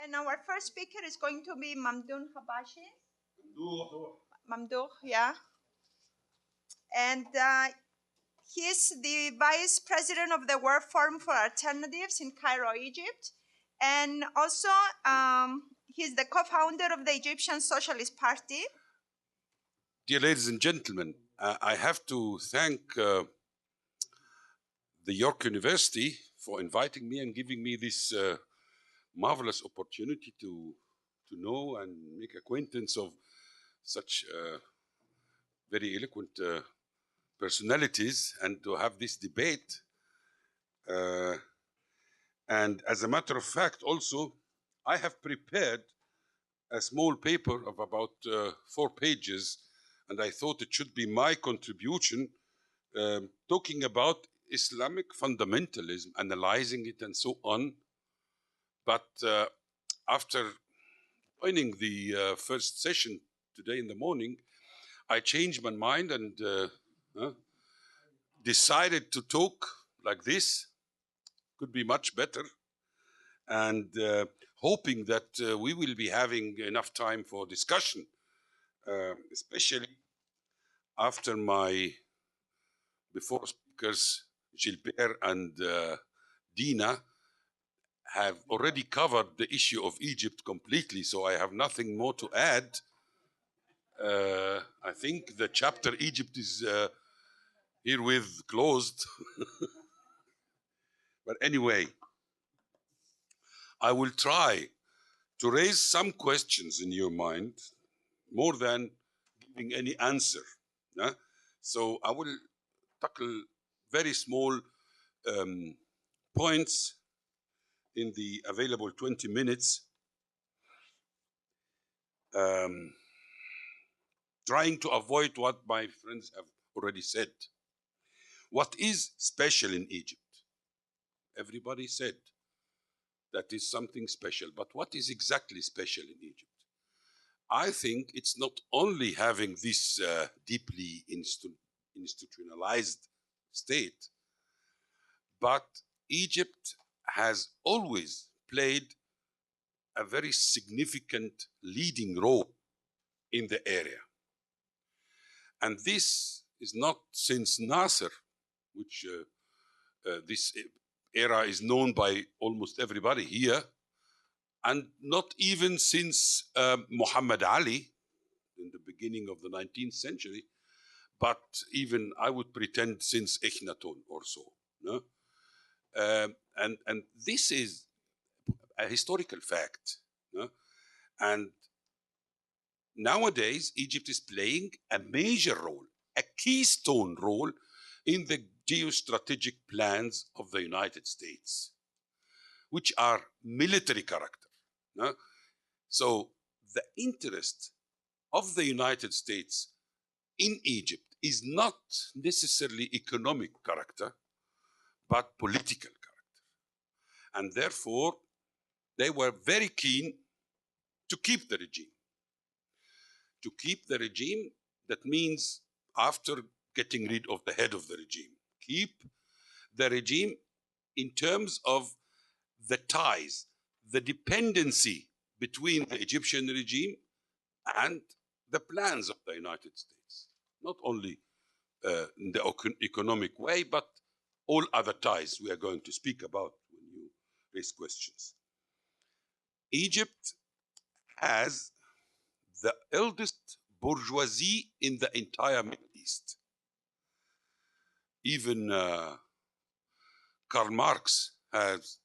And our first speaker is going to be Mamdouh Habashi. Mamdouh, yeah. And he's the vice president of the World Forum for Alternatives in Cairo, Egypt. And also, he's the co-founder of the Egyptian Socialist Party. Dear ladies and gentlemen, I have to thank the York University for inviting me and giving me this marvelous opportunity to know and make acquaintance of such very eloquent personalities and to have this debate. And as a matter of fact, also, I have prepared a small paper of about 4 pages, and I thought it should be my contribution talking about Islamic fundamentalism, analyzing it and so on. But after joining the first session today in the morning, I changed my mind and decided to talk like this. Could be much better. And hoping that we will be having enough time for discussion, especially after my before speakers, Gilbert and Dina, have already covered the issue of Egypt completely, so I have nothing more to add. I think the chapter Egypt is herewith closed. But anyway, I will try to raise some questions in your mind more than giving any answer. So I will tackle very small points in the available 20 minutes, trying to avoid what my friends have already said. What is special in Egypt? Everybody said that is something special, but what is exactly special in Egypt? I think it's not only having this deeply institutionalized state, but Egypt has always played a very significant leading role in the area. And this is not since Nasser, which this era is known by almost everybody here, and not even since Muhammad Ali in the beginning of the 19th century, but even I would pretend since Echnaton or so. No? And this is a historical fact. No? And nowadays, Egypt is playing a major role, a keystone role in the geostrategic plans of the United States, which are military character. No? So the interest of the United States in Egypt is not necessarily economic character, but political character. And therefore, they were very keen to keep the regime. To keep the regime, that means after getting rid of the head of the regime, keep the regime in terms of the ties, the dependency between the Egyptian regime and the plans of the United States. Not only in the economic way, but all other ties we are going to speak about when you raise questions. Egypt has the eldest bourgeoisie in the entire Middle East. Even Karl Marx has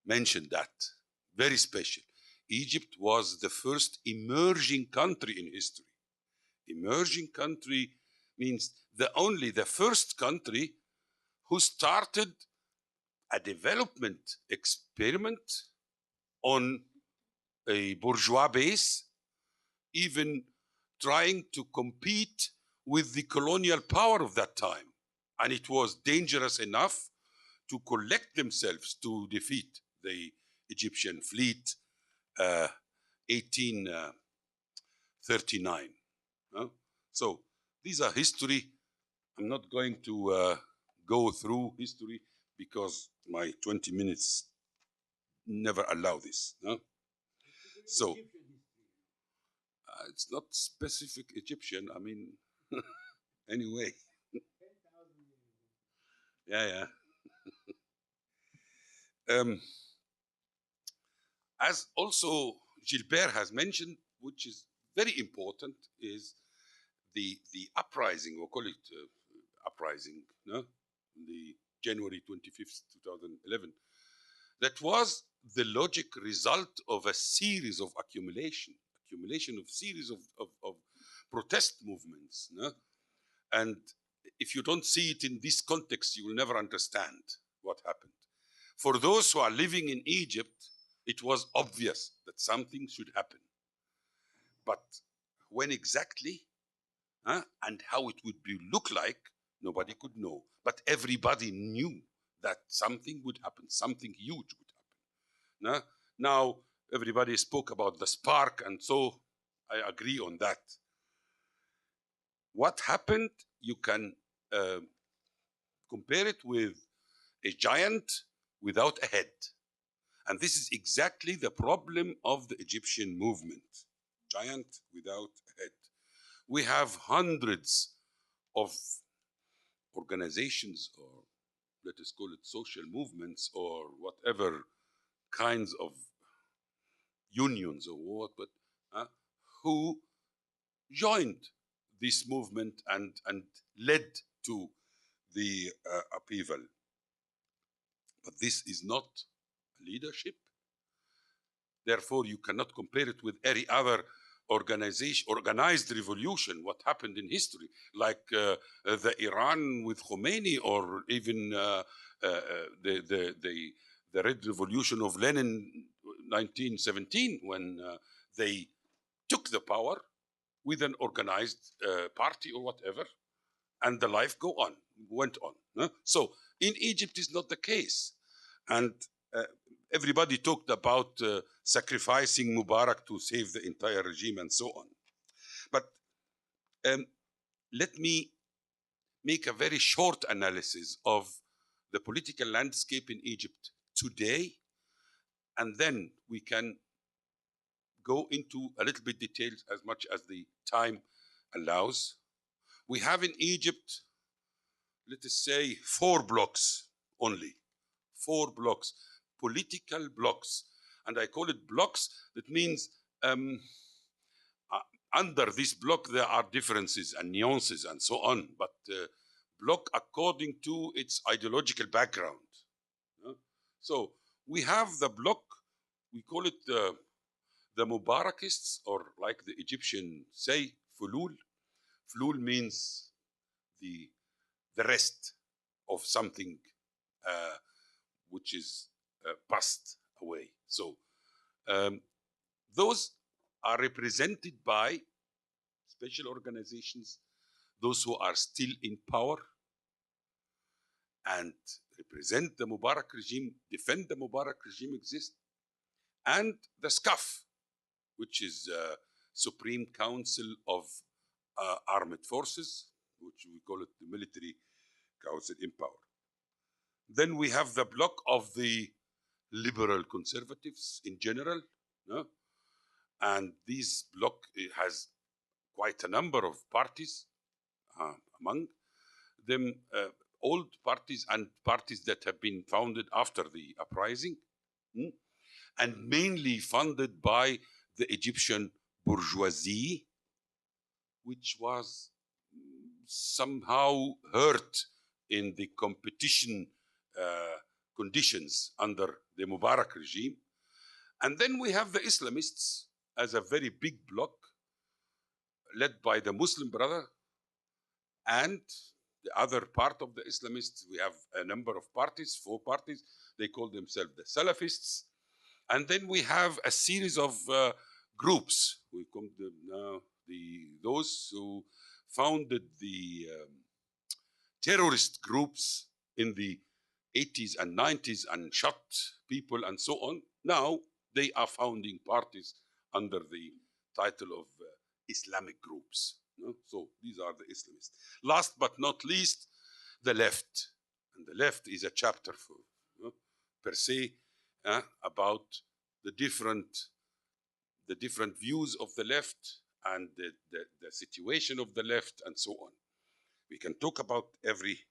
mentioned that, very special. Egypt was the first emerging country in history. Emerging country means the first country who started a development experiment on a bourgeois base, even trying to compete with the colonial power of that time. And it was dangerous enough to collect themselves to defeat the Egyptian fleet 1839. So these are history. I'm not going to go through history because my 20 minutes never allow this. No? So it's not specific Egyptian. I mean, anyway. Yeah, yeah. As also Gilbert has mentioned, which is very important, is the uprising, we'll call it uprising, no? The January 25th, 2011. That was the logic result of a series of accumulation of series of protest movements, no? And if you don't see it in this context, you will never understand what happened. For those who are living in Egypt, it was obvious that something should happen. But when exactly, and how it would look like, nobody could know. But everybody knew that something would happen, something huge would happen. Now, everybody spoke about the spark, and so I agree on that. What happened, you can compare it with a giant without a head. And this is exactly the problem of the Egyptian movement. Giant without a head. We have hundreds of organizations, or let us call it social movements, or whatever kinds of unions or what, but who joined this movement and led to the upheaval. But this is not leadership. Therefore, you cannot compare it with any other organized revolution, what happened in history, like the Iran with Khomeini, or even the Red Revolution of Lenin, 1917, when they took the power with an organized party or whatever, and the life went on. So in Egypt is not the case. And everybody talked about sacrificing Mubarak to save the entire regime and so on. But let me make a very short analysis of the political landscape in Egypt today, and then we can go into a little bit details as much as the time allows. We have in Egypt, let us say, 4 blocks only. 4 blocks, political blocks. And I call it blocks. That means under this block there are differences and nuances and so on, but block according to its ideological background. So we have the block, we call it the Mubarakists, or like the Egyptian say, fulul. Fulul means the rest of something which is passed away. So those are represented by special organizations, those who are still in power and represent the Mubarak regime, defend the Mubarak regime exist, and the SCAF, which is Supreme Council of Armed Forces, which we call it the Military Council in power. Then we have the bloc of the liberal conservatives in general, and this bloc has quite a number of parties, among them old parties and parties that have been founded after the uprising, and mainly funded by the Egyptian bourgeoisie, which was somehow hurt in the competition conditions under the Mubarak regime. And then we have the Islamists as a very big bloc, led by the Muslim Brother, and the other part of the Islamists. We have a number of parties, 4 parties. They call themselves the Salafists. And then we have a series of groups. We call them now those who founded the terrorist groups in the 80s and 90s and shot people and so on. Now they are founding parties under the title of Islamic groups. So these are the Islamists. Last but not least, the left. And the left is a chapter per se about the different the different views of the left and the situation of the left and so on. We can talk about every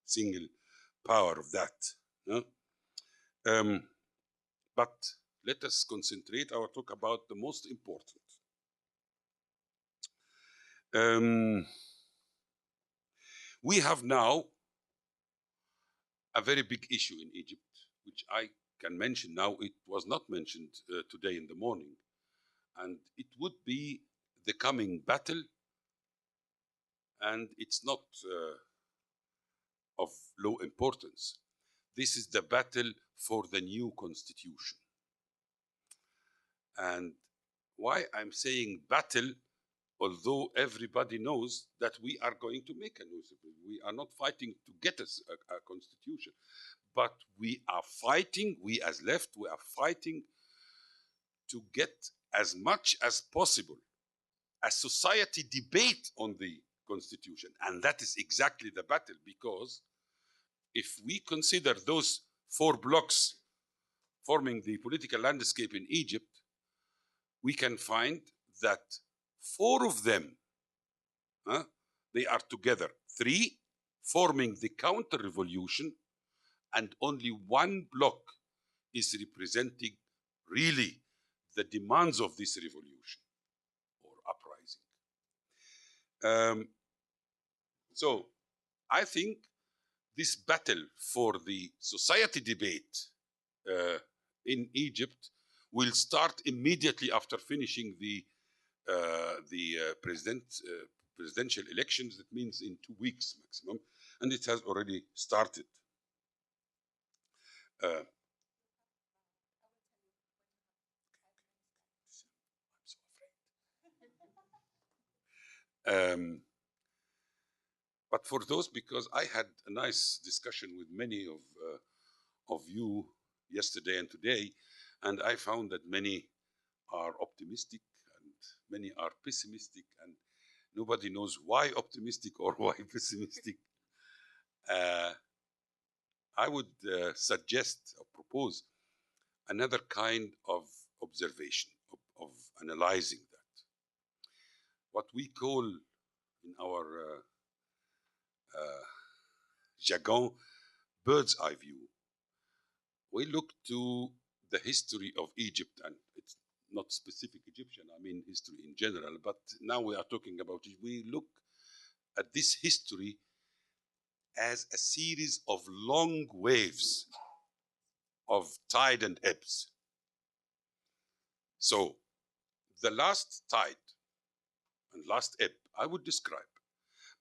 single power of that. No? But let us concentrate our talk about the most important. We have now a very big issue in Egypt, which I can mention now. It was not mentioned today in the morning. And it would be the coming battle, and it's not of low importance. This is the battle for the new constitution. And why I'm saying battle, although everybody knows that we are going to make a new constitution. We are not fighting to get us a constitution, but we are fighting, we as left, we are fighting to get as much as possible a society debate on the constitution. And that is exactly the battle, because if we consider those 4 blocks forming the political landscape in Egypt, we can find that 4 of them, they are together. 3 forming the counter-revolution, and only 1 block is representing really the demands of this revolution or uprising. So I think this battle for the society debate in Egypt will start immediately after finishing the presidential elections. That means in 2 weeks maximum, and it has already started. But for those, because I had a nice discussion with many of you yesterday and today, and I found that many are optimistic and many are pessimistic, and nobody knows why optimistic or why pessimistic. I would suggest or propose another kind of observation, of analyzing that. What we call in our jargon, bird's eye view. We look to the history of Egypt, and it's not specific Egyptian, I mean history in general, but now we are talking about it. We look at this history as a series of long waves of tide and ebbs. So the last tide and last ebb I would describe.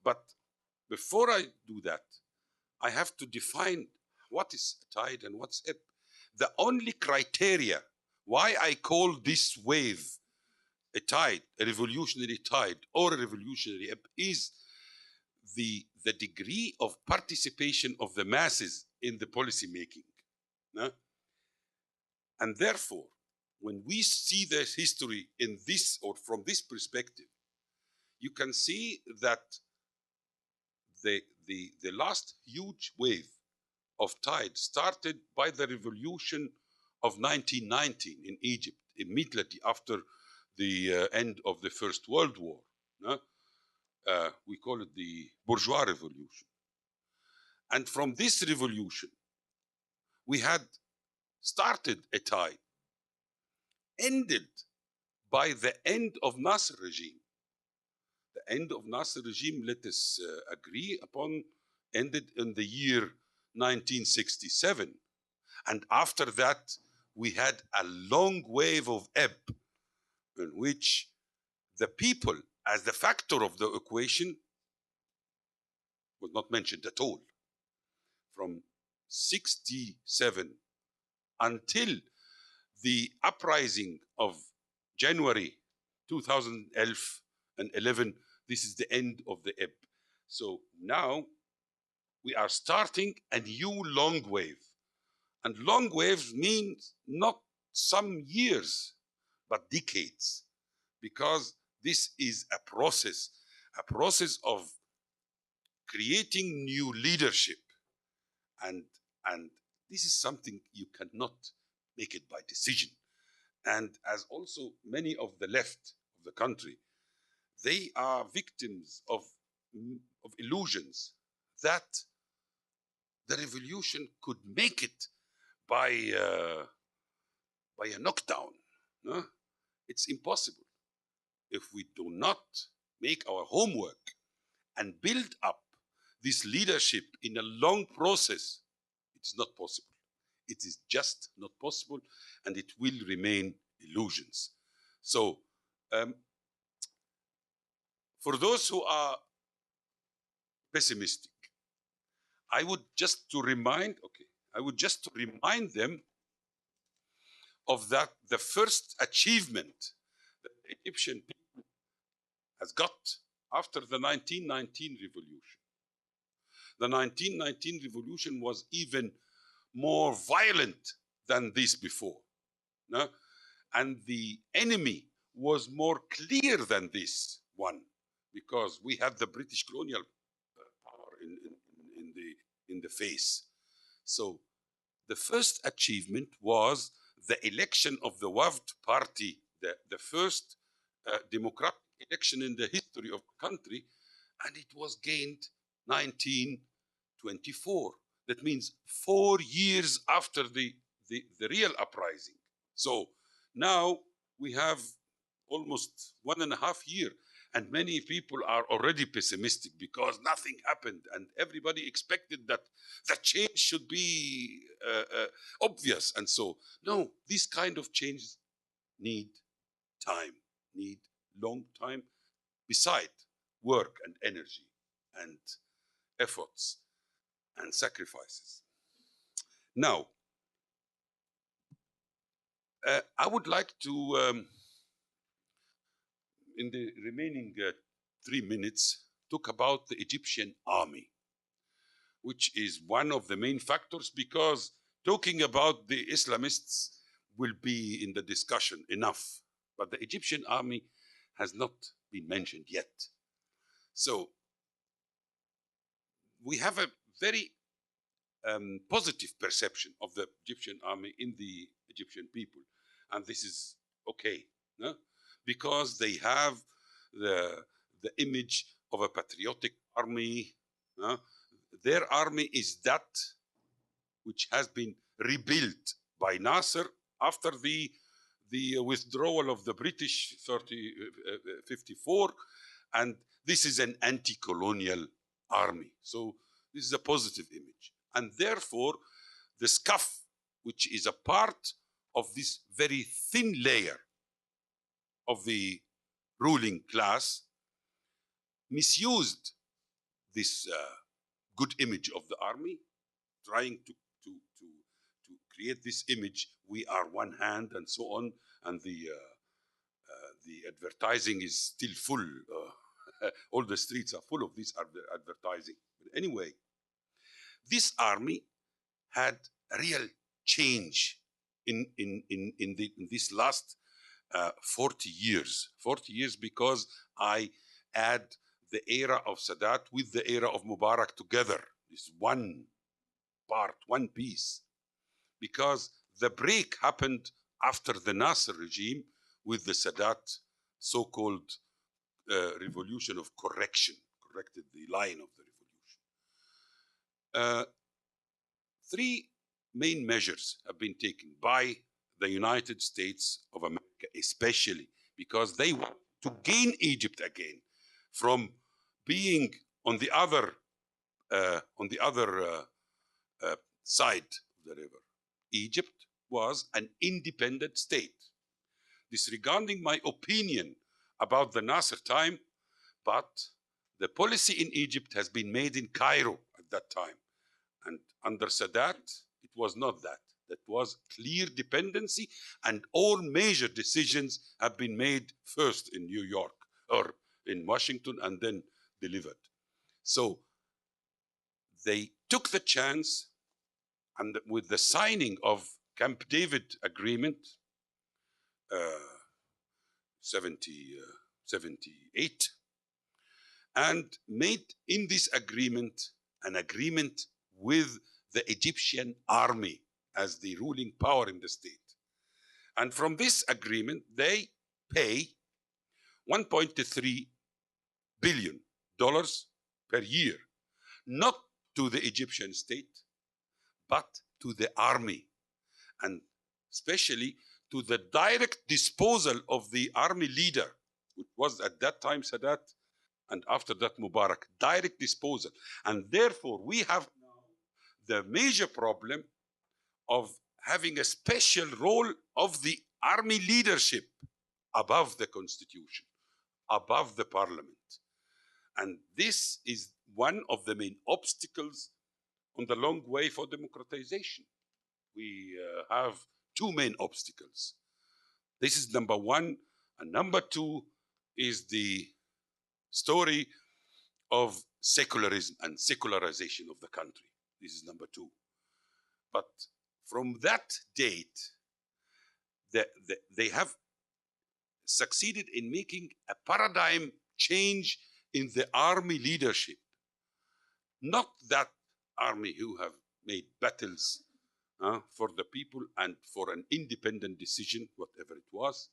But before I do that, I have to define what is tide and what's ebb. The only criteria why I call this wave a tide, a revolutionary tide or a revolutionary ebb, is the degree of participation of the masses in the policy making. No? And therefore, when we see the history in this, or from this perspective, you can see that the last huge wave of tide started by the revolution of 1919 in Egypt, immediately after the end of the First World War. No? We call it the bourgeois revolution. And from this revolution, we had started a tide, ended by the end of Nasser regime. The end of Nasser regime, let us agree upon, ended in the year 1967. And after that, we had a long wave of ebb in which the people, as the factor of the equation, was not mentioned at all. From 67 until the uprising of January 2011, this is the end of the ebb. So now we are starting a new long wave. And long waves means not some years, but decades, because this is a process of creating new leadership. And this is something you cannot make it by decision. And as also many of the left of the country, they are victims of illusions that the revolution could make it by a knockdown. No? It's impossible. If we do not make our homework and build up this leadership in a long process, it's not possible. It is just not possible, and it will remain illusions. So, for those who are pessimistic, I would just to remind them of that the first achievement that the Egyptian people has got after the 1919 revolution. The 1919 revolution was even more violent than this before. No? And the enemy was more clear than this one, because we had the British colonial power in the face. So the first achievement was the election of the Wafd party, the first democratic election in the history of the country, and it was gained 1924. That means 4 years after the real uprising. So now we have almost 1.5 years, and many people are already pessimistic because nothing happened, and everybody expected that the change should be obvious. And so, no, these kind of changes need time, need long time, beside work and energy and efforts and sacrifices. Now, I would like to, in the remaining 3 minutes, talk about the Egyptian army, which is one of the main factors, because talking about the Islamists will be in the discussion enough, but the Egyptian army has not been mentioned yet. So we have a very positive perception of the Egyptian army in the Egyptian people, and this is okay, no? Because they have the image of a patriotic army. No? Their army is that which has been rebuilt by Nasser after the withdrawal of the British 54, and this is an anti-colonial army. So this is a positive image. And therefore, the SCAF, which is a part of this very thin layer of the ruling class, misused this good image of the army, trying to create this image, we are one hand and so on, and the advertising is still full. All the streets are full of this advertising. But anyway, this army had a real change in this last 40 years. 40 years, because I add the era of Sadat with the era of Mubarak together. This one part, one piece. Because the break happened after the Nasser regime with the Sadat so-called revolution of correction, corrected the line of the revolution. 3 main measures have been taken by the United States of America, especially because they want to gain Egypt again from being on the other side of the river. Egypt was an independent state. Disregarding my opinion about the Nasser time, but the policy in Egypt has been made in Cairo at that time. And under Sadat, it was not that. That was clear dependency, and all major decisions have been made first in New York or in Washington and then delivered. So they took the chance, and with the signing of Camp David Agreement, 78, and made in this agreement an agreement with the Egyptian army as the ruling power in the state. And from this agreement, they pay $1.3 billion per year, not to the Egyptian state, but to the army, and especially to the direct disposal of the army leader, which was at that time Sadat, and after that Mubarak, direct disposal. And therefore, we have now the major problem of having a special role of the army leadership above the constitution, above the parliament. And this is one of the main obstacles on the long way for democratization. We have two main obstacles. This is number one. And number two is the story of secularism and secularization of the country. This is number two. But from that date, they have succeeded in making a paradigm change in the army leadership. Not that army who have made battles for the people and for an independent decision, whatever it was,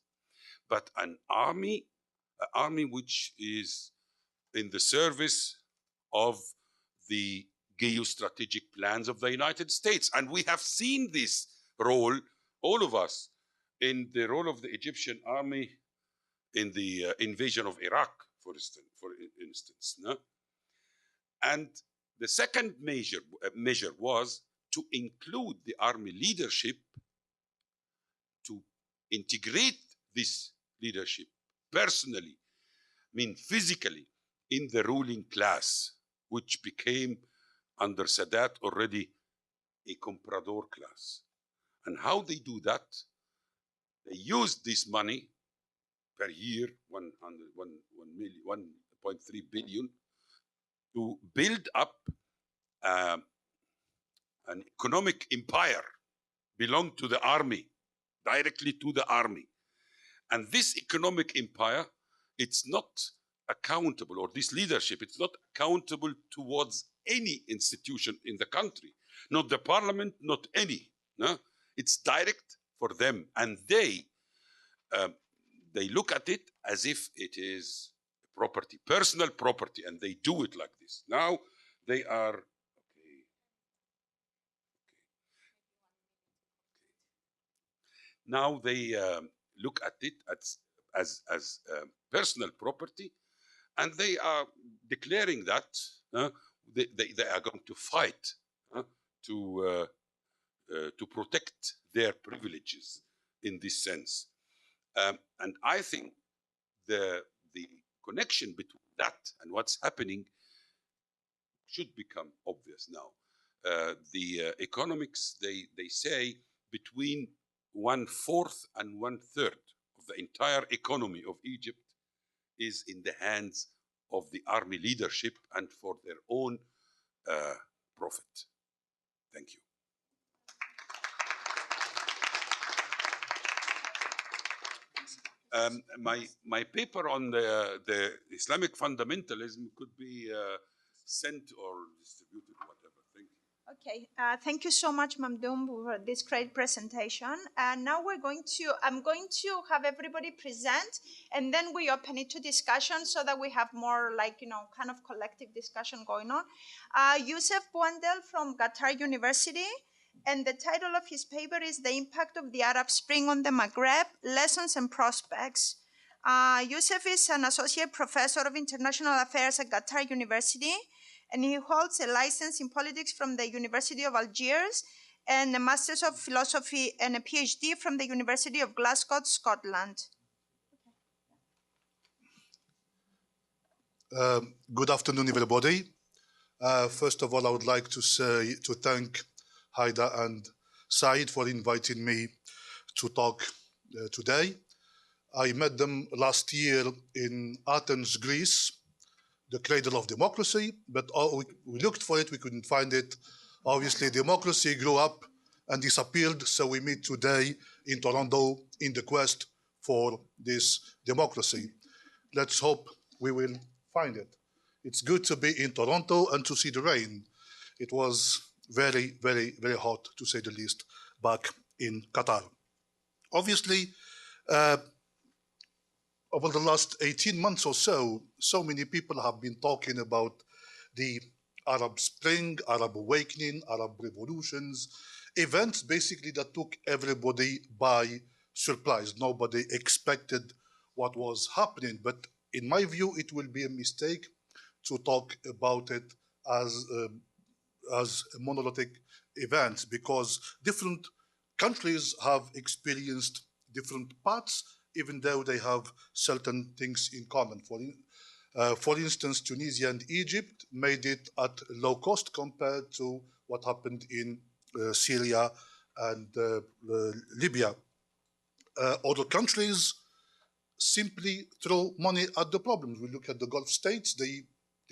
but an army which is in the service of the geostrategic plans of the United States. And we have seen this role, all of us, in the role of the Egyptian army in the invasion of Iraq, for instance. No? And the second measure was to include the army leadership, to integrate this leadership personally, physically, in the ruling class, which became under Sadat already a comprador class. And how they do that? They use this money per year, 1.3 billion, to build up an economic empire belong to the army, directly to the army. And this economic empire, it's not accountable, or this leadership, it's not accountable towards any institution in the country, not the parliament, not any. No? It's direct for them, and they look at it as if it is property, personal property, and they do it like this. Now they are Now they look at it as personal property, and they are declaring that they are going to fight to protect their privileges in this sense. And I think the connection between that and what's happening should become obvious now. The economics, they say between 1/4 and 1/3 of the entire economy of Egypt is in the hands of the army leadership and for their own profit. Thank you. My paper on the Islamic fundamentalism could be sent or distributed, whatever. Thank you. Okay, thank you so much, Mamdouh, for this great presentation. And now I'm going to have everybody present, and then we open it to discussion so that we have more kind of collective discussion going on. Youcef Bouandel from Qatar University, and the title of his paper is The Impact of the Arab Spring on the Maghreb, Lessons and Prospects. Youcef is an associate professor of international affairs at Qatar University, and he holds a license in politics from the University of Algiers and a Master's of Philosophy and a PhD from the University of Glasgow, Scotland. Good afternoon, everybody. First of all, I would like to thank Haida and Said for inviting me to talk today. I met them last year in Athens, Greece, the cradle of democracy, but we looked for it, we couldn't find it. Obviously, democracy grew up and disappeared, so we meet today in Toronto in the quest for this democracy. Let's hope we will find it. It's good to be in Toronto and to see the rain. It was very, very, very hot, to say the least, back in Qatar. Obviously, over the last 18 months or so, so many people have been talking about the Arab Spring, Arab Awakening, Arab revolutions, events basically that took everybody by surprise. Nobody expected what was happening. But in my view, it will be a mistake to talk about it as monolithic events, because different countries have experienced different paths, even though they have certain things in common. For instance, Tunisia and Egypt made it at low cost compared to what happened in Syria and Libya. Other countries simply throw money at the problems. We look at the Gulf states, the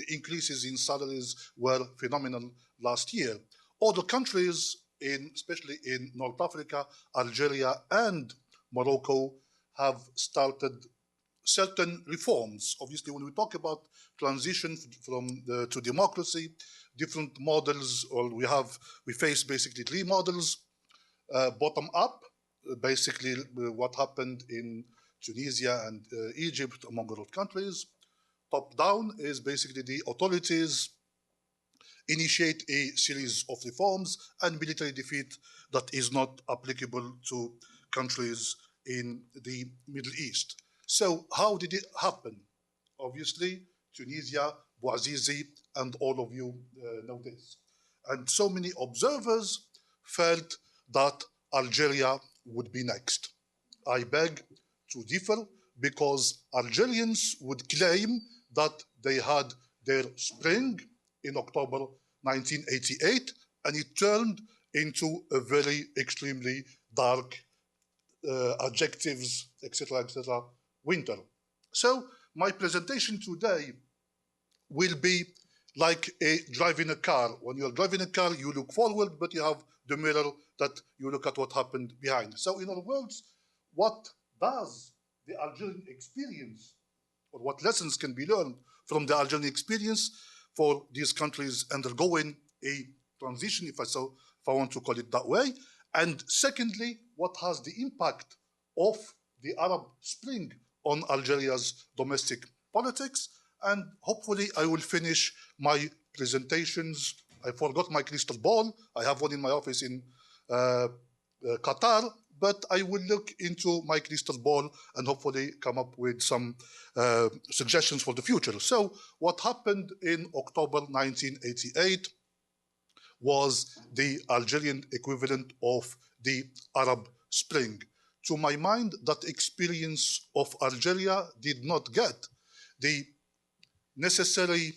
increases in salaries were phenomenal last year. Other countries, especially in North Africa, Algeria and Morocco, have started certain reforms. Obviously, when we talk about transition to democracy, different models, or we face basically three models. Bottom up, basically what happened in Tunisia and Egypt, among other countries. Top down is basically the authorities initiate a series of reforms and military defeat that is not applicable to countries in the Middle East. So how did it happen? Obviously, Tunisia, Bouazizi, and all of you know this. And so many observers felt that Algeria would be next. I beg to differ, because Algerians would claim that they had their spring in October 1988, and it turned into a very extremely dark adjectives, etc., winter. So my presentation today will be like driving a car. When you're driving a car, you look forward, but you have the mirror that you look at what happened behind. So in other words, what does the Algerian experience, or what lessons can be learned from the Algerian experience for these countries undergoing a transition, if I want to call it that way? And secondly, what has the impact of the Arab Spring on Algeria's domestic politics? And hopefully I will finish my presentations. I forgot my crystal ball. I have one in my office in Qatar, but I will look into my crystal ball and hopefully come up with some suggestions for the future. So what happened in October 1988 was the Algerian equivalent of the Arab Spring. To my mind, that experience of Algeria did not get the necessary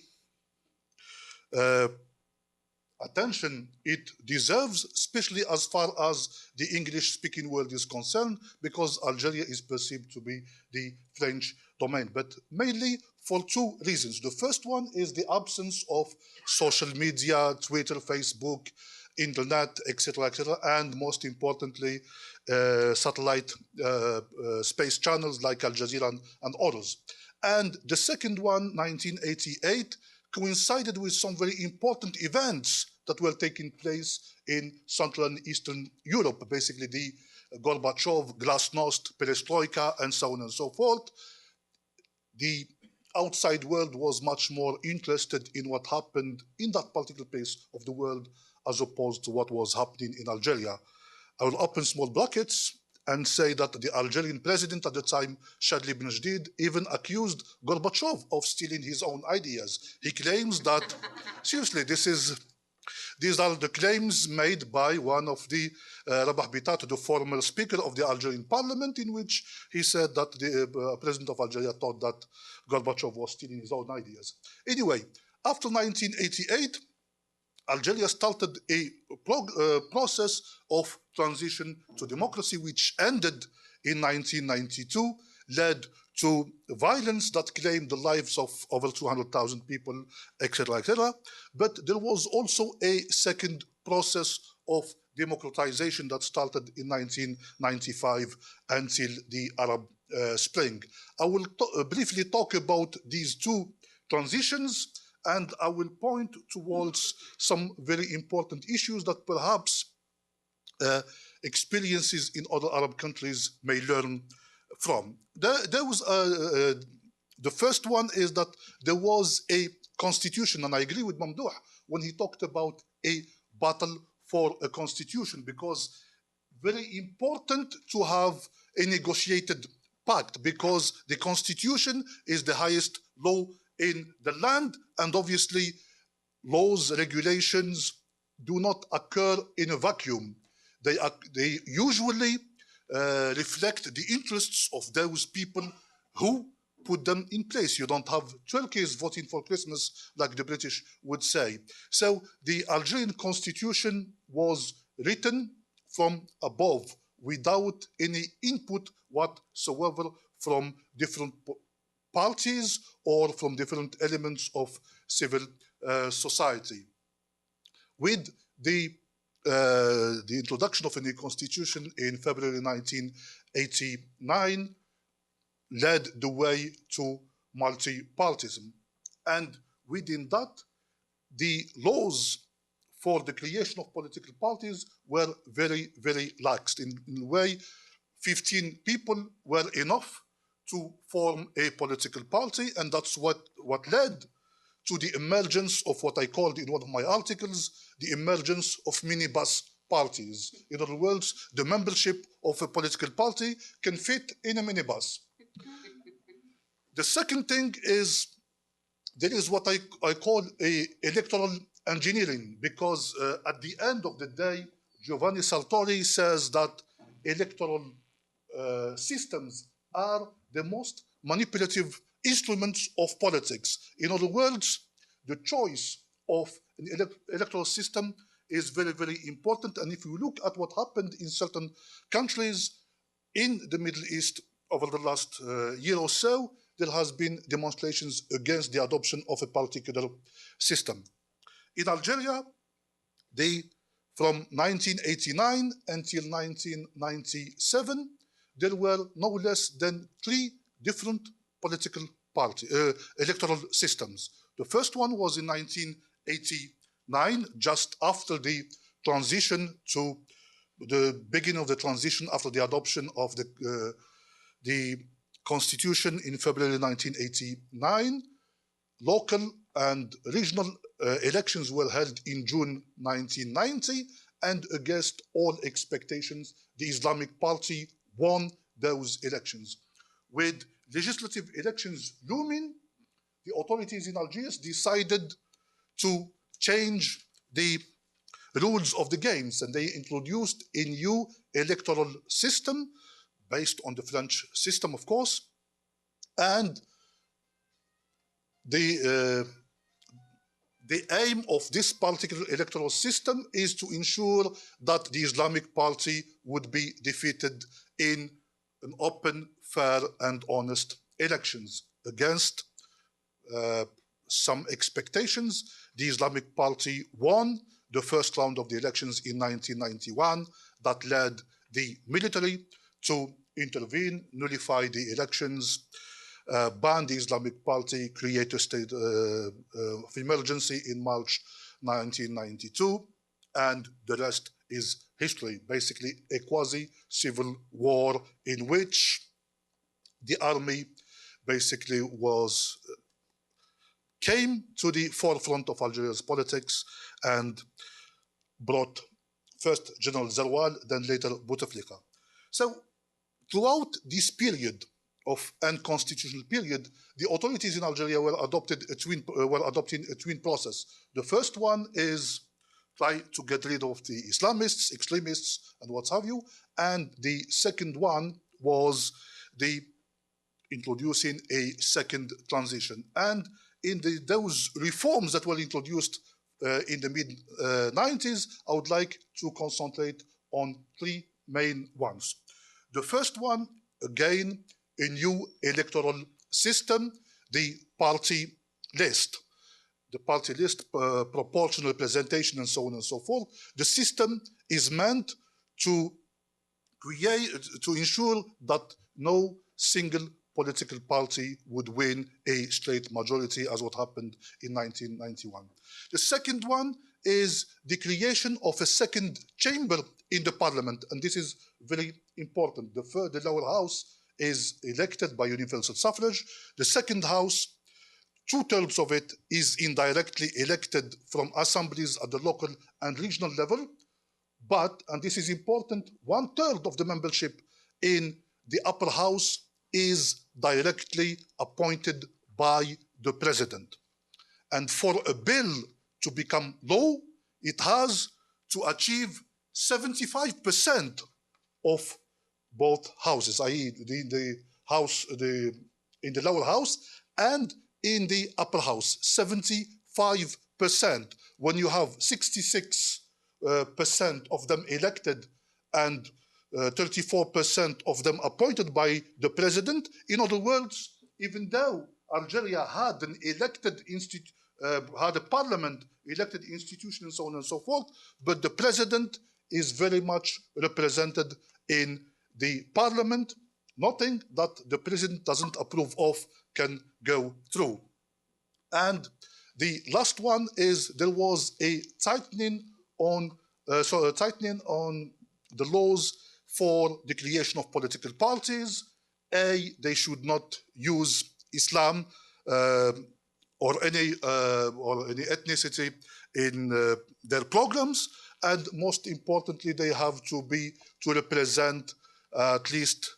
attention it deserves, especially as far as the English-speaking world is concerned, because Algeria is perceived to be the French domain, but mainly for two reasons. The first one is the absence of social media, Twitter, Facebook, internet, etc., and most importantly, satellite space channels like Al Jazeera and others. And the second one, 1988, coincided with some very important events that were taking place in Central and Eastern Europe, basically the Gorbachev, Glasnost, Perestroika, and so on and so forth. The outside world was much more interested in what happened in that particular place of the world as opposed to what was happening in Algeria. I will open small brackets and say that the Algerian president at the time, Chadli Benjdid, even accused Gorbachev of stealing his own ideas. He claims that, seriously, these are the claims made by one of the Rabah Bitat, the former speaker of the Algerian parliament, in which he said that the president of Algeria thought that Gorbachev was stealing his own ideas. Anyway, after 1988, Algeria started a process of transition to democracy, which ended in 1992, led to violence that claimed the lives of over 200,000 people, etc., etc. But there was also a second process of democratization that started in 1995 until the Arab Spring. I will briefly talk about these two transitions, and I will point towards some very important issues that perhaps experiences in other Arab countries may learn from. The first one is that there was a constitution, and I agree with Mamdouh when he talked about a battle for a constitution, because very important to have a negotiated pact, because the constitution is the highest law in the land, and obviously laws, regulations do not occur in a vacuum. They usually reflect the interests of those people who put them in place. You don't have turkeys voting for Christmas like the British would say. So the Algerian constitution was written from above without any input whatsoever from different parties or from different elements of civil society. With the introduction of a new constitution in February 1989 led the way to multi-partyism. And within that, the laws for the creation of political parties were very, very lax. In a way, 15 people were enough to form a political party, and that's what led to the emergence of what I called in one of my articles, the emergence of minibus parties. In other words, the membership of a political party can fit in a minibus. The second thing is, there is what I call electoral engineering, because at the end of the day, Giovanni Sartori says that electoral systems are the most manipulative instruments of politics. In other words, the choice of an electoral system is very, very important. And if you look at what happened in certain countries in the Middle East over the last year or so, there has been demonstrations against the adoption of a particular system. In Algeria, from 1989 until 1997, there were no less than 3 different political electoral systems. The first one was in 1989, just after the transition to the beginning of the transition after the adoption of the Constitution in February 1989. Local and regional elections were held in June 1990, and against all expectations, the Islamic Party won those elections. With legislative elections looming, the authorities in Algiers decided to change the rules of the games, and they introduced a new electoral system based on the French system, of course, and the aim of this particular electoral system is to ensure that the Islamic Party would be defeated in an open, fair, and honest elections. Against some expectations, the Islamic Party won the first round of the elections in 1991. That led the military to intervene, nullify the elections, ban the Islamic Party, create a state of emergency in March 1992, and the rest is history. Basically, a quasi-civil war in which the army basically came to the forefront of Algeria's politics and brought first General Zerwal, then later Bouteflika. So throughout this period of unconstitutional period, the authorities in Algeria were adopting a twin process. The first one is try to get rid of the Islamists, extremists, and what have you. And the second one was the introducing a second transition. And in those reforms that were introduced in the mid-90s, I would like to concentrate on 3 main ones. The first one, again, a new electoral system, the party list. The party list, proportional representation, and so on and so forth. The system is meant to ensure that no single political party would win a straight majority, as what happened in 1991. The second one is the creation of a second chamber in the parliament, and this is very important. The lower house is elected by universal suffrage. The second house, 2/3 of it is indirectly elected from assemblies at the local and regional level, but, and this is important, 1/3 of the membership in the upper house is directly appointed by the president. And for a bill to become law, it has to achieve 75% of both houses, i.e. the house, in the lower house and in the upper house, 75%. When you have 66% of them elected and 34% of them appointed by the president. In other words, even though Algeria had an elected had a parliament, elected institution, and so on and so forth, but the president is very much represented in the parliament. Nothing that the president doesn't approve of can go through. And the last one is there was a tightening on the laws for the creation of political parties. They should not use Islam or any ethnicity in their programs, and most importantly, they have to represent at least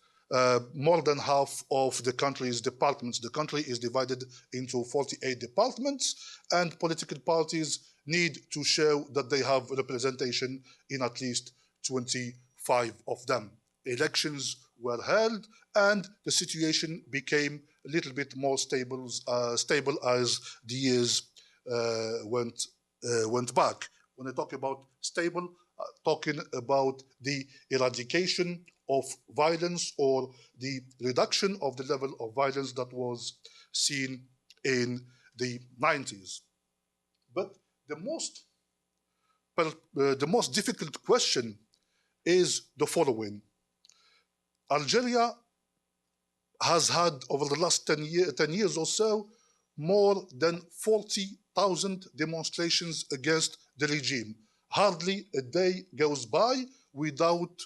more than half of the country's departments. The country is divided into 48 departments, and political parties need to show that they have representation in at least 25 of them. Elections were held, and the situation became a little bit more stable as the years went back. When I talk about stable, talking about the eradication of violence or the reduction of the level of violence that was seen in the 90s. But the most difficult question is the following. Algeria has had, over the last 10 years or so, more than 40,000 demonstrations against the regime. Hardly a day goes by without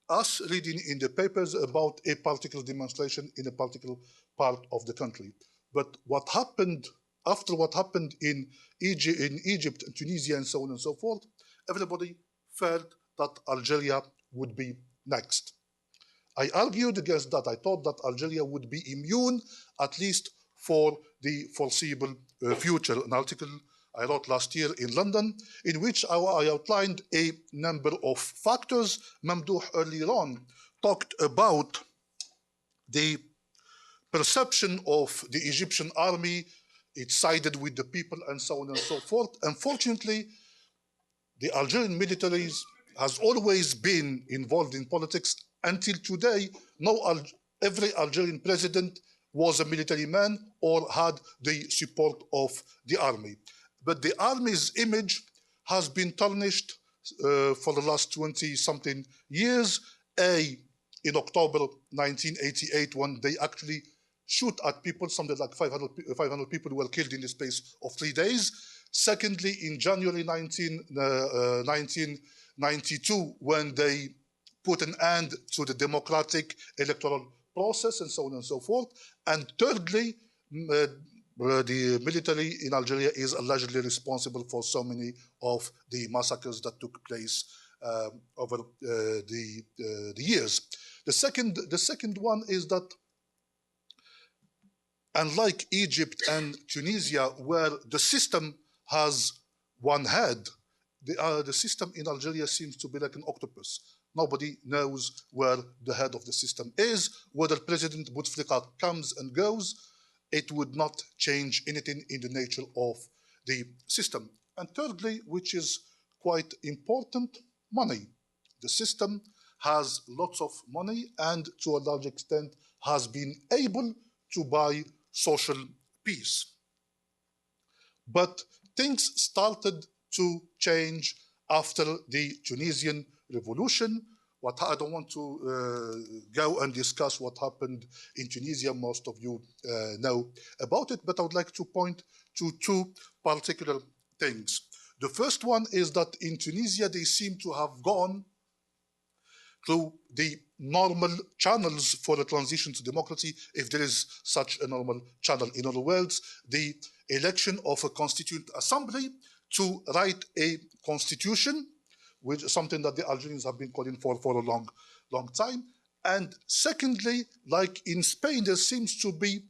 us reading in the papers about a particular demonstration in a particular part of the country. But what happened after what happened in Egypt and Tunisia and so on and so forth, everybody felt that Algeria would be next. I argued against that. I thought that Algeria would be immune, at least for the foreseeable future. An article I wrote last year in London, in which I outlined a number of factors. Mamdouh earlier on talked about the perception of the Egyptian army. It sided with the people and so on and so forth. Unfortunately, the Algerian military has always been involved in politics until today. Every Algerian president was a military man or had the support of the army. But the army's image has been tarnished for the last 20-something years. In October 1988, when they actually shoot at people, something like 500 people were killed in the space of 3 days. Secondly, in January 1992, when they put an end to the democratic electoral process and so on and so forth. And thirdly, the military in Algeria is allegedly responsible for so many of the massacres that took place over the years. The second one is that, unlike Egypt and Tunisia, where the system has one head, the system in Algeria seems to be like an octopus. Nobody knows where the head of the system is. Whether President Bouteflika comes and goes, it would not change anything in the nature of the system. And thirdly, which is quite important, money. The system has lots of money and to a large extent has been able to buy social peace. But things started to change after the Tunisian revolution. But I don't want to go and discuss what happened in Tunisia. Most of you know about it, but I would like to point to two particular things. The first one is that in Tunisia, they seem to have gone through the normal channels for a transition to democracy, if there is such a normal channel. In other words, the election of a constituent assembly to write a constitution, which is something that the Algerians have been calling for a long time. And secondly, like in Spain, there seems to be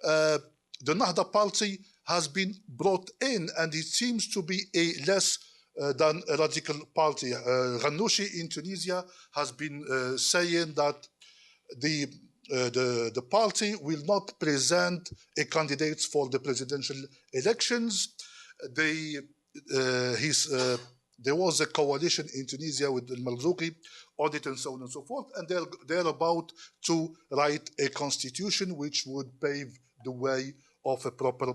the Nahda party has been brought in, and it seems to be a less than a radical party. Ghannouchi in Tunisia has been saying that the party will not present a candidate for the presidential elections. There was a coalition in Tunisia with Al-Marzouki, audit and so on and so forth, and they're about to write a constitution which would pave the way of a proper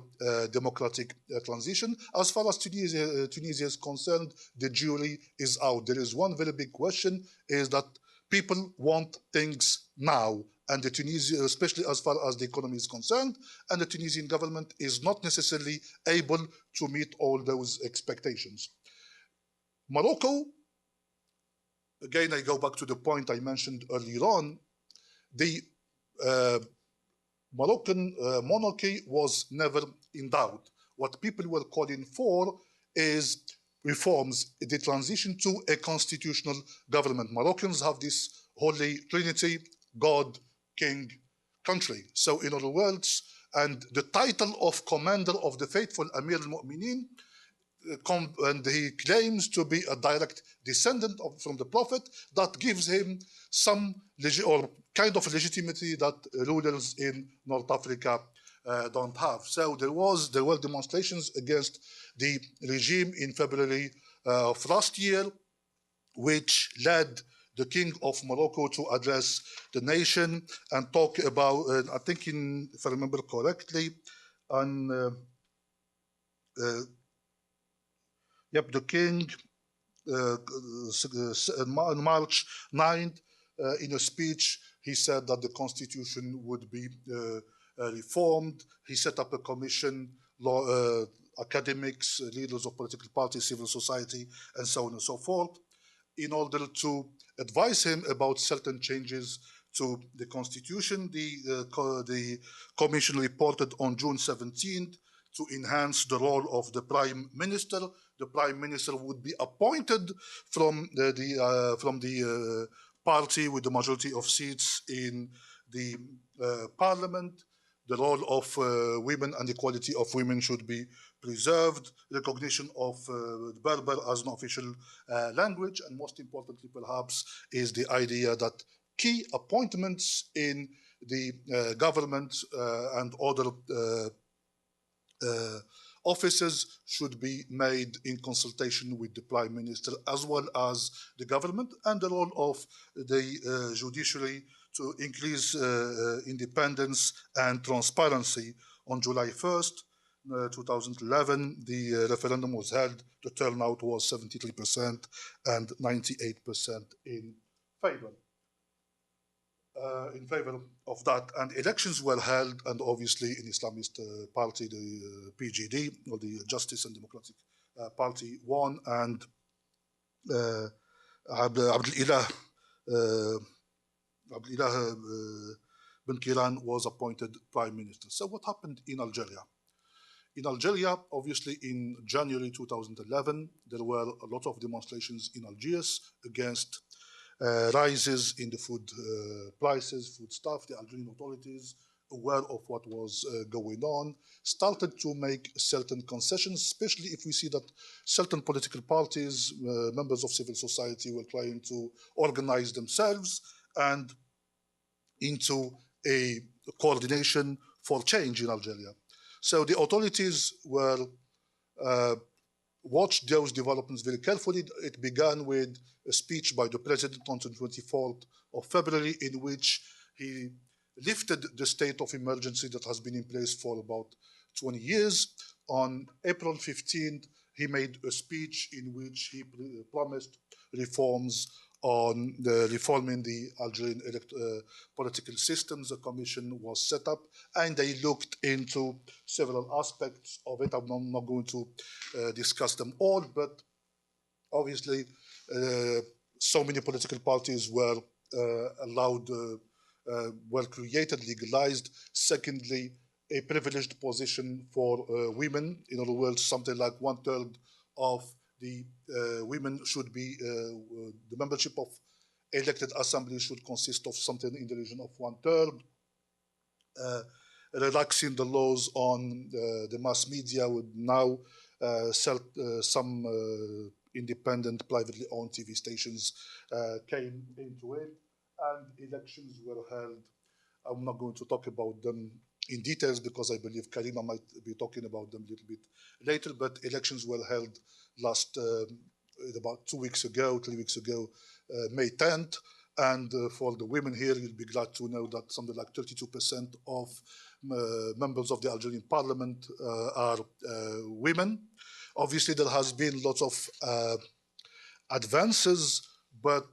democratic transition. As far as Tunisia is concerned, the jury is out. There is one very big question, is that people want things now, and the Tunisia, especially as far as the economy is concerned, and the Tunisian government is not necessarily able to meet all those expectations. Morocco, again, I go back to the point I mentioned earlier on, the Moroccan monarchy was never in doubt. What people were calling for is reforms, the transition to a constitutional government. Moroccans have this holy trinity, God, king, country. So in other words, and the title of commander of the faithful, Amir al-Mu'mineen, and he claims to be a direct descendant from the Prophet, that gives him some or kind of legitimacy that rulers in North Africa don't have. So there were demonstrations against the regime in February of last year, which led the King of Morocco to address the nation and talk about, I think, if I remember correctly, on the king on March 9th, in a speech, he said that the constitution would be reformed. He set up a commission, academics, leaders of political parties, civil society, and so on and so forth, in order to advise him about certain changes to the constitution. The commission reported on June 17th to enhance the role of the prime minister. The prime minister would be appointed from the party with the majority of seats in the parliament. The role of women and equality of women should be preserved. Recognition of Berber as an official language, and most importantly, perhaps, is the idea that key appointments in the government and other offices should be made in consultation with the Prime Minister as well as the government, and the role of the judiciary to increase independence and transparency. On July 1st, 2011, the referendum was held. The turnout was 73% and 98% in favor. In favor of that, and elections were held, and obviously an Islamist party, the PGD, or the Justice and Democratic Party, won, and Abdelilah Ben Kiran was appointed prime minister. So what happened in Algeria? In Algeria, obviously in January 2011, there were a lot of demonstrations in Algiers against rises in the food prices, food stuff. The Algerian authorities, aware of what was going on, started to make certain concessions, especially if we see that certain political parties, members of civil society, were trying to organize themselves and into a coordination for change in Algeria. So the authorities were watched those developments very carefully. It began with a speech by the president on the 24th of February, in which he lifted the state of emergency that has been in place for about 20 years. On April 15th, he made a speech in which he promised reforms on reforming the Algerian political systems. A commission was set up, and they looked into several aspects of it. I'm not going to discuss them all, but obviously, so many political parties were allowed, were created, legalized. Secondly, a privileged position for women. In other words, something like 1/3 of the women should be, the membership of elected assembly should consist of something in the region of 1/3. Relaxing the laws on the mass media would now some independent, privately owned TV stations came into it, and elections were held. I'm not going to talk about them in details because I believe Karima might be talking about them a little bit later, but elections were held about 3 weeks ago, May 10th. And for the women here, you'll be glad to know that something like 32% of members of the Algerian parliament are women. Obviously, there has been lots of advances, but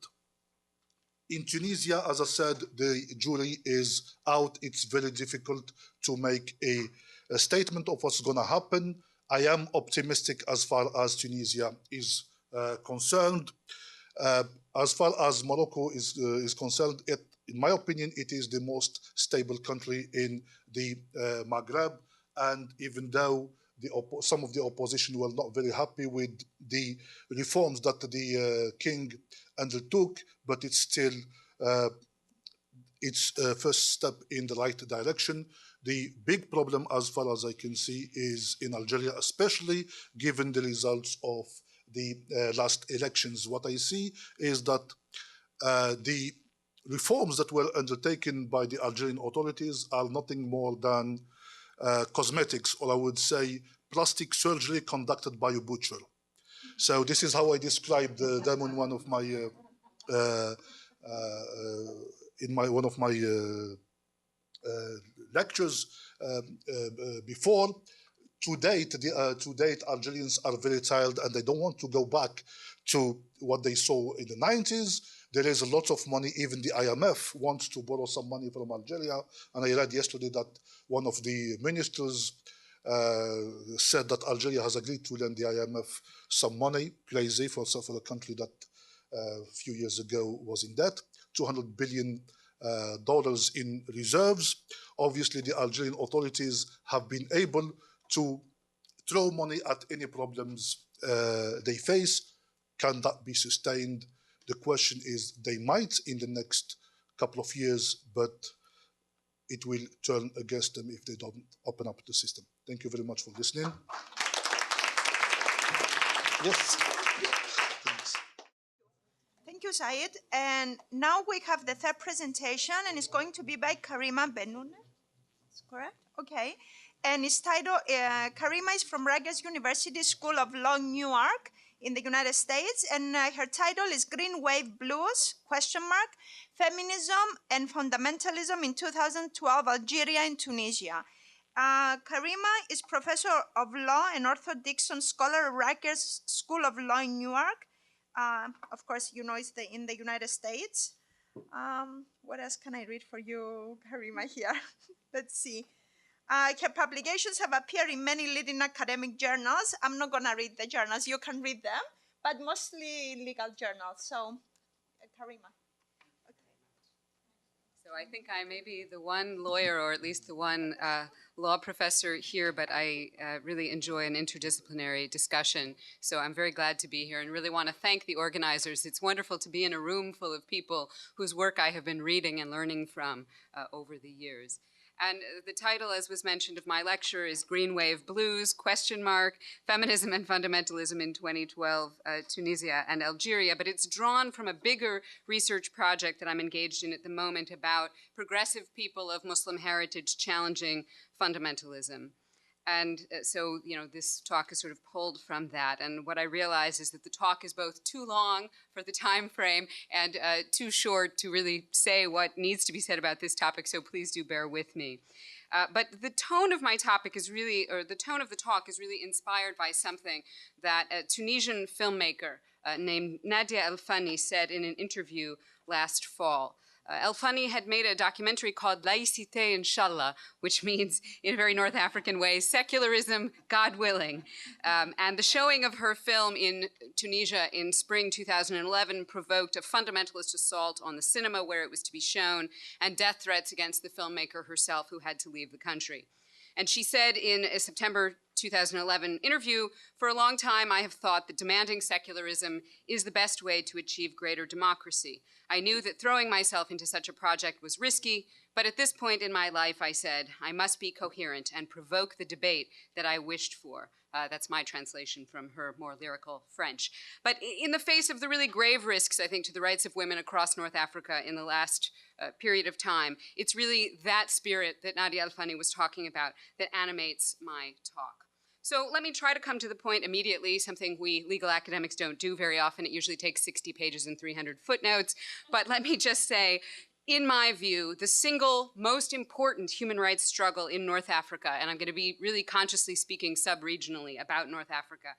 in Tunisia, as I said, the jury is out. It's very difficult to make a statement of what's going to happen. I am optimistic as far as Tunisia is concerned. As far as Morocco is concerned, in my opinion, it is the most stable country in the Maghreb. And even though some of the opposition were not very happy with the reforms that the king undertook, but it's still its first step in the right direction. The big problem, as far as I can see, is in Algeria, especially given the results of the last elections. What I see is that the reforms that were undertaken by the Algerian authorities are nothing more than cosmetics, or I would say plastic surgery conducted by a butcher. So this is how I described them in one of my lectures before. To date, Algerians are very tired and they don't want to go back to what they saw in the 90s. There is a lot of money. Even the IMF wants to borrow some money from Algeria. And I read yesterday that one of the ministers said that Algeria has agreed to lend the IMF some money. Crazy for a country that a few years ago was in debt. $200 billion in reserves. Obviously, the Algerian authorities have been able to throw money at any problems they face. Can that be sustained? The question is, they might in the next couple of years, but it will turn against them if they don't open up the system. Thank you very much for listening. Yes. Thank you, Said. And now we have the third presentation, and it's going to be by Karima Bennoune. That's correct? Okay. And it's titled, Karima is from Rutgers University School of Law, Newark, in the United States, and her title is Green Wave Blues, ? Feminism and Fundamentalism in 2012, Algeria and Tunisia. Karima is professor of law and Arthur Dixon Scholar at Rutgers School of Law in Newark. Of course, you know it's in the United States. What else can I read for you, Karima, here? Let's see. Her publications have appeared in many leading academic journals. I'm not going to read the journals. You can read them, but mostly legal journals. So, Karima. So I think I may be the one lawyer, or at least the one law professor here, but I really enjoy an interdisciplinary discussion. So I'm very glad to be here and really want to thank the organizers. It's wonderful to be in a room full of people whose work I have been reading and learning from over the years. And the title, as was mentioned, of my lecture is Green Wave Blues, ? Feminism and Fundamentalism in 2012, Tunisia and Algeria. But it's drawn from a bigger research project that I'm engaged in at the moment about progressive people of Muslim heritage challenging fundamentalism. And so, you know, this talk is sort of pulled from that. And what I realize is that the talk is both too long for the time frame and too short to really say what needs to be said about this topic, so please do bear with me. But the tone of my topic is really, or the tone of the talk is really inspired by something that a Tunisian filmmaker named Nadia El-Fani said in an interview last fall. El-Fani had made a documentary called Laïcité Inshallah, which means, in a very North African way, secularism, God willing. And the showing of her film in Tunisia in spring 2011 provoked a fundamentalist assault on the cinema where it was to be shown, and death threats against the filmmaker herself, who had to leave the country. And she said in a September 2011 interview, "For a long time, I have thought that demanding secularism is the best way to achieve greater democracy. I knew that throwing myself into such a project was risky, but at this point in my life, I said, I must be coherent and provoke the debate that I wished for." That's my translation from her more lyrical French. But in the face of the really grave risks, I think, to the rights of women across North Africa in the last period of time, it's really that spirit that Nadia El-Fani was talking about that animates my talk. So let me try to come to the point immediately, something we legal academics don't do very often. It usually takes 60 pages and 300 footnotes. But let me just say, in my view, the single most important human rights struggle in North Africa, and I'm going to be really consciously speaking sub-regionally about North Africa,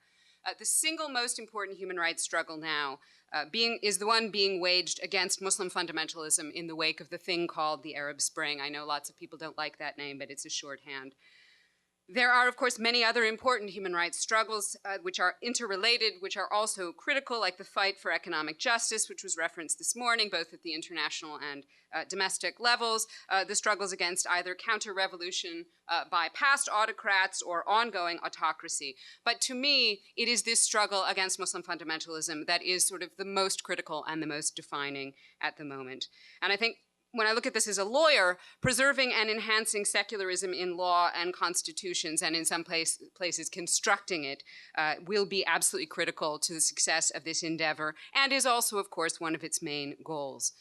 the single most important human rights struggle now is the one being waged against Muslim fundamentalism in the wake of the thing called the Arab Spring. I know lots of people don't like that name, but it's a shorthand. There are, of course, many other important human rights struggles which are interrelated, which are also critical, like the fight for economic justice, which was referenced this morning, both at the international and domestic levels, the struggles against either counter-revolution by past autocrats or ongoing autocracy. But to me, it is this struggle against Muslim fundamentalism that is sort of the most critical and the most defining at the moment. And I think when I look at this as a lawyer, preserving and enhancing secularism in law and constitutions, and in some places constructing it, will be absolutely critical to the success of this endeavor, and is also, of course, one of its main goals.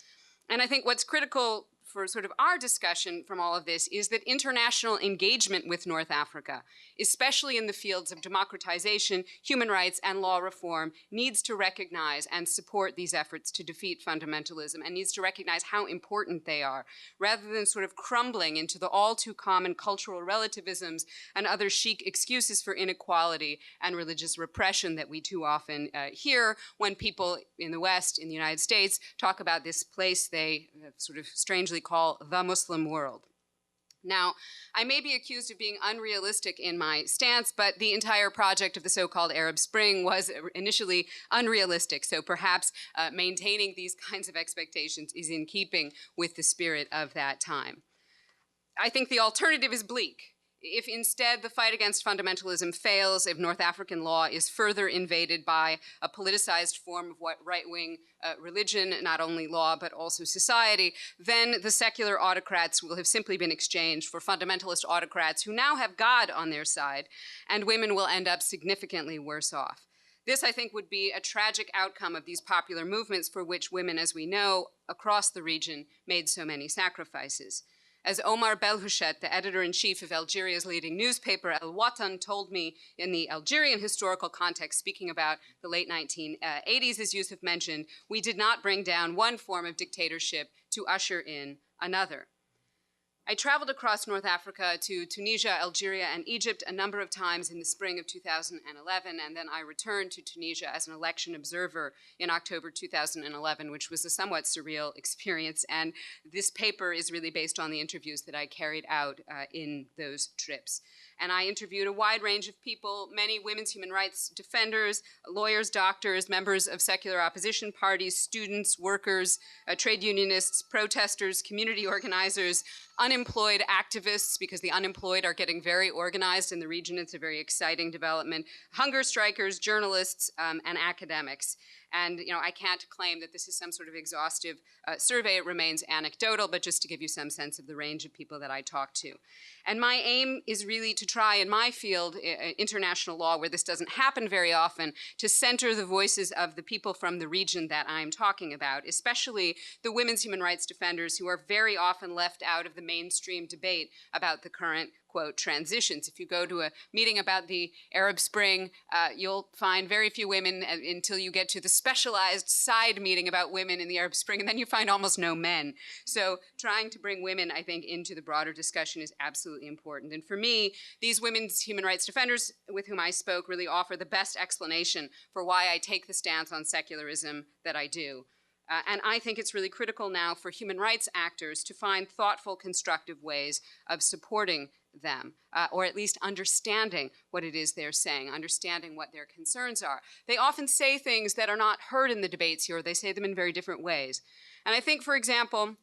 And I think what's critical for sort of our discussion from all of this is that international engagement with North Africa, especially in the fields of democratization, human rights, and law reform, needs to recognize and support these efforts to defeat fundamentalism, and needs to recognize how important they are, rather than sort of crumbling into the all too common cultural relativisms and other chic excuses for inequality and religious repression that we too often hear when people in the West, in the United States, talk about this place they sort of strangely call the Muslim world. Now, I may be accused of being unrealistic in my stance, but the entire project of the so-called Arab Spring was initially unrealistic, so perhaps maintaining these kinds of expectations is in keeping with the spirit of that time. I think the alternative is bleak. If instead the fight against fundamentalism fails, if North African law is further invaded by a politicized form of what right-wing religion, not only law, but also society, then the secular autocrats will have simply been exchanged for fundamentalist autocrats who now have God on their side, and women will end up significantly worse off. This, I think, would be a tragic outcome of these popular movements for which women, as we know, across the region made so many sacrifices. As Omar Belhouchet, the editor-in-chief of Algeria's leading newspaper, El Watan, told me in the Algerian historical context, speaking about the late 1980s, as Youcef mentioned, we did not bring down one form of dictatorship to usher in another. I traveled across North Africa to Tunisia, Algeria, and Egypt a number of times in the spring of 2011, and then I returned to Tunisia as an election observer in October 2011, which was a somewhat surreal experience, and this paper is really based on the interviews that I carried out in those trips. And I interviewed a wide range of people, many women's human rights defenders, lawyers, doctors, members of secular opposition parties, students, workers, trade unionists, protesters, community organizers, unemployed activists, because the unemployed are getting very organized in the region. It's a very exciting development. Hunger strikers, journalists, and academics. And I can't claim that this is some sort of exhaustive survey. It remains anecdotal, but just to give you some sense of the range of people that I talked to. And my aim is really to try, in my field, international law, where this doesn't happen very often, to center the voices of the people from the region that I'm talking about, especially the women's human rights defenders who are very often left out of the mainstream debate about the current quote, transitions. If you go to a meeting about the Arab Spring, you'll find very few women until you get to the specialized side meeting about women in the Arab Spring, and then you find almost no men. So trying to bring women, I think, into the broader discussion is absolutely important. And for me, these women's human rights defenders with whom I spoke really offer the best explanation for why I take the stance on secularism that I do. And I think it's really critical now for human rights actors to find thoughtful, constructive ways of supporting them, or at least understanding what it is they're saying, understanding what their concerns are. They often say things that are not heard in the debates here, or they say them in very different ways. And I think, for example,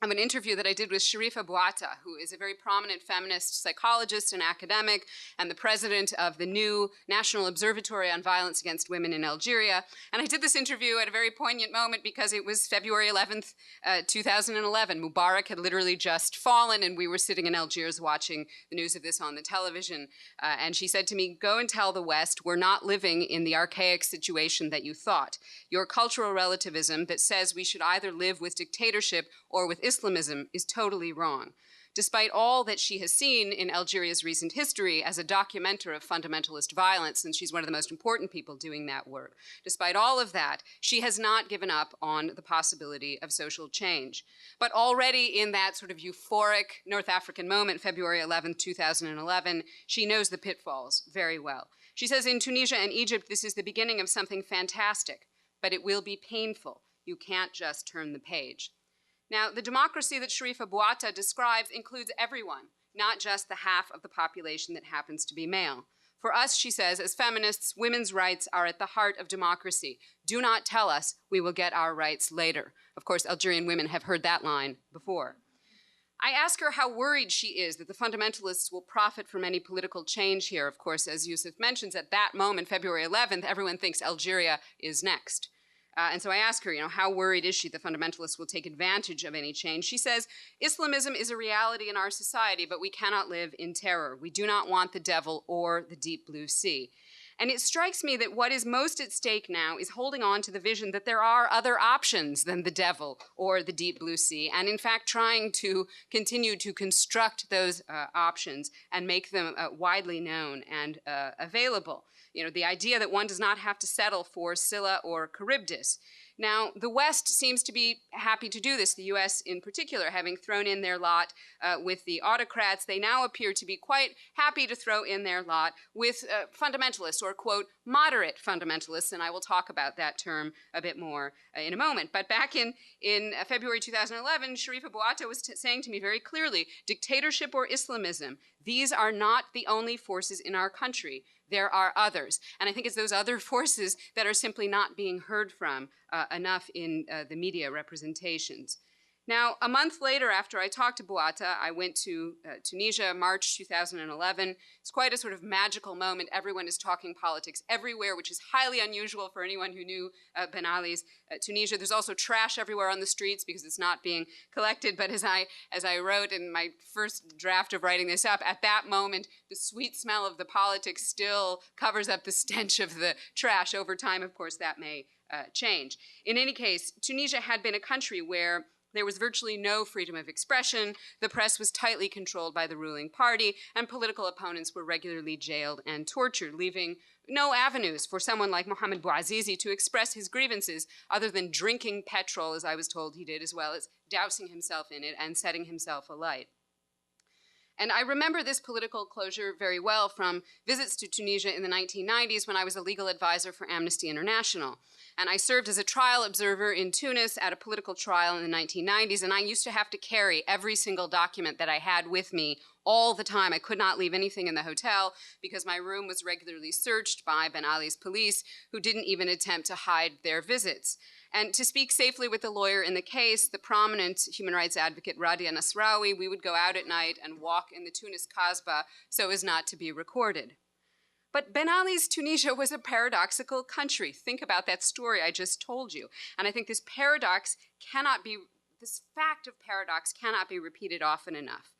of an interview that I did with Sharifa Bouata, who is a very prominent feminist psychologist and academic, and the president of the new National Observatory on Violence Against Women in Algeria. And I did this interview at a very poignant moment because it was February 11th, 2011. Mubarak had literally just fallen, and we were sitting in Algiers watching the news of this on the television. And she said to me, "Go and tell the West we're not living in the archaic situation that you thought. Your cultural relativism that says we should either live with dictatorship or with Islamism is totally wrong." Despite all that she has seen in Algeria's recent history as a documenter of fundamentalist violence, and she's one of the most important people doing that work, despite all of that, she has not given up on the possibility of social change. But already in that sort of euphoric North African moment, February 11th, 2011, she knows the pitfalls very well. She says, "In Tunisia and Egypt, this is the beginning of something fantastic, but it will be painful. You can't just turn the page." Now, the democracy that Sharifa Bouata describes includes everyone, not just the half of the population that happens to be male. For us, she says, as feminists, women's rights are at the heart of democracy. Do not tell us we will get our rights later. Of course, Algerian women have heard that line before. I ask her how worried she is that the fundamentalists will profit from any political change here. Of course, as Youcef mentions, at that moment, February 11th, everyone thinks Algeria is next. And so I ask her, how worried is she the fundamentalists will take advantage of any change? She says, "Islamism is a reality in our society, but we cannot live in terror. We do not want the devil or the deep blue sea." And it strikes me that what is most at stake now is holding on to the vision that there are other options than the devil or the deep blue sea, and in fact trying to continue to construct those options and make them widely known and available. The idea that one does not have to settle for Scylla or Charybdis. Now, the West seems to be happy to do this, the US in particular, having thrown in their lot with the autocrats. They now appear to be quite happy to throw in their lot with fundamentalists, or, quote, moderate fundamentalists, and I will talk about that term a bit more in a moment. But back in February 2011, Sharifa Bouata was saying to me very clearly, dictatorship or Islamism, these are not the only forces in our country. There are others. And I think it's those other forces that are simply not being heard from enough in the media representations. Now, a month later, after I talked to Bouata, I went to Tunisia, March 2011. It's quite a sort of magical moment. Everyone is talking politics everywhere, which is highly unusual for anyone who knew Ben Ali's Tunisia. There's also trash everywhere on the streets because it's not being collected. But as I wrote in my first draft of writing this up, at that moment, the sweet smell of the politics still covers up the stench of the trash. Over time, of course, that may change. In any case, Tunisia had been a country where there was virtually no freedom of expression, the press was tightly controlled by the ruling party, and political opponents were regularly jailed and tortured, leaving no avenues for someone like Mohamed Bouazizi to express his grievances other than drinking petrol, as I was told he did, as well as dousing himself in it and setting himself alight. And I remember this political closure very well from visits to Tunisia in the 1990s when I was a legal advisor for Amnesty International. And I served as a trial observer in Tunis at a political trial in the 1990s, and I used to have to carry every single document that I had with me all the time. I could not leave anything in the hotel because my room was regularly searched by Ben Ali's police, who didn't even attempt to hide their visits. And to speak safely with the lawyer in the case, the prominent human rights advocate Radia Nasrawi, we would go out at night and walk in the Tunis Kasbah so as not to be recorded. But Ben Ali's Tunisia was a paradoxical country. Think about that story I just told you. And I think this fact of paradox cannot be repeated often enough.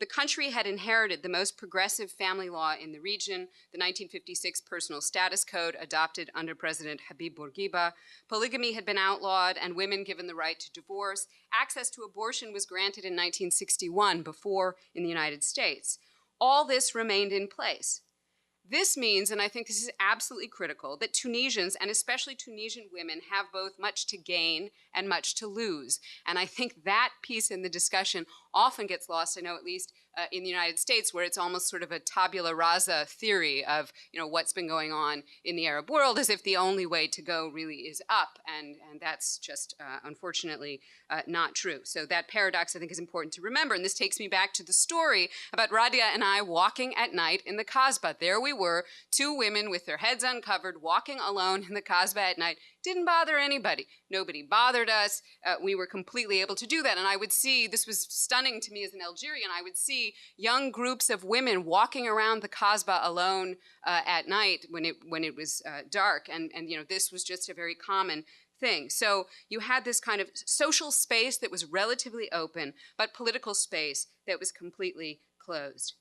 The country had inherited the most progressive family law in the region, the 1956 Personal Status Code adopted under President Habib Bourguiba. Polygamy had been outlawed and women given the right to divorce. Access to abortion was granted in 1961, before in the United States. all this remained in place. This means, and I think this is absolutely critical, that Tunisians, and especially Tunisian women, have both much to gain and much to lose. And I think that piece in the discussion often gets lost, I know at least in the United States, where it's almost sort of a tabula rasa theory of what's been going on in the Arab world, as if the only way to go really is up. And that's just, unfortunately, not true. So that paradox, I think, is important to remember. And this takes me back to the story about Radia and I walking at night in the Kasbah. There we were, two women with their heads uncovered, walking alone in the Kasbah at night. Didn't bother anybody. Nobody bothered us. We were completely able to do that. And I would see, this was stunning to me as an Algerian, I would see young groups of women walking around the Kasbah alone at night when it was dark. And this was just a very common thing. So you had this kind of social space that was relatively open, but political space that was completely closed.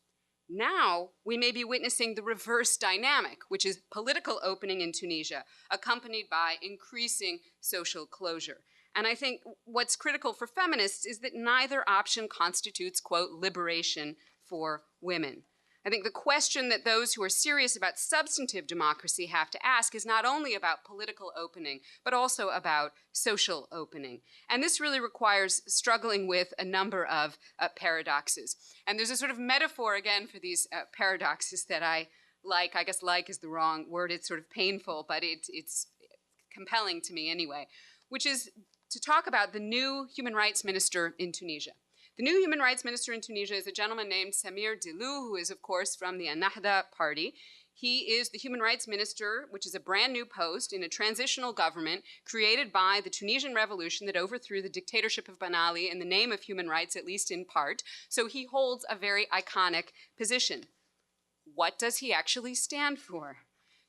Now, we may be witnessing the reverse dynamic, which is political opening in Tunisia, accompanied by increasing social closure. And I think what's critical for feminists is that neither option constitutes, quote, liberation for women. I think the question that those who are serious about substantive democracy have to ask is not only about political opening, but also about social opening. And this really requires struggling with a number of paradoxes. And there's a sort of metaphor, again, for these paradoxes that I like. I guess like is the wrong word. It's sort of painful, but it's compelling to me anyway, which is to talk about the new human rights minister in Tunisia. The new human rights minister in Tunisia is a gentleman named Samir Dilou, who is, of course, from the Ennahda party. He is the human rights minister, which is a brand new post in a transitional government created by the Tunisian revolution that overthrew the dictatorship of Ben Ali in the name of human rights, at least in part. So he holds a very iconic position. What does he actually stand for?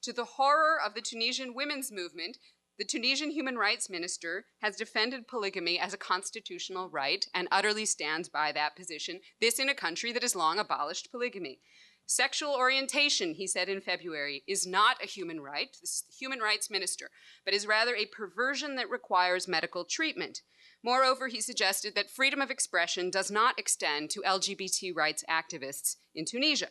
To the horror of the Tunisian women's movement, the Tunisian human rights minister has defended polygamy as a constitutional right and utterly stands by that position, this in a country that has long abolished polygamy. Sexual orientation, he said in February, is not a human right, this is the human rights minister, but is rather a perversion that requires medical treatment. Moreover, he suggested that freedom of expression does not extend to LGBT rights activists in Tunisia.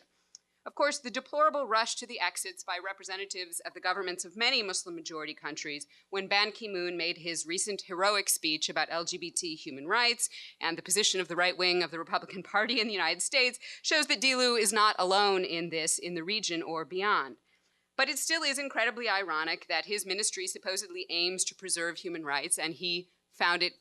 Of course, the deplorable rush to the exits by representatives of the governments of many Muslim-majority countries when Ban Ki-moon made his recent heroic speech about LGBT human rights and the position of the right wing of the Republican Party in the United States shows that Dilou is not alone in this in the region or beyond. But it still is incredibly ironic that his ministry supposedly aims to preserve human rights, and he found it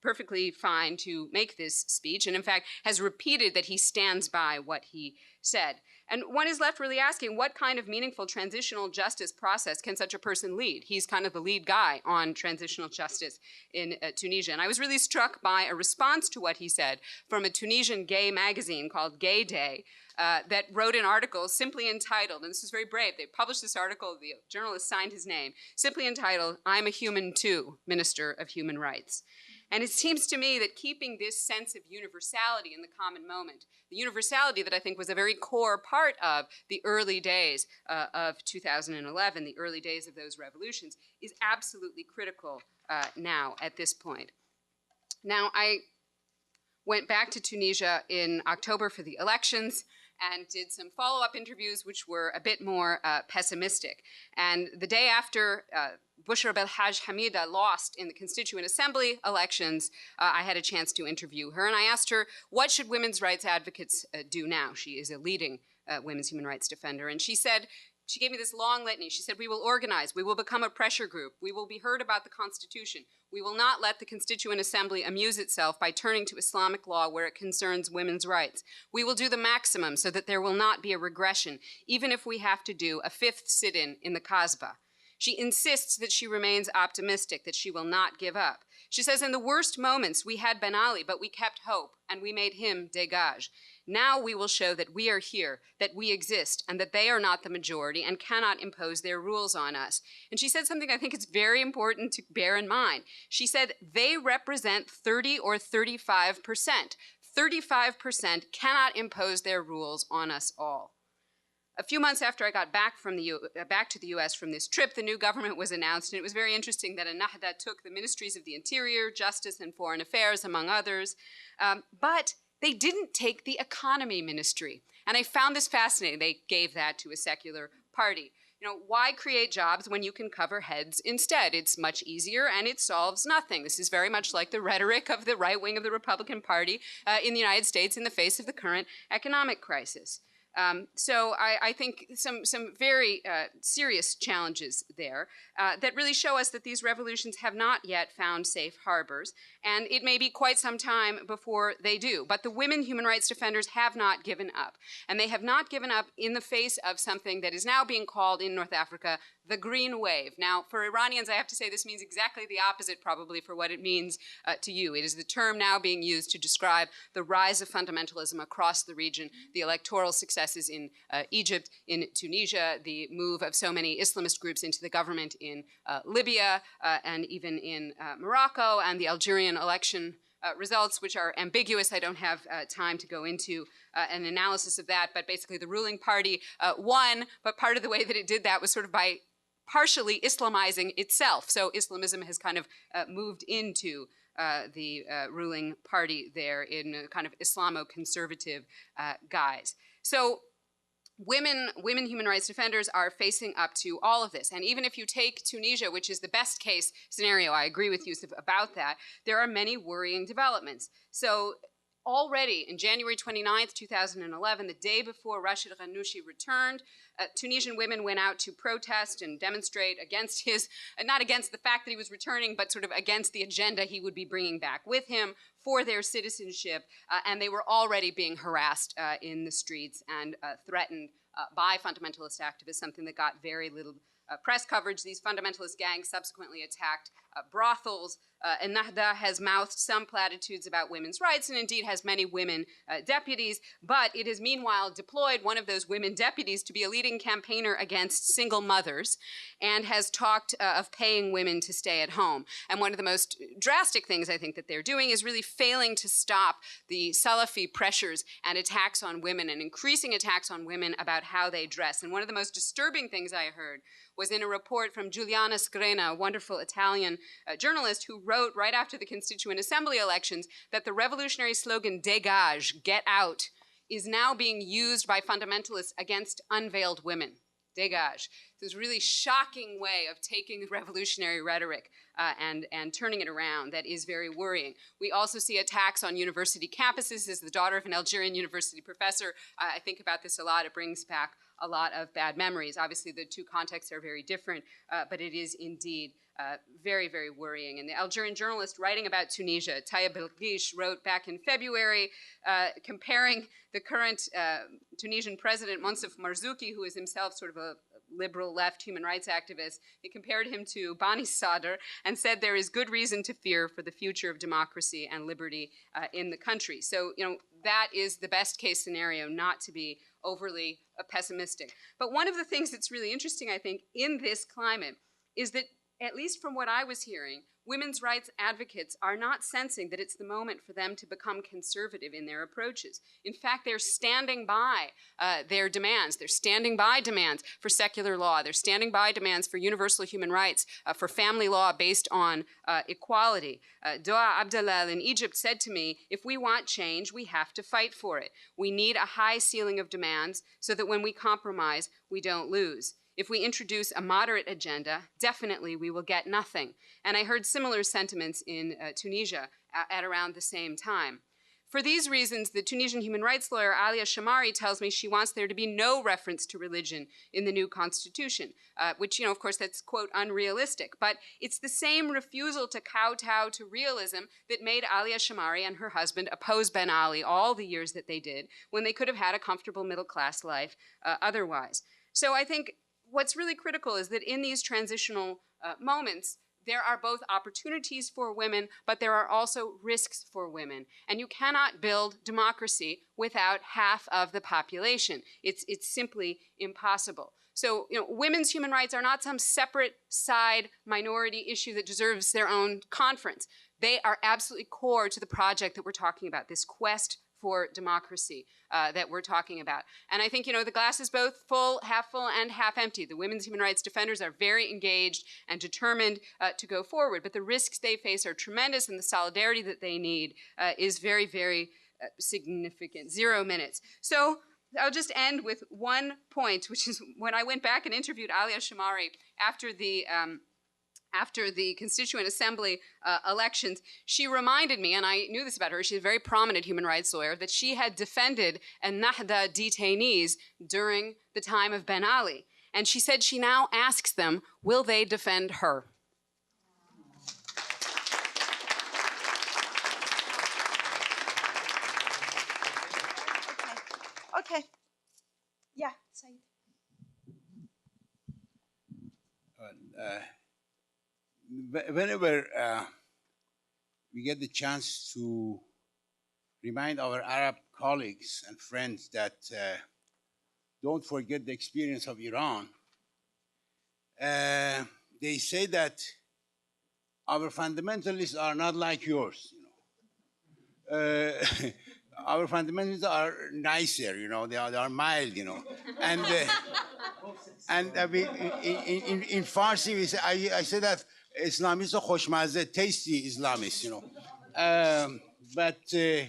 perfectly fine to make this speech, and in fact has repeated that he stands by what he said. And one is left really asking, what kind of meaningful transitional justice process can such a person lead? He's kind of the lead guy on transitional justice in Tunisia. And I was really struck by a response to what he said from a Tunisian gay magazine called Gay Day that wrote an article simply entitled, and this is very brave, they published this article, the journalist signed his name, simply entitled, "I'm a Human Too, Minister of Human Rights." And it seems to me that keeping this sense of universality in the common moment, the universality that I think was a very core part of the early days of 2011, the early days of those revolutions, is absolutely critical now at this point. Now, I went back to Tunisia in October for the elections and did some follow-up interviews which were a bit more pessimistic. And the day after Boushra Belhaj Hamida lost in the Constituent Assembly elections, I had a chance to interview her, and I asked her, what should women's rights advocates do now? She is a leading women's human rights defender, and she gave me this long litany. She said, we will organize, we will become a pressure group, we will be heard about the Constitution, we will not let the Constituent Assembly amuse itself by turning to Islamic law where it concerns women's rights. We will do the maximum so that there will not be a regression, even if we have to do a 5th sit-in in the Kasbah. She insists that she remains optimistic, that she will not give up. She says, in the worst moments, we had Ben Ali, but we kept hope, and we made him dégage. Now we will show that we are here, that we exist, and that they are not the majority and cannot impose their rules on us. And she said something I think is very important to bear in mind. She said, they represent 30 or 35%. 35% cannot impose their rules on us all. A few months after I got back to the US from this trip, the new government was announced, and it was very interesting that Ennahda took the ministries of the Interior, Justice, and Foreign Affairs, among others, but they didn't take the economy ministry. And I found this fascinating. They gave that to a secular party. You know, why create jobs when you can cover heads instead? It's much easier and it solves nothing. This is very much like the rhetoric of the right wing of the Republican Party in the United States in the face of the current economic crisis. So I think some very serious challenges there that really show us that these revolutions have not yet found safe harbors, and it may be quite some time before they do. But the women human rights defenders have not given up, and they have not given up in the face of something that is now being called in North Africa the green wave. Now, for Iranians, I have to say this means exactly the opposite probably for what it means to you. It is the term now being used to describe the rise of fundamentalism across the region, the electoral successes in Egypt, in Tunisia, the move of so many Islamist groups into the government in Libya, and even in Morocco, and the Algerian election results, which are ambiguous. I don't have time to go into an analysis of that, but basically the ruling party won, but part of the way that it did that was sort of by partially Islamizing itself. So Islamism has kind of moved into the ruling party there in a kind of Islamo-conservative guise. So women human rights defenders are facing up to all of this. And even if you take Tunisia, which is the best case scenario, I agree with Youcef about that, there are many worrying developments. So already in January 29th, 2011, the day before Rashid Ghannouchi returned, Tunisian women went out to protest and demonstrate against his, not against the fact that he was returning, but sort of against the agenda he would be bringing back with him for their citizenship. And they were already being harassed in the streets and threatened by fundamentalist activists, something that got very little press coverage. These fundamentalist gangs subsequently attacked brothels. Ennahda has mouthed some platitudes about women's rights and indeed has many women deputies, but it has meanwhile deployed one of those women deputies to be a leading campaigner against single mothers and has talked of paying women to stay at home. And one of the most drastic things I think that they're doing is really failing to stop the Salafi pressures and attacks on women and increasing attacks on women about how they dress. And one of the most disturbing things I heard was in a report from Giuliana Sgrena, a wonderful Italian journalist who wrote right after the Constituent Assembly elections that the revolutionary slogan, dégage, get out, is now being used by fundamentalists against unveiled women. Dégage. This really shocking way of taking revolutionary rhetoric and turning it around that is very worrying. We also see attacks on university campuses. As the daughter of an Algerian university professor, I think about this a lot. It brings back a lot of bad memories. Obviously, the two contexts are very different, but it is indeed very, very worrying. And the Algerian journalist writing about Tunisia, Taya Belghish, wrote back in February, comparing the current Tunisian president, Monsef Marzouki, who is himself sort of a liberal left human rights activist. They compared him to Bani Sadr and said there is good reason to fear for the future of democracy and liberty in the country. So, you know, that is the best case scenario, not to be overly pessimistic. But one of the things that's really interesting, I think, in this climate is that, at least from what I was hearing, women's rights advocates are not sensing that it's the moment for them to become conservative in their approaches. In fact, they're standing by their demands. They're standing by demands for secular law. They're standing by demands for universal human rights, for family law based on equality. Doa Abdelal in Egypt said to me, if we want change, we have to fight for it. We need a high ceiling of demands so that when we compromise, we don't lose. If we introduce a moderate agenda, definitely we will get nothing. And I heard similar sentiments in Tunisia at around the same time. For these reasons, the Tunisian human rights lawyer Alia Shamari tells me she wants there to be no reference to religion in the new constitution, which, you know, of course, that's, quote, unrealistic. But it's the same refusal to kowtow to realism that made Alia Shamari and her husband oppose Ben Ali all the years that they did, when they could have had a comfortable middle-class life otherwise. So I think what's really critical is that in these transitional moments, there are both opportunities for women, but there are also risks for women. And you cannot build democracy without half of the population. It's simply impossible. So, you know, women's human rights are not some separate side minority issue that deserves their own conference. They are absolutely core to the project that we're talking about, this quest for democracy that we're talking about. And I think, you know, the glass is both full and half empty. The women's human rights defenders are very engaged and determined to go forward, but the risks they face are tremendous, and the solidarity that they need is very, very significant. 0 minutes. So I'll just end with one point, which is when I went back and interviewed Alia Shamari after the Constituent Assembly elections, she reminded me, and I knew this about her, she's a very prominent human rights lawyer, that she had defended Ennahda detainees during the time of Ben Ali. And she said she now asks them, will they defend her? Okay. Yeah, Said. Whenever we get the chance to remind our Arab colleagues and friends that don't forget the experience of Iran, they say that our fundamentalists are not like yours. Our fundamentalists are nicer, they are mild, and in Farsi we say, I say that Islamists are khoshmazeh, tasty Islamists, but the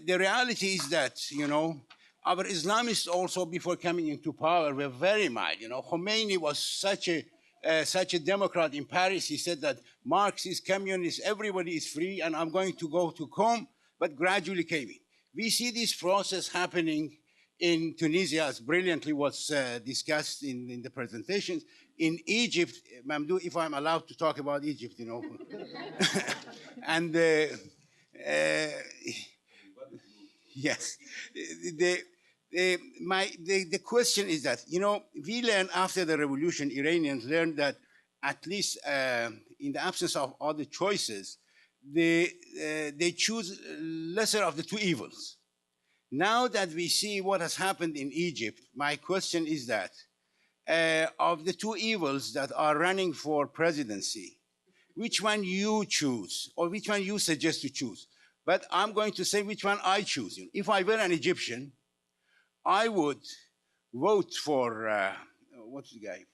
reality is that our Islamists also before coming into power were very mild. Khomeini was such a Democrat in Paris. He said that Marxists, communists, everybody is free, and I'm going to go to Qom, but gradually came in. We see this process happening in Tunisia, as brilliantly was discussed in the presentations. In Egypt, Mamdouh, if I'm allowed to talk about Egypt, and yes, the question is that, we learned after the revolution, Iranians learned that at least in the absence of other choices, they choose lesser of the two evils. Now that we see what has happened in Egypt, my question is that of the two evils that are running for presidency, which one you choose or which one you suggest to choose? But I'm going to say which one I choose. If I were an Egyptian, I would vote for, what's the guy?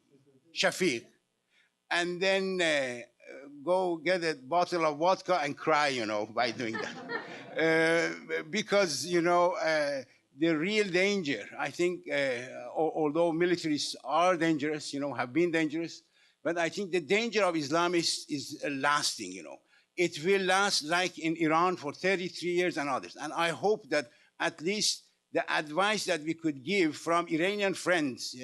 Shafiq, and then go get a bottle of vodka and cry, by doing that. Because, the real danger, I think, although militaries are dangerous, have been dangerous, but I think the danger of Islamists is lasting, It will last like in Iran for 33 years and others. And I hope that at least the advice that we could give from Iranian friends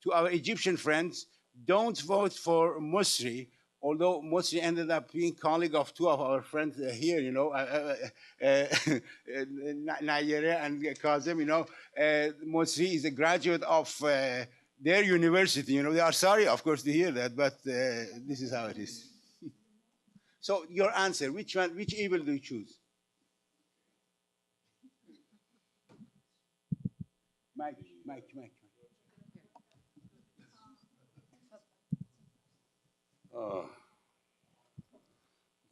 to our Egyptian friends, don't vote for Musri, although Musri ended up being colleague of two of our friends here, Nayere and Kazem, Musri is a graduate of their university, They are sorry, of course, to hear that, but this is how it is. So your answer, which evil do you choose? Mike.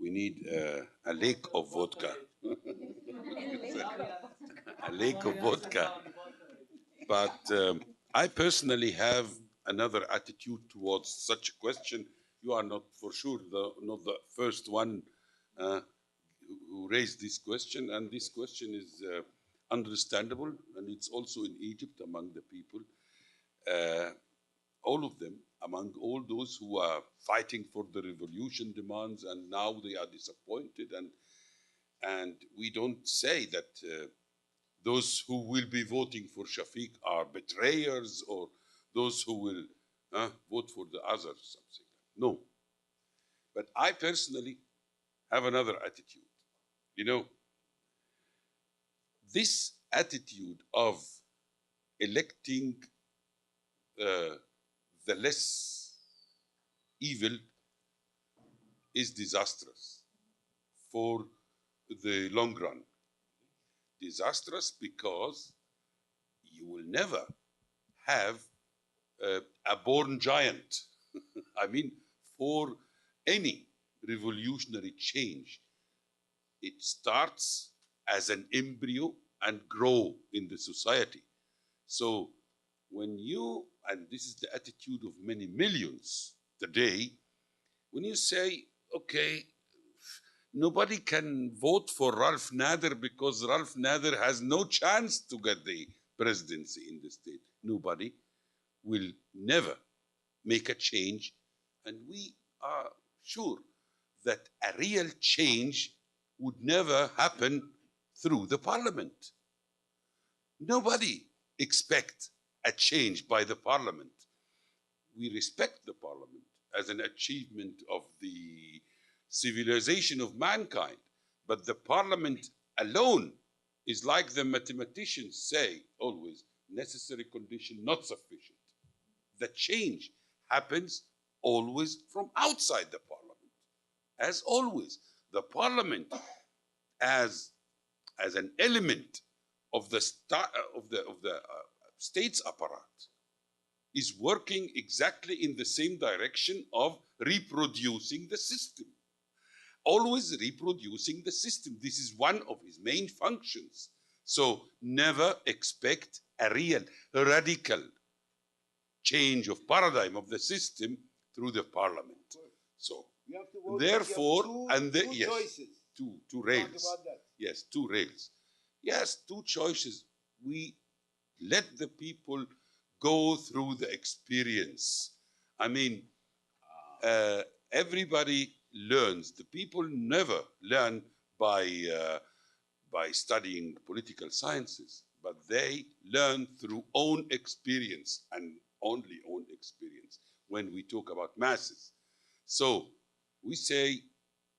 We need a lake of vodka. A lake of vodka. But I personally have another attitude towards such a question. You are not for sure not the first one who raised this question, and this question is understandable, and it's also in Egypt among the people. All of them, among all those who are fighting for the revolution demands, and now they are disappointed, and we don't say that those who will be voting for Shafiq are betrayers, or those who will vote for the other, something. No. But I personally have another attitude. This attitude of electing the less evil is disastrous for the long run. Disastrous because you will never have a born giant. I mean, for any revolutionary change, it starts as an embryo and grow in the society. So when you, and this is the attitude of many millions today, when you say, okay, Nobody can vote for Ralph Nader because Ralph Nader has no chance to get the presidency in the state. Nobody will never make a change. And we are sure that a real change would never happen through the parliament. Nobody expects a change by the parliament. We respect the parliament as an achievement of the civilization of mankind. But the parliament alone is like the mathematicians say always, necessary condition not sufficient. The change happens always from outside the parliament. As always, the parliament as an element of the state's apparatus is working exactly in the same direction of reproducing the system. Always reproducing the system. This is one of his main functions. So never expect a real radical change of paradigm of the system through the parliament. So therefore, two rails. Yes, two rails. Yes, two choices. We let the people go through the experience. I mean, everybody learns. The people never learn by studying political sciences, but they learn through own experience and only own experience when we talk about masses. So we say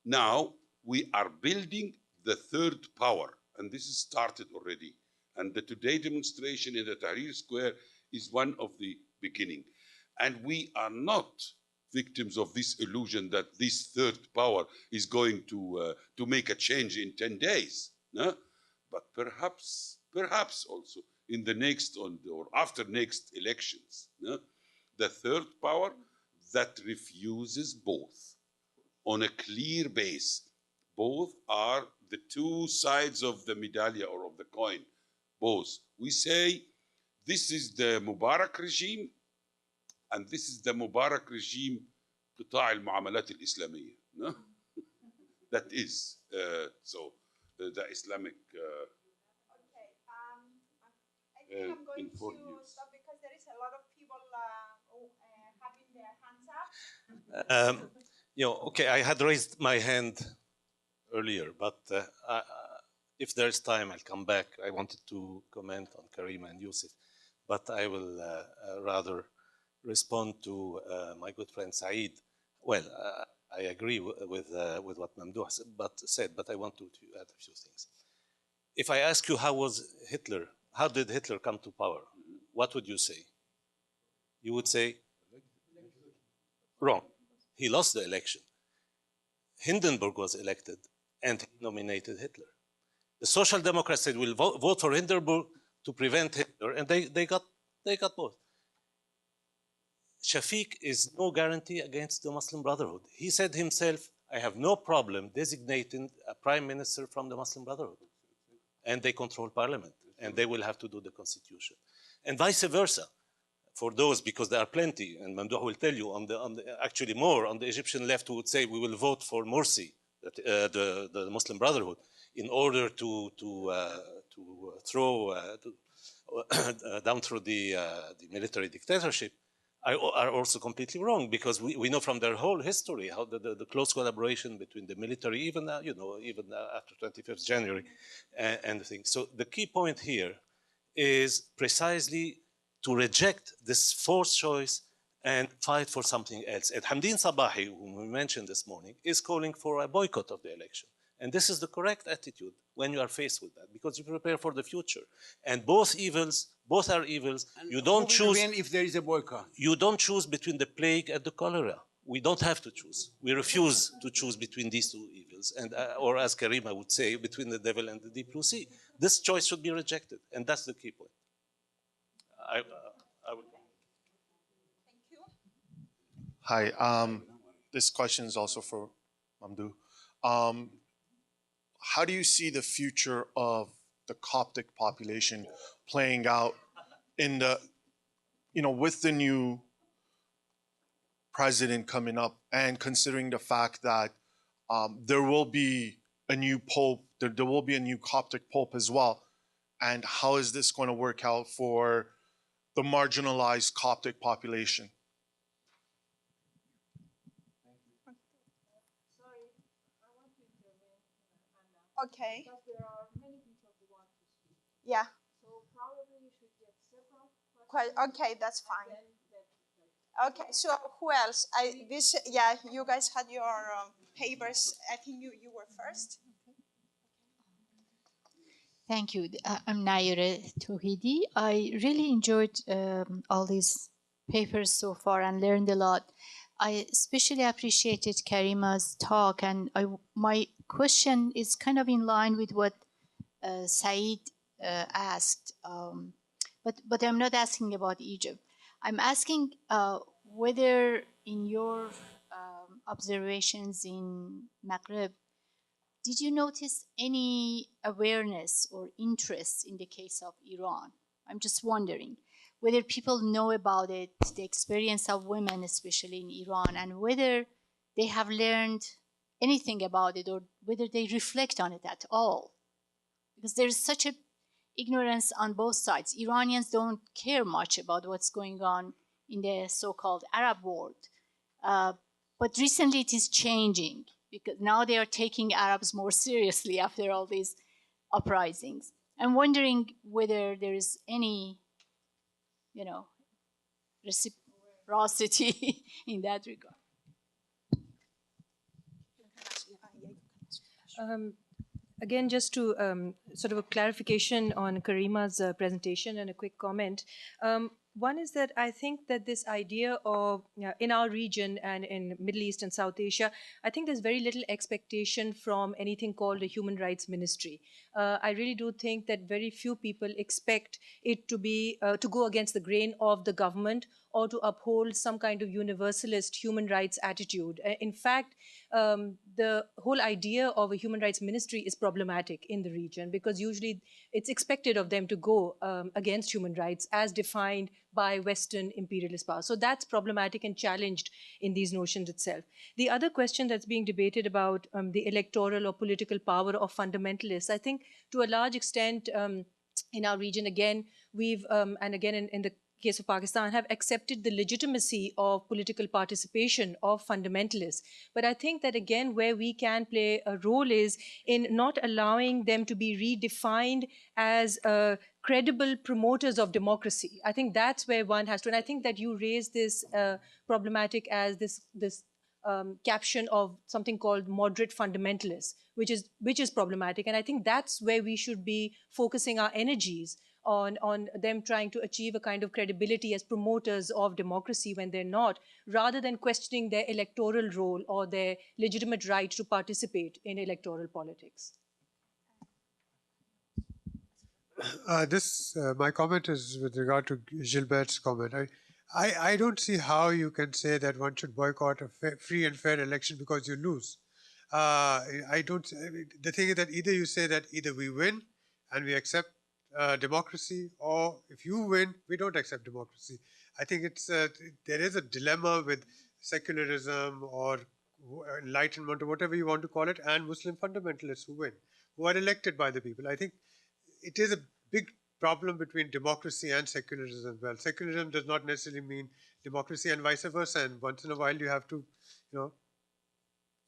now we are building the third power, and this is started already. And the today demonstration in the Tahrir Square is one of the beginning. And we are not victims of this illusion that this third power is going to make a change in 10 days. No? But perhaps also in the next or after next elections, no? The third power that refuses both on a clear base. Both are the two sides of the medallion or of the coin. Both. We say this is the Mubarak regime and this is the Mubarak regime قطاع المعاملات الإسلامية. No? That is the Islamic. I think I'm going to stop because there is a lot of people having their hands up. Okay, I had raised my hand earlier, but if there's time, I'll come back. I wanted to comment on Karima and Youcef, but I will rather respond to my good friend Saeed. Well, I agree with what Mamdouh said, but I want to add a few things. If I ask you how did Hitler come to power? What would you say? You would say, wrong. He lost the election. Hindenburg was elected and he nominated Hitler. The Social Democrats said, we'll vote for Hindenburg to prevent Hitler, and they got both. Shafiq is no guarantee against the Muslim Brotherhood. He said himself, I have no problem designating a prime minister from the Muslim Brotherhood. And they control parliament, and they will have to do the constitution. And vice versa, for those, because there are plenty, and Mamdouh will tell you, actually more on the Egyptian left who would say, we will vote for Morsi, the Muslim Brotherhood, in order to throw down through the military dictatorship, are also completely wrong, because we know from their whole history how the close collaboration between the military, even after 25th January and the thing. So the key point here is precisely to reject this forced choice and fight for something else. And Hamdeen Sabahi, whom we mentioned this morning, is calling for a boycott of the election. And this is the correct attitude when you are faced with that, because you prepare for the future. And both are evils. And you don't choose. If there is a boycott, you don't choose between the plague and the cholera. We don't have to choose. We refuse to choose between these two evils, and or as Karima would say, between the devil and the deep blue sea. This choice should be rejected, and that's the key point. I would. Thank you. Hi. This question is also for Mamdouh. How do you see the future of the Coptic population playing out in the, with the new president coming up, and considering the fact that there will be a new pope, there will be a new Coptic pope as well. And how is this going to work out for the marginalized Coptic population? Okay. Yeah. Okay, that's fine. Okay, so who else? Yeah, you guys had your papers. I think you were first. Thank you. I'm Naira Touhidi. I really enjoyed all these papers so far and learned a lot. I especially appreciated Karima's talk, and my question is kind of in line with what Said asked, but I'm not asking about Egypt. I'm asking whether in your observations in Maghreb, did you notice any awareness or interest in the case of Iran? I'm just wondering whether people know about it, the experience of women, especially in Iran, and whether they have learned anything about it or whether they reflect on it at all. Because there's such a ignorance on both sides. Iranians don't care much about what's going on in the so-called Arab world. But recently it is changing, because now they are taking Arabs more seriously after all these uprisings. I'm wondering whether there is any, reciprocity in that regard. Again, just to sort of a clarification on Karima's presentation and a quick comment. One is that I think that this idea of, in our region and in Middle East and South Asia, I think there's very little expectation from anything called a human rights ministry. I really do think that very few people expect it to be, to go against the grain of the government or to uphold some kind of universalist human rights attitude. In fact, the whole idea of a human rights ministry is problematic in the region, because usually it's expected of them to go against human rights as defined by Western imperialist power. So that's problematic and challenged in these notions itself. The other question that's being debated about the electoral or political power of fundamentalists, I think to a large extent in our region, again, we've, and again in the case of Pakistan, have accepted the legitimacy of political participation of fundamentalists. But I think that, again, where we can play a role is in not allowing them to be redefined as credible promoters of democracy. I think that's where one has to, and I think that you raised this problematic as this caption of something called moderate fundamentalists, which is problematic. And I think that's where we should be focusing our energies on them trying to achieve a kind of credibility as promoters of democracy when they're not, rather than questioning their electoral role or their legitimate right to participate in electoral politics. My comment is with regard to Gilbert's comment. I don't see how you can say that one should boycott a free and fair election because you lose. The thing is that either you say that either we win and we accept democracy, or if you win, we don't accept democracy. I think there is a dilemma with secularism or enlightenment or whatever you want to call it, and Muslim fundamentalists who win, who are elected by the people. I think it is a big problem between democracy and secularism as well. Secularism does not necessarily mean democracy, and vice versa. And once in a while, you have to,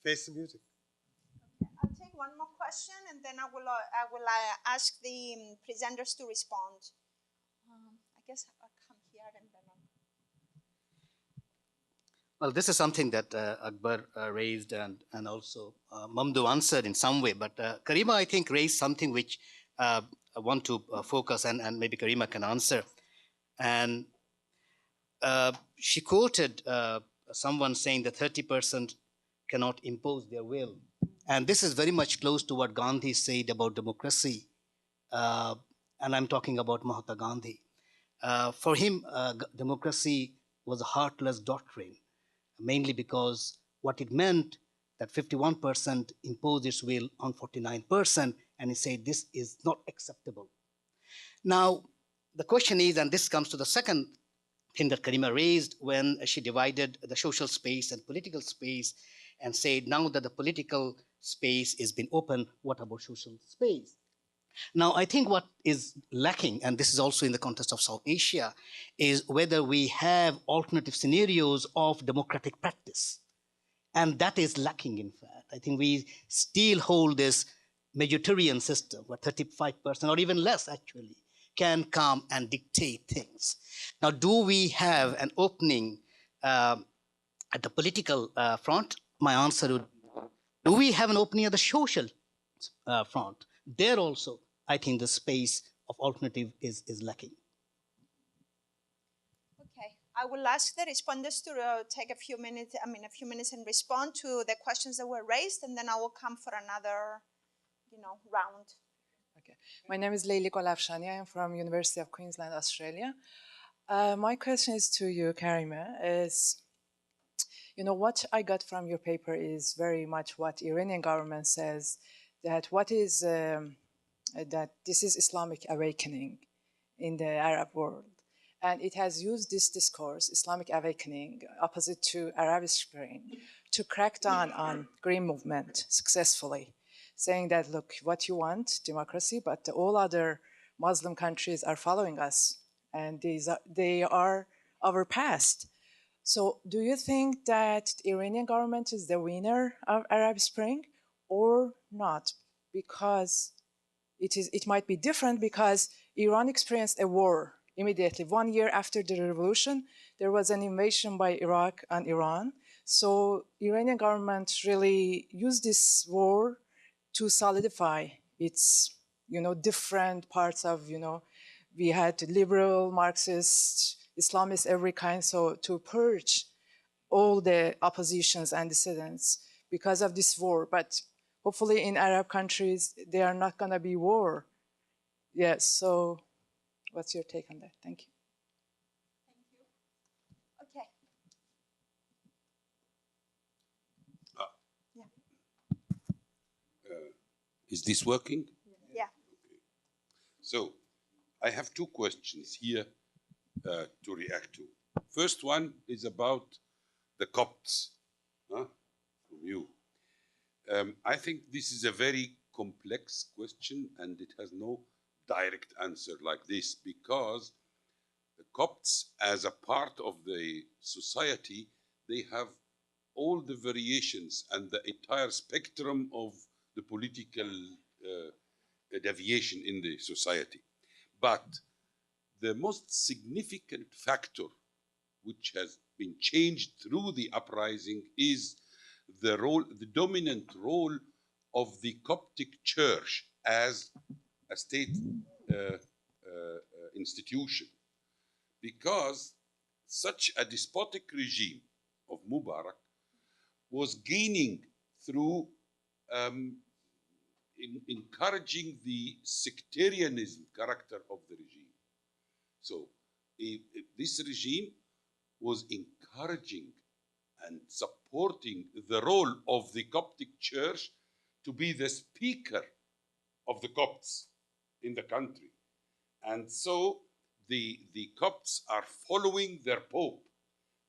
face the music. I'll take one more question, and then I will ask the presenters to respond. I guess I'll come here and then Well, this is something that Akbar raised and also Mamdouh answered in some way. But Karima, I think, raised something which I want to focus and maybe Karima can answer. And she quoted someone saying that 30% cannot impose their will. And this is very much close to what Gandhi said about democracy. And I'm talking about Mahatma Gandhi. For him, democracy was a heartless doctrine, mainly because what it meant that 51% imposed its will on 49%, and he said this is not acceptable. Now, the question is, and this comes to the second thing that Karima raised when she divided the social space and political space, and say, now that the political space has been open, what about social space? Now, I think what is lacking, and this is also in the context of South Asia, is whether we have alternative scenarios of democratic practice. And that is lacking, in fact. I think we still hold this majoritarian system where 35% or even less actually can come and dictate things. Now, do we have an opening at the political front? My answer would be, do we have an opening at the social front? There also, I think the space of alternative is lacking. Okay, I will ask the respondents to take a few minutes and respond to the questions that were raised, and then I will come for another, round. Okay, my name is Leili Kolafshani. I am from University of Queensland, Australia. My question is to you, Karima, is, what I got from your paper is very much what Iranian government says, that that this is Islamic awakening in the Arab world. And it has used this discourse, Islamic awakening, opposite to Arab Spring, to crack down on Green movement successfully, saying that, look, what you want, democracy, but all other Muslim countries are following us, and they are our past. So do you think that the Iranian government is the winner of Arab Spring or not? Because it might be different, because Iran experienced a war immediately. 1 year after the revolution, there was an invasion by Iraq on Iran. So Iranian government really used this war to solidify its, different parts of, we had liberal, Marxist, Islamist, every kind, so to purge all the oppositions and dissidents because of this war. But hopefully in Arab countries, there are not gonna be war. Yes, so what's your take on that? Thank you. Thank you. Okay. Is this working? Yeah. Okay. So I have two questions here to react to. First one is about the Copts, from you. I think this is a very complex question, and it has no direct answer like this, because the Copts, as a part of the society, they have all the variations and the entire spectrum of the political deviation in the society. But the most significant factor which has been changed through the uprising is the dominant role of the Coptic Church as a state institution. Because such a despotic regime of Mubarak was gaining through encouraging the sectarianism character of the regime. So this regime was encouraging and supporting the role of the Coptic Church to be the speaker of the Copts in the country. And so the Copts are following their Pope,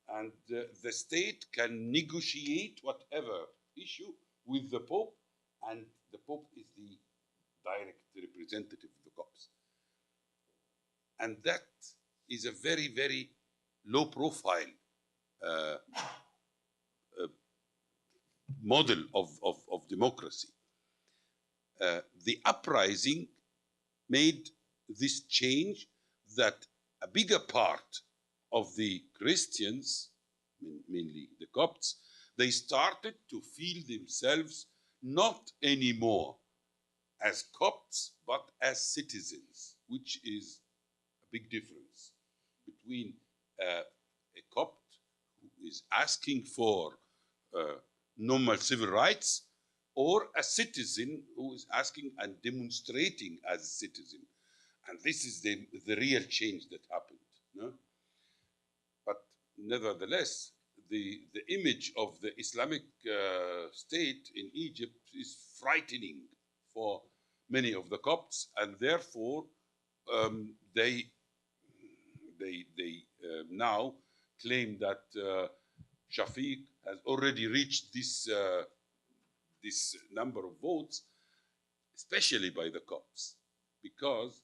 and the state can negotiate whatever issue with the Pope, and the Pope is the direct representative of the Copts. And that is a very, very low profile model of democracy. The uprising made this change, that a bigger part of the Christians, mainly the Copts, they started to feel themselves not anymore as Copts, but as citizens, which is a big difference between a Copt who is asking for normal civil rights, or a citizen who is asking and demonstrating as a citizen. And this is the real change that happened. No? But nevertheless, the image of the Islamic State in Egypt is frightening for many of the Copts, and therefore they now claim that Shafiq has already reached this, this number of votes, especially by the Copts, because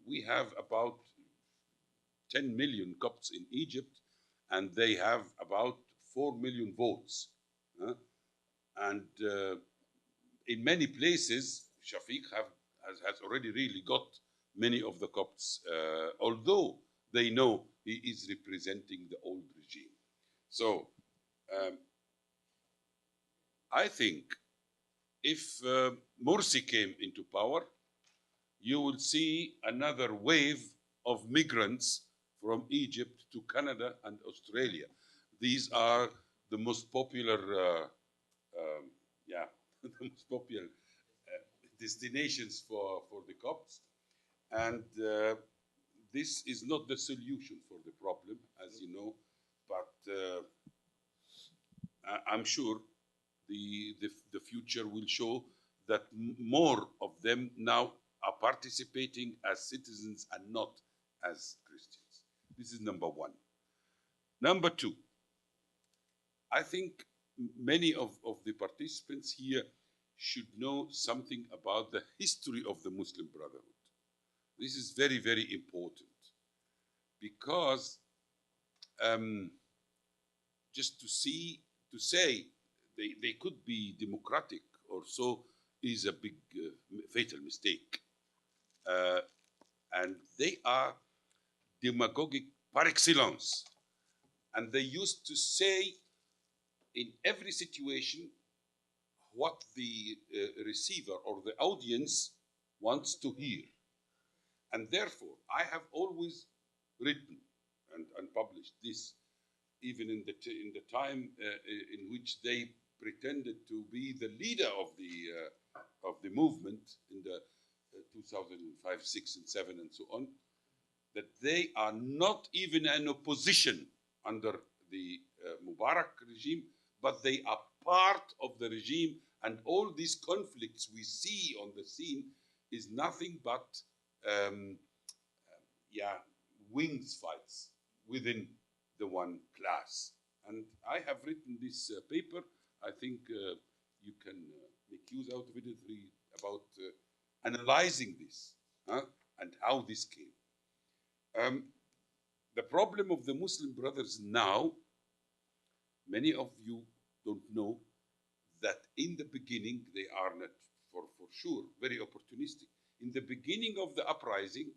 we have about 10 million Copts in Egypt, and they have about 4 million votes. And in many places, Shafiq has already really got many of the Copts, although they know he is representing the old regime. So I think if Morsi came into power, you will see another wave of migrants from Egypt to Canada and Australia. These are the most popular, the most popular destinations for the Copts. And this is not the solution for the problem, as you know, but I'm sure the future will show that more of them now are participating as citizens and not as Christians. This is number one. Number two, I think many of the participants here should know something about the history of the Muslim Brotherhood. This is very, very important, because just to say they could be democratic or so is a big fatal mistake. And they are demagogic par excellence. And they used to say in every situation what the receiver or the audience wants to hear. And therefore, I have always written and published this, even in the time in which they pretended to be the leader of the movement in the 2005, 6, and 7, and so on, that they are not even an opposition under the Mubarak regime, but they are part of the regime, and all these conflicts we see on the scene is nothing but wings fights within the one class. And I have written this paper. I think you can make use out of it about analyzing this and how this came. The problem of the Muslim Brothers now, many of you don't know that in the beginning they are not, for sure, very opportunistic. In the beginning of the uprising,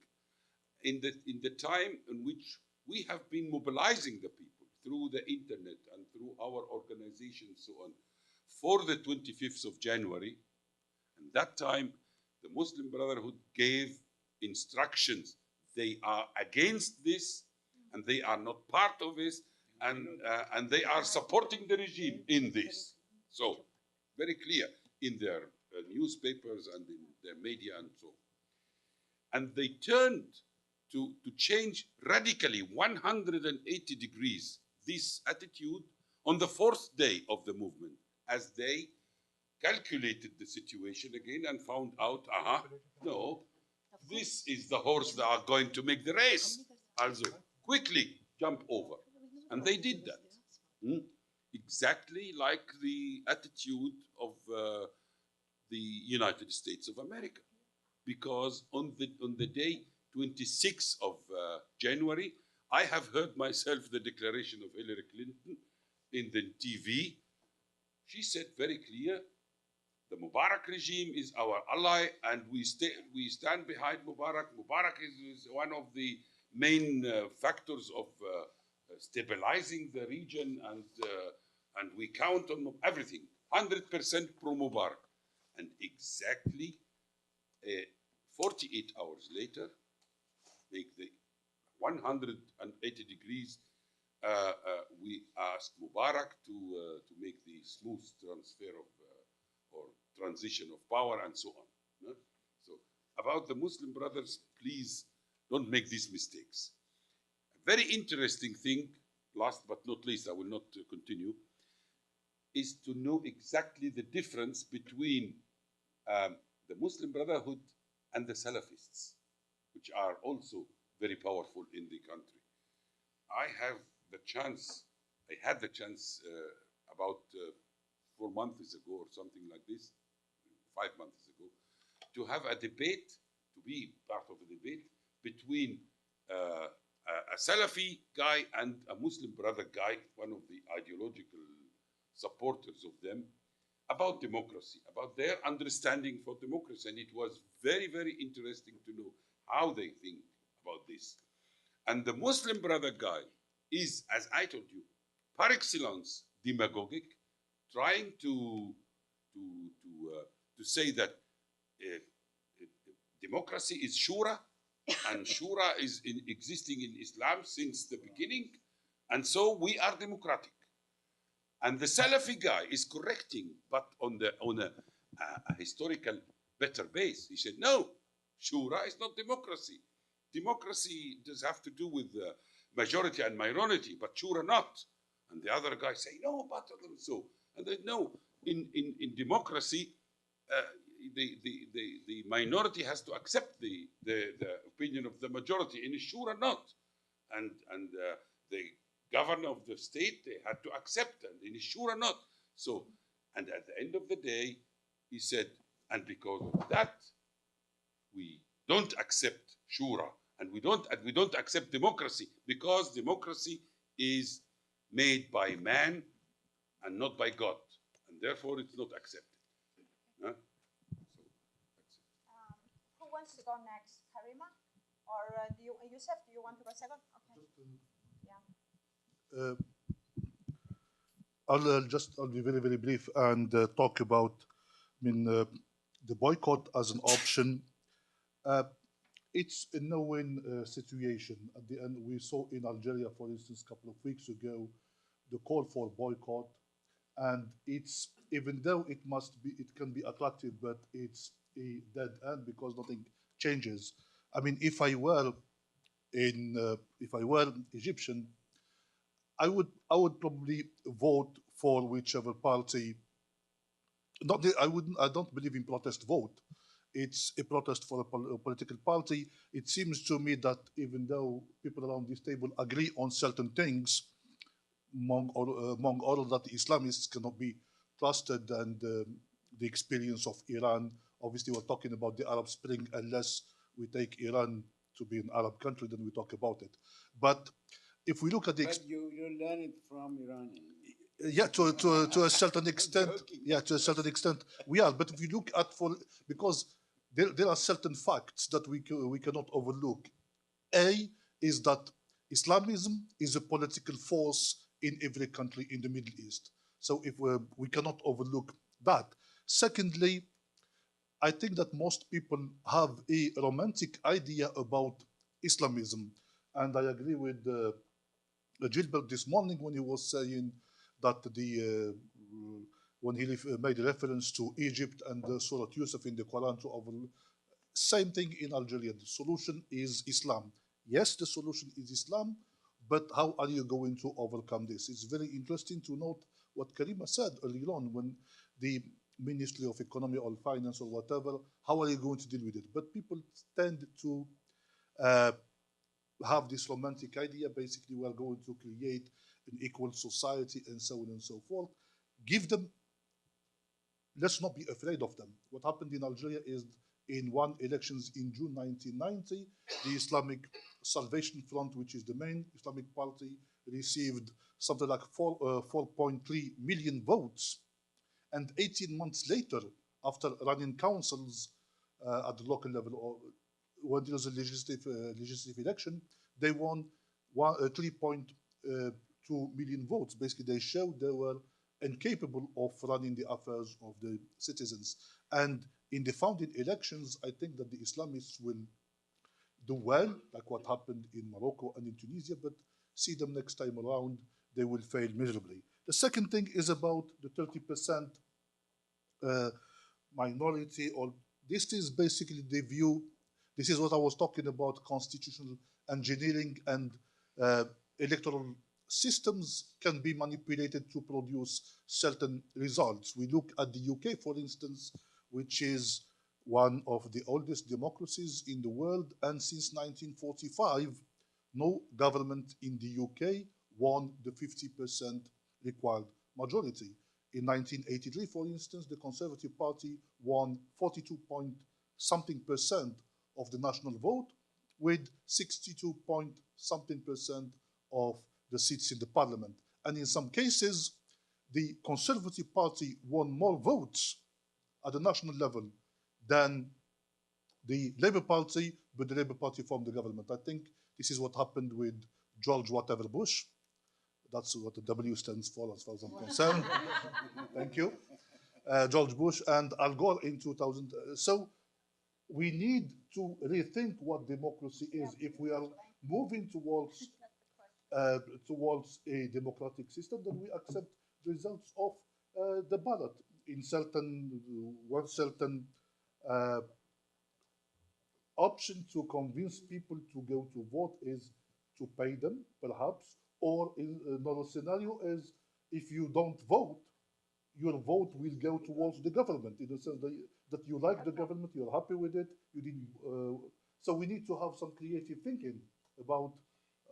in the time in which we have been mobilizing the people through the internet and through our organization and so on, for the 25th of January, and that time the Muslim Brotherhood gave instructions. They are against this, and they are not part of this, and they are supporting the regime in this. So, very clear in their newspapers and in their media and so on. And they turned to change radically 180 degrees this attitude on the fourth day of the movement, as they calculated the situation again and found out, no, this is the horse that are going to make the race. Also, quickly jump over. And they did that. Exactly like the attitude of the United States of America. Because on the day 26th of January, I have heard myself the declaration of Hillary Clinton in the TV. She said very clear, the Mubarak regime is our ally, and we stand behind Mubarak. Mubarak is one of the main factors of stabilizing the region, and we count on everything. 100% pro-Mubarak. And exactly 48 hours later, make the 180 degrees, we asked Mubarak to make the smooth transfer of or transition of power and so on. So about the Muslim Brothers, please don't make these mistakes. A very interesting thing, last but not least, I will not continue, is to know exactly the difference between the Muslim Brotherhood and the Salafists, which are also very powerful in the country. I have the chance I had the chance about 4 months ago or something like this, 5 months ago, to have a debate, to be part of a debate between a Salafi guy and a Muslim brother guy, one of the ideological supporters of them, about democracy, about their understanding for democracy. And it was very, very interesting to know how they think about this. And the Muslim brother guy is, as I told you, par excellence demagogic, trying to say that democracy is shura, and shura is existing in Islam since the beginning, and so we are democratic. And the Salafi guy is correcting, but on a historical better base. He said, no, shura is not democracy. Democracy does have to do with majority and minority, but shura not. And the other guy say, no, but so. And they no, in democracy, the minority has to accept the opinion of the majority. In shura not. And the governor of the state, they had to accept, and in shura not. So, and at the end of the day, he said, and because of that, we don't accept shura, and we don't accept democracy, because democracy is made by man and not by God, and therefore it's not accepted. Huh? So that's it. Who wants to go next? Karima? Or Youcef, do you want to go second? Okay. Yeah. I'll be very, very brief and talk about, the boycott as an option. It's a no-win situation. At the end, we saw in Algeria, for instance, a couple of weeks ago, the call for boycott, and it's, even though it can be attractive, but it's a dead end because nothing changes. I mean, if I were Egyptian, I would probably vote for whichever party. I don't believe in protest vote. It's a protest for a political party. It seems to me that even though people around this table agree on certain things, among all of that, the Islamists cannot be trusted, and the experience of Iran, obviously we're talking about the Arab Spring, unless we take Iran to be an Arab country, then we talk about it. But if we look at the... But you learn it from Iranians. Yeah, to a certain extent. Yeah, to a certain extent, we are. But if you look at because there are certain facts that we cannot overlook. A is that Islamism is a political force in every country in the Middle East. So if we cannot overlook that. Secondly, I think that most people have a romantic idea about Islamism, and I agree with Gilbert this morning when he was saying that when he made a reference to Egypt and Surah Youcef in the Quran to overlook. Same thing in Algeria. The solution is Islam. Yes, the solution is Islam, but how are you going to overcome this? It's very interesting to note what Karima said earlier on when the Ministry of Economy or Finance or whatever, how are you going to deal with it? But people tend to have this romantic idea, basically we are going to create an equal society and so on and so forth. Give them, let's not be afraid of them. What happened in Algeria is in one elections in June 1990, the Islamic Salvation Front, which is the main Islamic party, received something like 4.3 million votes. And 18 months later, after running councils at the local level, or when there was a legislative election, they won 3.2 million votes. Basically, they showed they were incapable of running the affairs of the citizens. And in the founding elections, I think that the Islamists will do well, like what happened in Morocco and in Tunisia, but see them next time around, they will fail miserably. The second thing is about the 30% minority, or this is basically the view, this is what I was talking about, constitutional engineering and electoral systems can be manipulated to produce certain results. We look at the UK, for instance, which is one of the oldest democracies in the world, and since 1945, no government in the UK won the 50% required majority. In 1983, for instance, the Conservative Party won 42-point-something% of the national vote, with 62-point-something% of the seats in the parliament. And in some cases, the Conservative Party won more votes at the national level than the Labour Party, but the Labour Party formed the government. I think this is what happened with George whatever Bush. That's what the W stands for, as far as I'm concerned. Thank you. George Bush and Al Gore in 2000. So we need to rethink what democracy is if we are moving towards a democratic system. Then we accept the results of the ballot. In one certain option to convince people to go to vote is to pay them, perhaps, or in another scenario is if you don't vote, your vote will go towards the government in the sense that you like the government, you're happy with it. You didn't. So we need to have some creative thinking about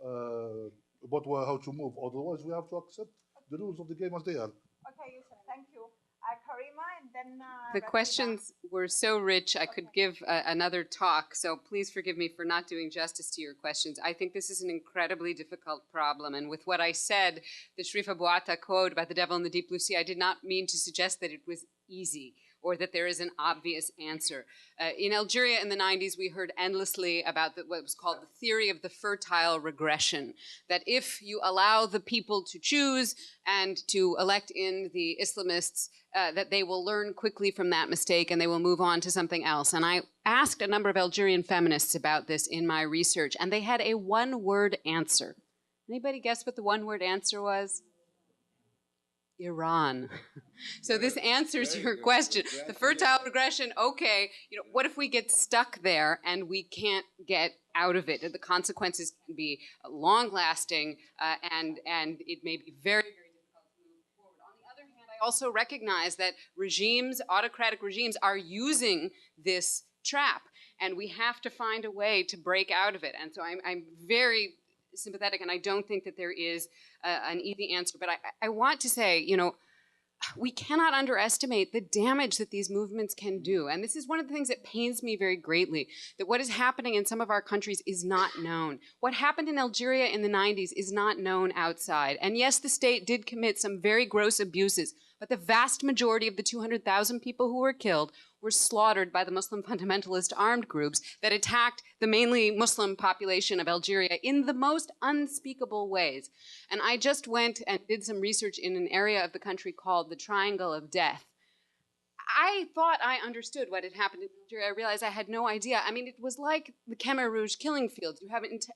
how to move. Otherwise, we have to accept the rules of the game as they are. Okay, Youcef, thank you. Karima, and then the questions were so rich, I could give another talk, so please forgive me for not doing justice to your questions. I think this is an incredibly difficult problem, and with what I said, the Sharifa Bouata quote about the devil in the deep blue sea, I did not mean to suggest that it was easy or that there is an obvious answer. In Algeria in the 90s, we heard endlessly about what was called the theory of the fertile regression, that if you allow the people to choose and to elect in the Islamists, that they will learn quickly from that mistake and they will move on to something else. And I asked a number of Algerian feminists about this in my research, and they had a one-word answer. Anybody guess what the one-word answer was? Iran. So this answers your question. The fertile regression, okay, what if we get stuck there and we can't get out of it? The consequences can be long-lasting and it may be very, very difficult to move forward. On the other hand, I also recognize that regimes, autocratic regimes, are using this trap, and we have to find a way to break out of it. And so I'm very sympathetic, and I don't think that there is an easy answer. But I want to say, we cannot underestimate the damage that these movements can do. And this is one of the things that pains me very greatly, that what is happening in some of our countries is not known. What happened in Algeria in the 90s is not known outside. And yes, the state did commit some very gross abuses, but the vast majority of the 200,000 people who were killed were slaughtered by the Muslim fundamentalist armed groups that attacked the mainly Muslim population of Algeria in the most unspeakable ways. And I just went and did some research in an area of the country called the Triangle of Death. I thought I understood what had happened in Algeria. I realized I had no idea. I mean, it was like the Khmer Rouge killing fields. You haven't,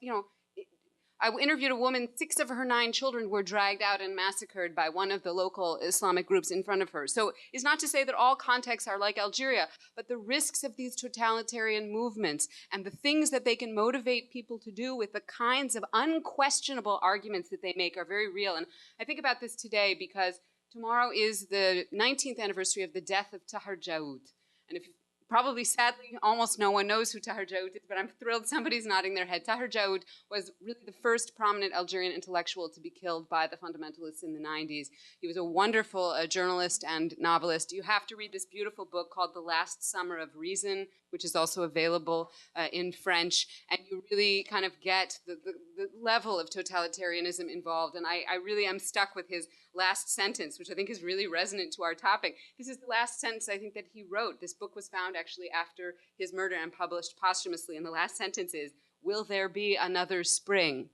I interviewed a woman, 6 of her 9 children were dragged out and massacred by one of the local Islamic groups in front of her. So it's not to say that all contexts are like Algeria, but the risks of these totalitarian movements and the things that they can motivate people to do with the kinds of unquestionable arguments that they make are very real. And I think about this today because tomorrow is the 19th anniversary of the death of Tahar Jaoud. And if probably, sadly, almost no one knows who Tahar Jaoud is, but I'm thrilled somebody's nodding their head. Tahar Jaoud was really the first prominent Algerian intellectual to be killed by the fundamentalists in the 90s. He was a wonderful journalist and novelist. You have to read this beautiful book called The Last Summer of Reason, which is also available in French, and you really kind of get the level of totalitarianism involved. And I really am stuck with his last sentence, which I think is really resonant to our topic. This is the last sentence I think that he wrote. This book was found actually after his murder and published posthumously, and the last sentence is, "Will there be another spring?"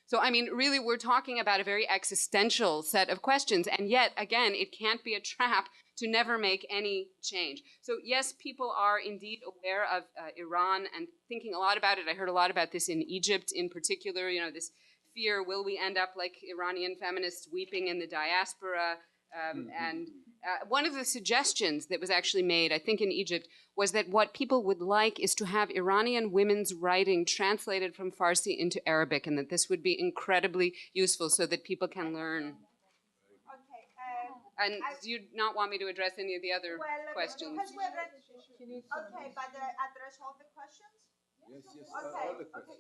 So, I mean, really, we're talking about a very existential set of questions, and yet, again, it can't be a trap to never make any change. So, yes, people are indeed aware of Iran and thinking a lot about it. I heard a lot about this in Egypt in particular, this fear, will we end up like Iranian feminists weeping in the diaspora? And one of the suggestions that was actually made, I think in Egypt, was that what people would like is to have Iranian women's writing translated from Farsi into Arabic, and that this would be incredibly useful so that people can learn. Okay. And do you not want me to address any of the other questions? Okay, but address all the questions? Yes, okay. All the questions.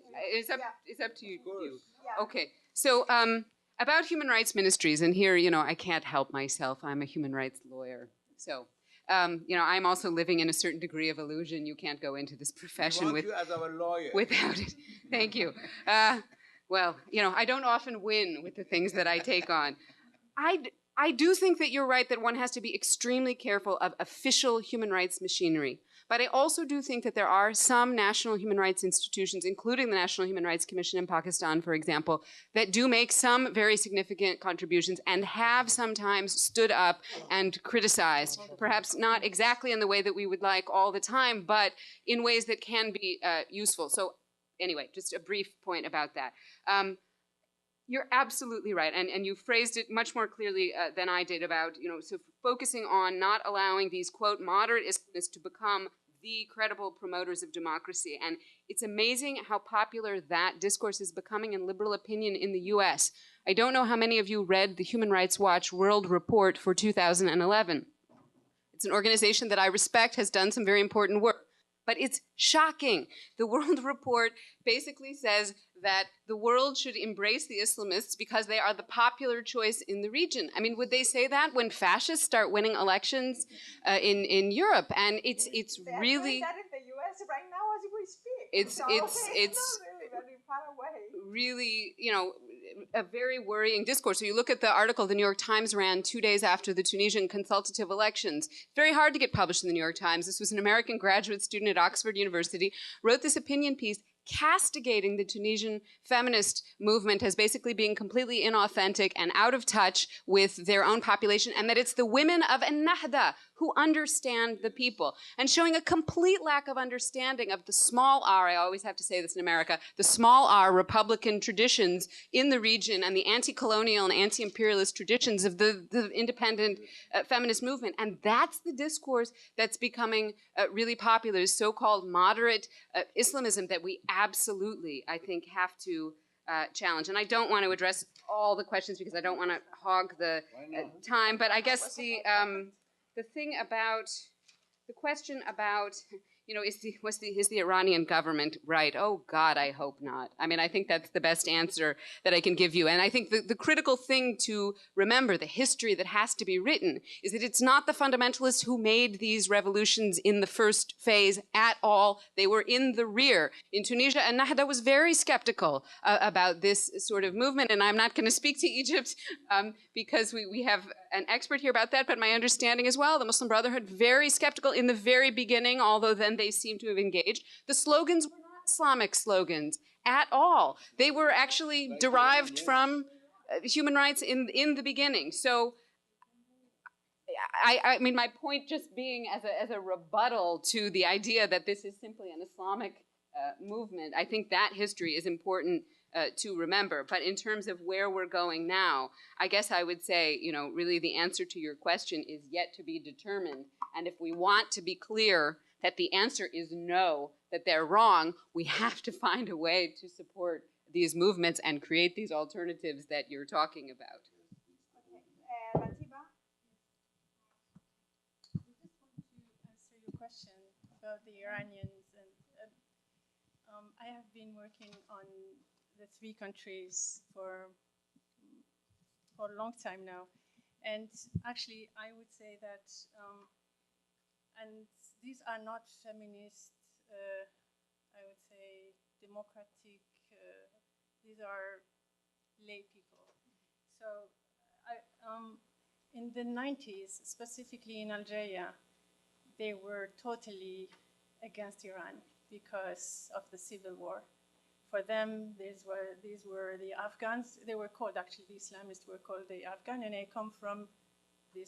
It's up to you. Yeah. Okay. So, About human rights ministries, and here, you know, I can't help myself. I'm a human rights lawyer. So, you know, I'm also living in a certain degree of illusion. You can't go into this profession We want you as our lawyer. without it. Thank you. Well, you know, I don't often win with the things that I take on. I do think that you're right that one has to be extremely careful of official human rights machinery. But I also do think that there are some national human rights institutions, including the National Human Rights Commission in Pakistan, for example, that do make some very significant contributions and have sometimes stood up and criticized, perhaps not exactly in the way that we would like all the time, but in ways that can be useful. So anyway, just a brief point about that. You're absolutely right, and you phrased it much more clearly than I did about, you know, so focusing on not allowing these, quote, moderate Islamists to become the credible promoters of democracy. And it's amazing how popular that discourse is becoming in liberal opinion in the US. I don't know how many of you read the Human Rights Watch World Report for 2011. It's an organization that I respect, has done some very important work. But it's shocking. The World Report basically says that the world should embrace the Islamists because they are the popular choice in the region. I mean, would they say that when fascists start winning elections in Europe? And it's really that in the US right now as we speak. It's not really very far away. Really, you know, a very worrying discourse. So you look at the article the New York Times ran 2 days after the Tunisian consultative elections. Very hard to get published in the New York Times. This was an American graduate student at Oxford University, wrote this opinion piece castigating the Tunisian feminist movement as basically being completely inauthentic and out of touch with their own population, and that it's the women of Ennahda who understand the people, and showing a complete lack of understanding of the small r, I always have to say this in America, the small r Republican traditions in the region and the anti-colonial and anti-imperialist traditions of the independent feminist movement. And that's the discourse that's becoming really popular, so-called moderate Islamism that we absolutely, I think, have to challenge. And I don't want to address all the questions because I don't want to hog the time, but I guess the thing about, the question about, you know, is the Iranian government right? Oh God, I hope not. I mean, I think that's the best answer that I can give you. And I think the critical thing to remember, the history that has to be written, is that it's not the fundamentalists who made these revolutions in the first phase at all. They were in the rear. In Tunisia, Ennahda was very skeptical about this sort of movement. And I'm not going to speak to Egypt because we have an expert here about that, but my understanding as well, the Muslim Brotherhood, very skeptical in the very beginning, although then they seem to have engaged. The slogans were not Islamic slogans at all. They were actually derived from human rights in the beginning. So I mean, my point just being as a rebuttal to the idea that this is simply an Islamic movement, I think that history is important to remember. But in terms of where we're going now, I guess I would say, you know, really the answer to your question is yet to be determined. And if we want to be clear that the answer is no, that they're wrong, we have to find a way to support these movements and create these alternatives that you're talking about. Okay. Latiba? I just want to answer your question about the Iranians. And I have been working on the three countries for a long time now. And actually, I would say that, and these are not feminist, I would say, democratic, these are lay people. So in the 90s, specifically in Algeria, they were totally against Iran because of the civil war. For them, these were the Afghans. They were called, actually, the Islamists were called the Afghan, and I come from the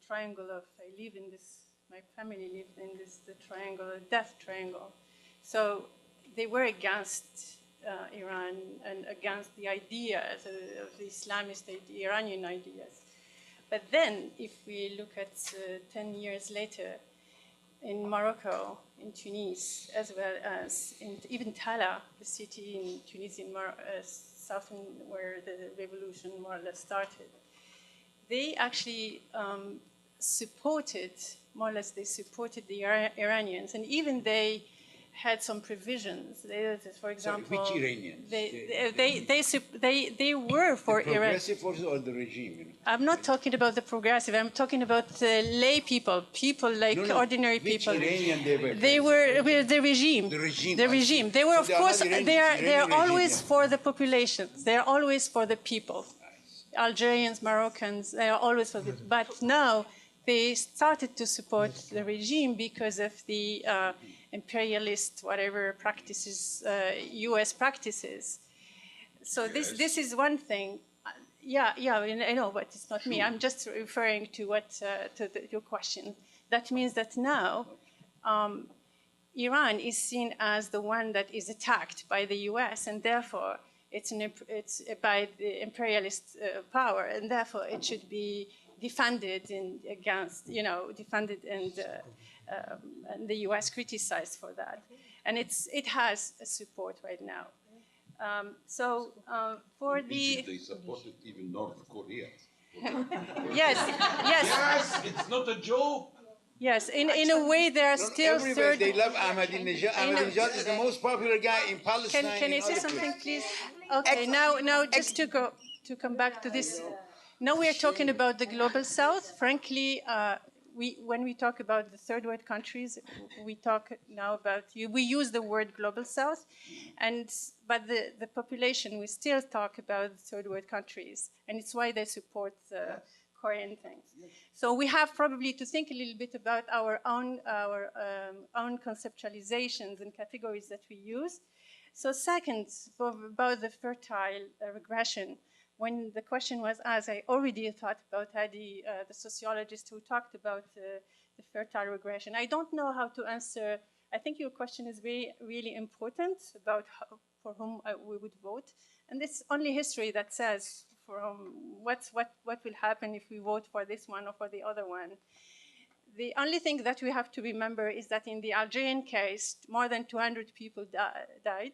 triangle of, I live in this, my family lived in this, the triangle, the death triangle. So they were against Iran and against the ideas of the Islamist, the Iranian ideas. But then, if we look at 10 years later, in Morocco, in Tunis, as well as in even Tala, the city in Tunisia, southern, where the revolution more or less started, they actually supported, more or less, they supported the Iranians, and even they had some provisions. For example, which Iranians? They were for the Iran. Progressive forces or the regime? You know? I'm not talking about the progressive. I'm talking about lay people, people like ordinary which people. Iranian they were? They were the regime. The regime. The regime. They were, so of course, they are always regime, for the population. They are always for the people. Algerians, Moroccans, they are always for the. But now they started to support the regime because of the imperialist, whatever practices, U.S. practices. So this is one thing. Yeah, I know, but it's not me. I'm just referring to what your question. That means that now Iran is seen as the one that is attacked by the U.S. and therefore it's by the imperialist power, and therefore it should be defended and defended and the U.S. criticized for that, and it has support right now. For the they supported even North Korea. yes, it's not a joke. Yes, in a way they are still everywhere they love Ahmadinejad. Ahmadinejad is the most popular guy in Palestine. Can I say something, please? Okay, now just to come back to this. Now we are talking about the global south. Frankly, when we talk about the third world countries, we talk now about we use the word global south, but the population, we still talk about the third world countries, and it's why they support the Korean things. So we have probably to think a little bit about our own conceptualizations and categories that we use. So second, about the fertile regression, when the question was asked, I already thought about Hadi, the sociologist who talked about the fertile regression. I don't know how to answer. I think your question is really important about for whom we would vote. And it's only history that says what will happen if we vote for this one or for the other one. The only thing that we have to remember is that in the Algerian case, more than 200 people died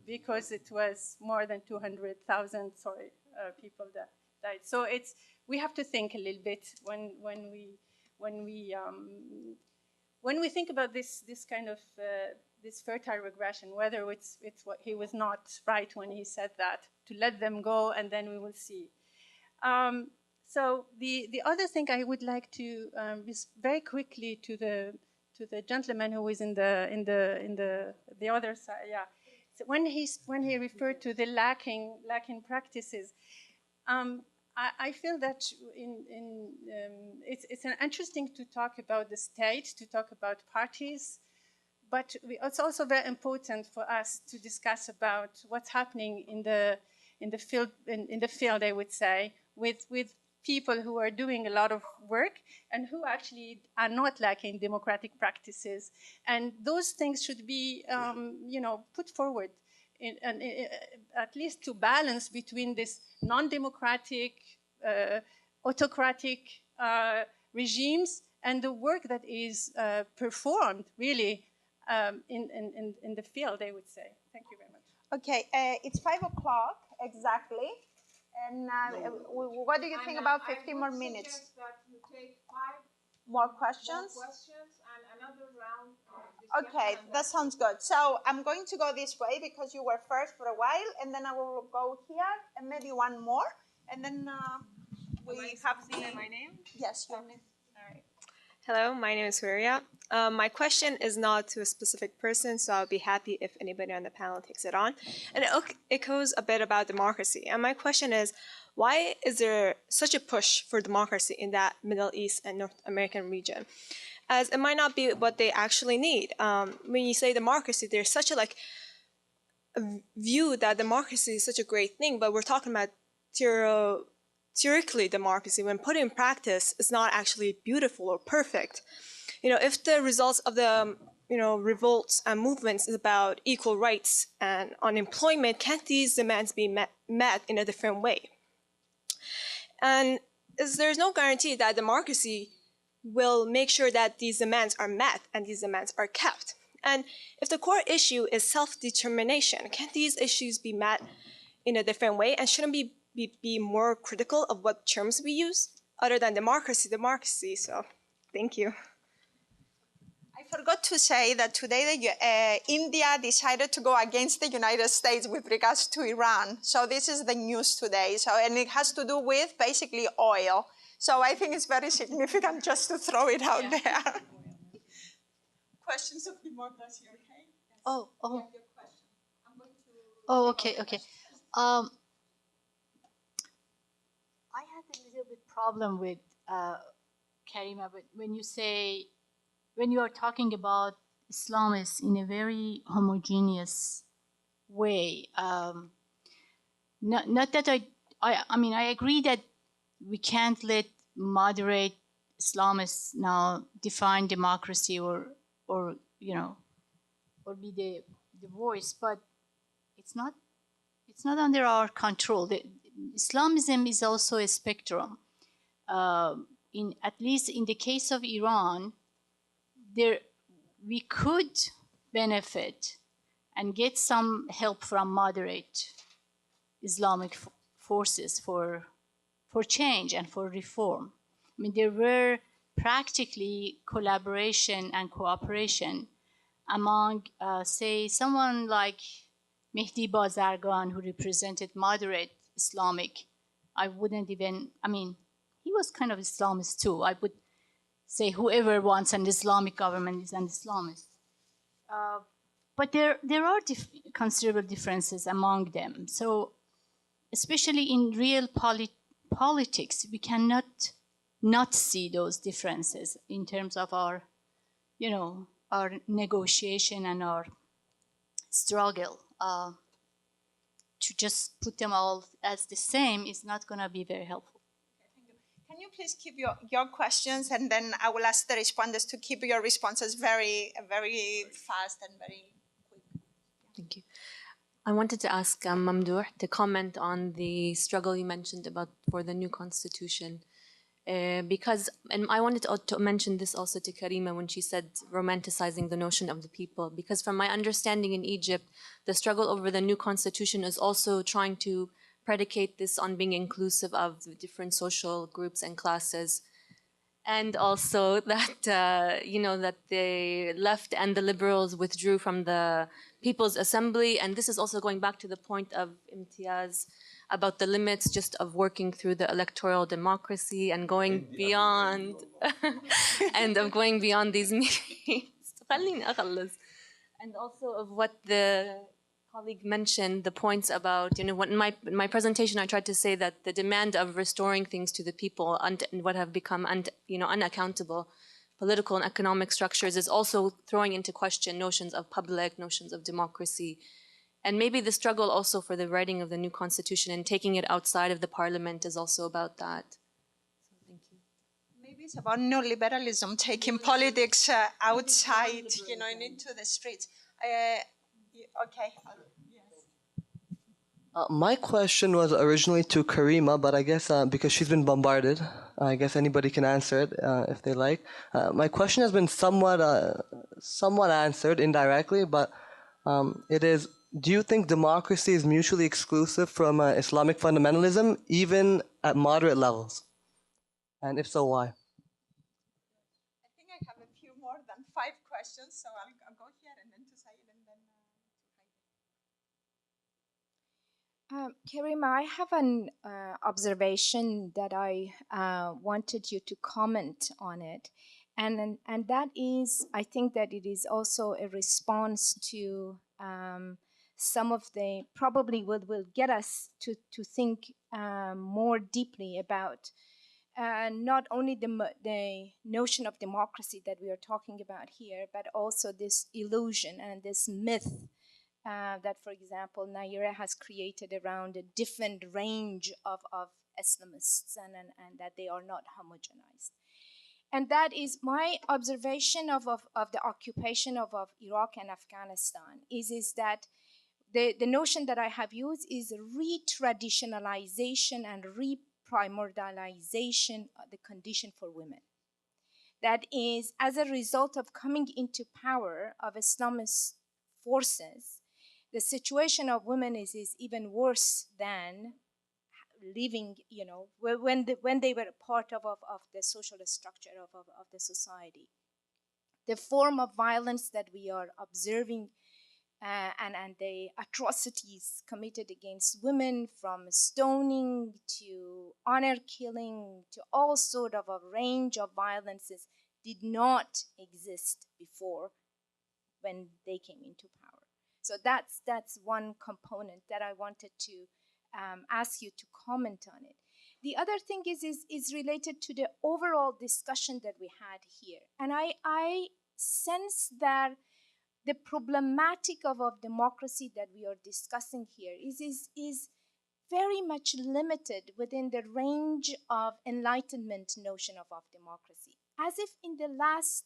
because it was more than 200,000 people that died. So we have to think a little bit when we think about this kind of this fertile regression, whether it's what he was not right when he said that, to let them go and then we will see. So the other thing I would like to very quickly to the gentleman who is in the other side, yeah. So when he referred to the lacking practices, I feel that it's interesting to talk about the state, to talk about parties, but it's also very important for us to discuss about what's happening in the field, I would say, with people who are doing a lot of work and who actually are not lacking democratic practices, and those things should be, put forward, at least to balance between this non-democratic, autocratic regimes and the work that is performed really in the field, I would say. Thank you very much. Okay, it's 5 o'clock exactly. And what do you think about 15 more minutes? I would suggest that you take 5 more questions and another round of discussion. Okay, that sounds good. So I'm going to go this way because you were first for a while, and then I will go here and maybe one more, and then we have the. Say my name? Yes, your name. All right. Hello, my name is Huria. My question is not to a specific person, so I'll be happy if anybody on the panel takes it on. And it echoes a bit about democracy. And my question is, why is there such a push for democracy in that Middle East and North American region? As it might not be what they actually need. When you say democracy, there's such a view that democracy is such a great thing, but we're talking about theoretically democracy. When put in practice, it's not actually beautiful or perfect. If the results of the revolts and movements is about equal rights and unemployment, can't these demands be met in a different way? And there's no guarantee that democracy will make sure that these demands are met and these demands are kept. And if the core issue is self-determination, can't these issues be met in a different way? And shouldn't we be more critical of what terms we use other than democracy? So thank you. I forgot to say that today India decided to go against the United States with regards to Iran. So this is the news today. So, and it has to do with basically oil. So I think it's very significant just to throw it out there. Questions of democracy, okay? Oh. Oh, okay. I had a little bit problem with Karima, but when you are talking about Islamists in a very homogeneous way, not that I mean, I agree that we can't let moderate Islamists now define democracy or you know, or be the voice, but it's not under our control. Islamism is also a spectrum. In at least in the case of Iran, we could benefit and get some help from moderate Islamic forces for change and for reform. I mean, there were practically collaboration and cooperation among, say, someone like Mehdi Bazargan, who represented moderate Islamic. I mean, he was kind of Islamist too. I would say whoever wants an Islamic government is an Islamist. But there are considerable differences among them. So especially in real politics, we cannot not see those differences in terms of our, you know, our negotiation and our struggle. To just put them all as the same is not going to be very helpful. Can you please keep your questions, and then I will ask the respondents to keep your responses very, very fast and very quick. Thank you. I wanted to ask Mamdouh to comment on the struggle you mentioned about for the new constitution. Because, and I wanted to mention this also to Karima when she said romanticizing the notion of the people, because from my understanding in Egypt, the struggle over the new constitution is also trying to predicate this on being inclusive of the different social groups and classes, and also that, you know, that the left and the liberals withdrew from the People's Assembly, and this is also going back to the point of Imtiaz, about the limits just of working through the electoral democracy and going beyond and of going beyond these meetings. And also of what the colleague mentioned, the points about, you know, what in my presentation I tried to say that the demand of restoring things to the people and what have become unaccountable political and economic structures is also throwing into question notions of public, notions of democracy. And maybe the struggle also for the writing of the new constitution and taking it outside of the parliament is also about that. So thank you. Maybe it's about neoliberalism, taking politics outside, you know, and into the streets. Okay. My question was originally to Karima, but I guess because she's been bombarded, I guess anybody can answer it if they like. My question has been somewhat answered indirectly, but it is, do you think democracy is mutually exclusive from Islamic fundamentalism, even at moderate levels? And if so, why? I think I have a few more than 5 questions, so I'll go here and then to Said and then to Karima, I have an observation that I wanted you to comment on it. And that is, I think that it is also a response to some of the, probably will get us to think more deeply about not only the notion of democracy that we are talking about here, but also this illusion and this myth that, for example, Naira has created around a different range of Islamists and that they are not homogenized. And that is my observation of the occupation of Iraq and Afghanistan is that the notion that I have used is re-traditionalization and re-primordialization of the condition for women. That is, as a result of coming into power of Islamist forces, the situation of women is even worse than living, you know, when they were a part of the social structure of the society. the form of violence that we are observing and the atrocities committed against women, from stoning to honor killing to all sort of a range of violences, did not exist before when they came into power. So that's one component that I wanted to ask you to comment on it. The other thing is related to the overall discussion that we had here, and I sense that the problematic of democracy that we are discussing here is very much limited within the range of enlightenment notion of democracy. As if in the last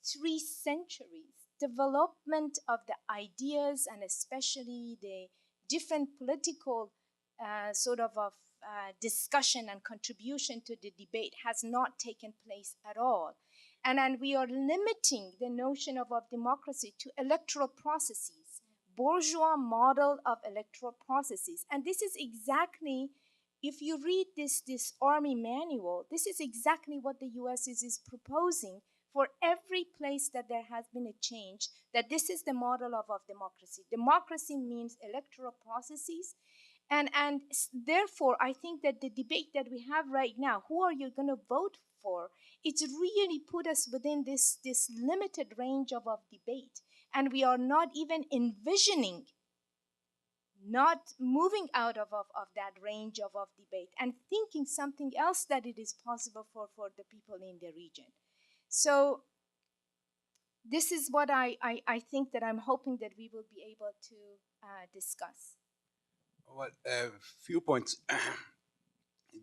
3 centuries, development of the ideas and especially the different political discussion and contribution to the debate has not taken place at all. And we are limiting the notion of democracy to electoral processes, bourgeois model of electoral processes. And this is exactly, if you read this army manual, this is exactly what the US is proposing for every place that there has been a change, that this is the model of democracy. Democracy means electoral processes. And therefore, I think that the debate that we have right now, who are you going to vote for, it's really put us within this limited range of debate. And we are not even envisioning not moving out of that range of debate and thinking something else that it is possible for the people in the region. So this is what I think that I'm hoping that we will be able to discuss. Well, a few points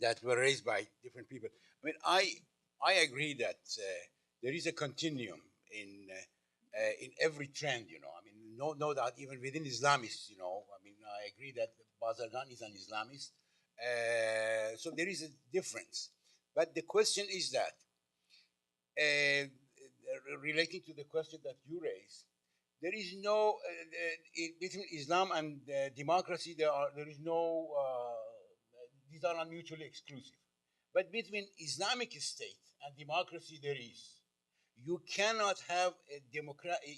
that were raised by different people. I mean, I agree that there is a continuum in every trend. I mean, no doubt, even within Islamists. I mean, I agree that Bazargan is an Islamist, so there is a difference. But the question is that, relating to the question that you raised, there is no between Islam and democracy. There is no. These are not mutually exclusive. But between Islamic State and democracy, there is. You cannot have a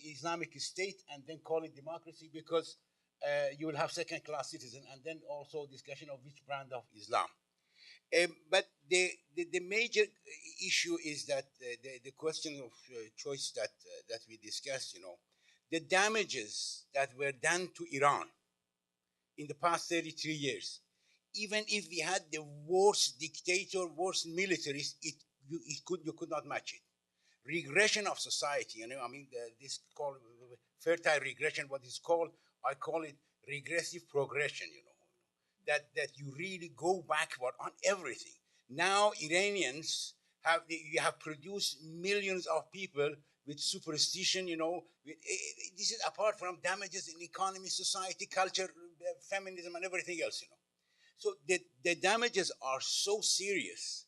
Islamic State and then call it democracy, because you will have second-class citizen, and then also discussion of which brand of Islam. But the major issue is that the question of choice that we discussed, the damages that were done to Iran in the past 33 years, even if we had the worst dictator, worst militaries, you could not match it. Regression of society, I mean, this called fertile regression, what is called, I call it regressive progression, that you really go backward on everything. Now Iranians have produced millions of people with superstition, this is apart from damages in economy, society, culture, feminism, and everything else, So the damages are so serious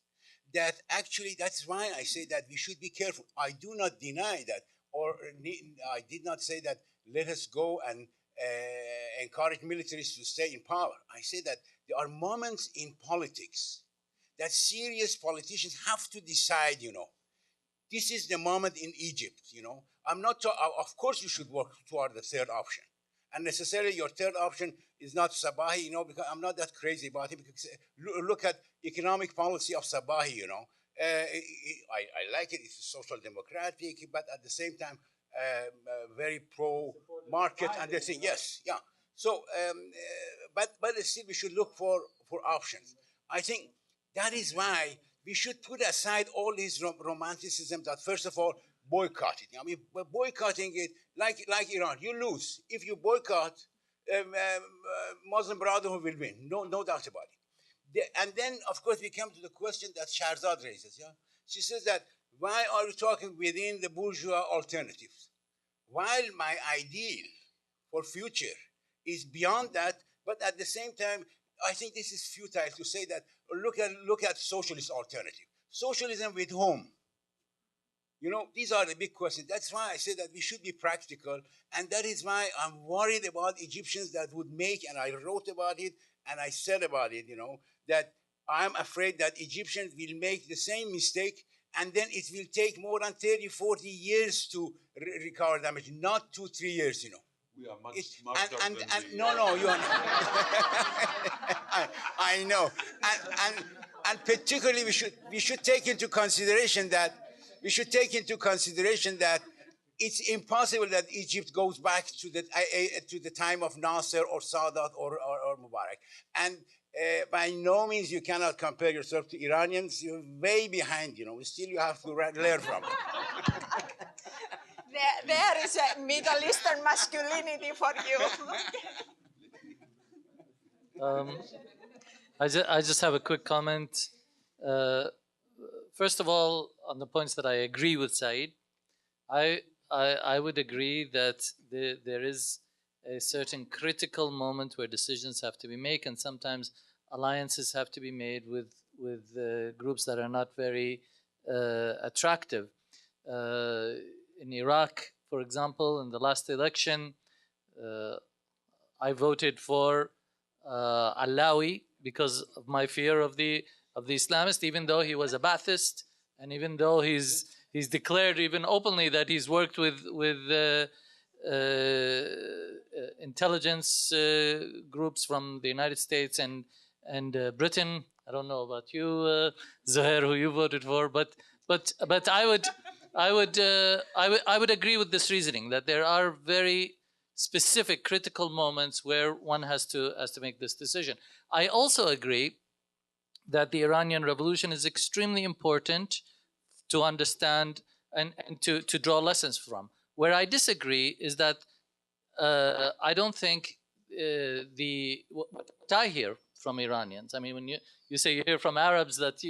that actually that's why I say that we should be careful. I do not deny that, or I did not say that let us go and encourage militaries to stay in power. I say that there are moments in politics that serious politicians have to decide, This is the moment in Egypt, I'm not, of course you should work toward the third option. And necessarily your third option is not Sabahi, because I'm not that crazy about it. Because look at economic policy of Sabahi, I like it. It's social democratic, but at the same time, very pro-market and the thing. Yes, yeah. So, but still we should look for options. I think that is why we should put aside all this romanticism that, first of all, boycott it. I mean, boycotting it, like Iran, you lose. If you boycott, Muslim Brotherhood will win. No doubt about it. And then, of course, we come to the question that Shahrzad raises. Yeah, she says that, why are you talking within the bourgeois alternatives? While my ideal for future is beyond that, but at the same time, I think this is futile to say that, look at socialist alternative. Socialism with whom? These are the big questions. That's why I say that we should be practical, and that is why I'm worried about Egyptians that would make, and I wrote about it, and I said about it, that I'm afraid that Egyptians will make the same mistake and then it will take more than 30, 40 years to recover damage, not 2, 3 years, you know. We are much smarter than no, you are. I know, and particularly we should take into consideration that it's impossible that Egypt goes back to the time of Nasser or Sadat or Mubarak, and by no means you cannot compare yourself to Iranians. You're way behind, you know. Still, you have to learn from it. There is a Middle Eastern masculinity for you. I just have a quick comment. First of all, on the points that I agree with Said, I would agree that there is a certain critical moment where decisions have to be made, and sometimes alliances have to be made with groups that are not very attractive. In Iraq, for example, in the last election, I voted for Alawi because of my fear of the Islamist, even though he was a Ba'athist, and even though he's declared even openly that he's worked with intelligence groups from the United States and Britain. I don't know about you, Zuhair, who you voted for, but I would agree with this reasoning that there are very specific critical moments where one has to make this decision. I also agree that the Iranian Revolution is extremely important to understand and to draw lessons from. Where I disagree is that I don't think what I hear from Iranians. I mean, when you say you hear from Arabs that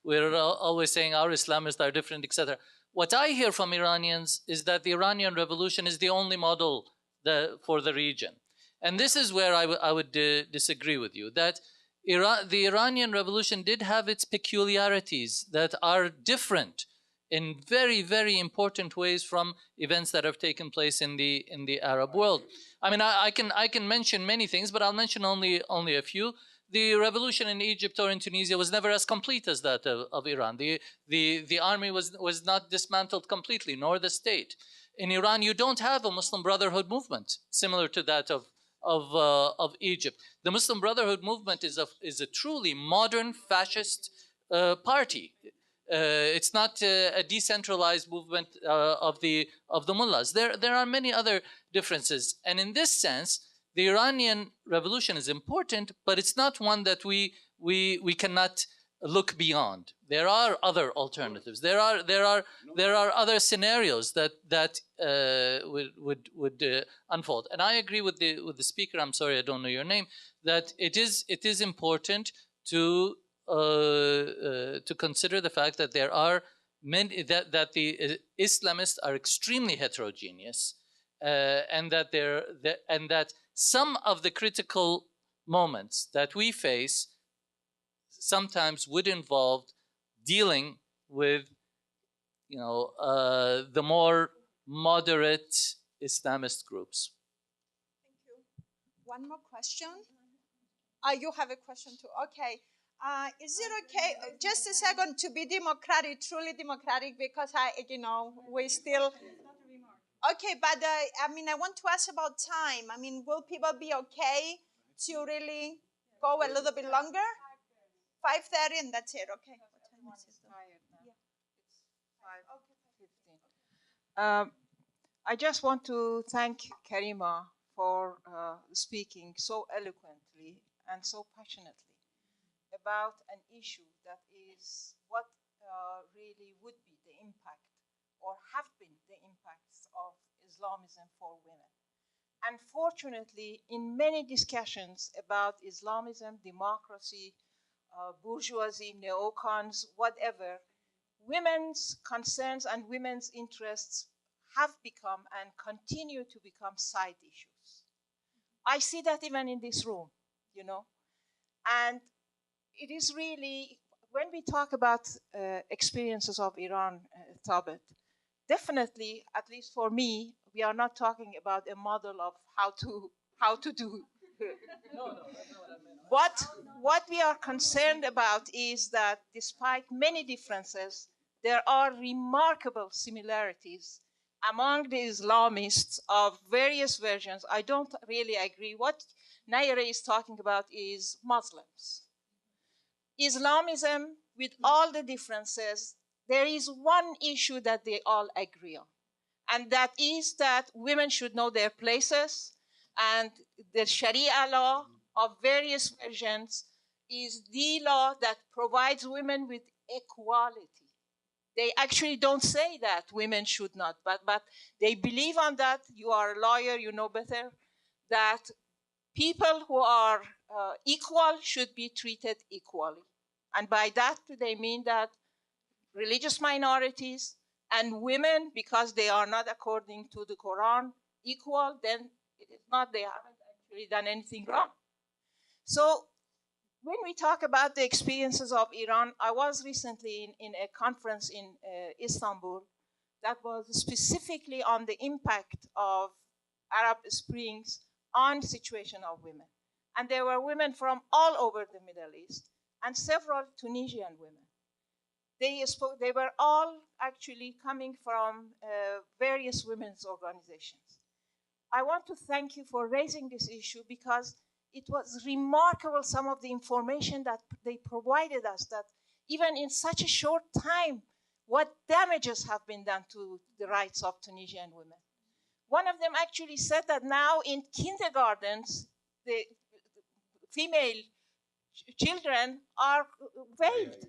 we're always saying our Islamists are different, etc. What I hear from Iranians is that the Iranian Revolution is the only model for the region, and this is where I would disagree with you. That the Iranian Revolution did have its peculiarities that are different in very, very important ways from events that have taken place in the Arab world. I mean, I can mention many things, but I'll mention only a few. The revolution in Egypt or in Tunisia was never as complete as that of Iran. The army was not dismantled completely, nor the state. In Iran, you don't have a Muslim Brotherhood movement similar to that of Egypt. The Muslim Brotherhood movement is a truly modern fascist party. It's not a decentralized movement of the mullahs. There are many other differences, and in this sense, the Iranian Revolution is important, but it's not one that we cannot look beyond. There are other alternatives. There are other scenarios that would unfold. And I agree with the speaker. I'm sorry, I don't know your name. That it is important to consider the fact that there are many that the Islamists are extremely heterogeneous, and that some of the critical moments that we face sometimes would involve dealing with, the more moderate Islamist groups. Thank you. One more question. You have a question too. Okay. Is it okay, just a second, to be democratic, truly democratic, because we still... Okay, but I want to ask about time. Will people be okay to really go a little bit longer? 5:30 and that's it, okay. What time is it? Yeah. It's 5:15. I just want to thank Karima for speaking so eloquently and so passionately about an issue that is what really would be the impact or have been the impacts of Islamism for women. Unfortunately, in many discussions about Islamism, democracy, bourgeoisie, neocons, whatever, women's concerns and women's interests have become and continue to become side issues. I see that even in this room, and it is really, when we talk about experiences of Iran, Thabit, definitely, at least for me, we are not talking about a model of how to do. No, that's not what I meant. What we are concerned about is that despite many differences, there are remarkable similarities among the Islamists of various versions. I don't really agree. What Naira is talking about is Muslims. Islamism, with all the differences, there is one issue that they all agree on, and that is that women should know their places, and the Sharia law of various versions is the law that provides women with equality. They actually don't say that women should not, but they believe on that. You are a lawyer, you know better, that people who are equal should be treated equally. And by that, they mean that religious minorities and women, because they are not, according to the Quran, equal, then it is not, they haven't actually done anything wrong. So when we talk about the experiences of Iran, I was recently in a conference in Istanbul that was specifically on the impact of Arab Springs on situation of women. And there were women from all over the Middle East and several Tunisian women. They were all actually coming from various women's organizations. I want to thank you for raising this issue because it was remarkable, some of the information that they provided us, that even in such a short time, what damages have been done to the rights of Tunisian women. One of them actually said that now in kindergartens, the female children are veiled.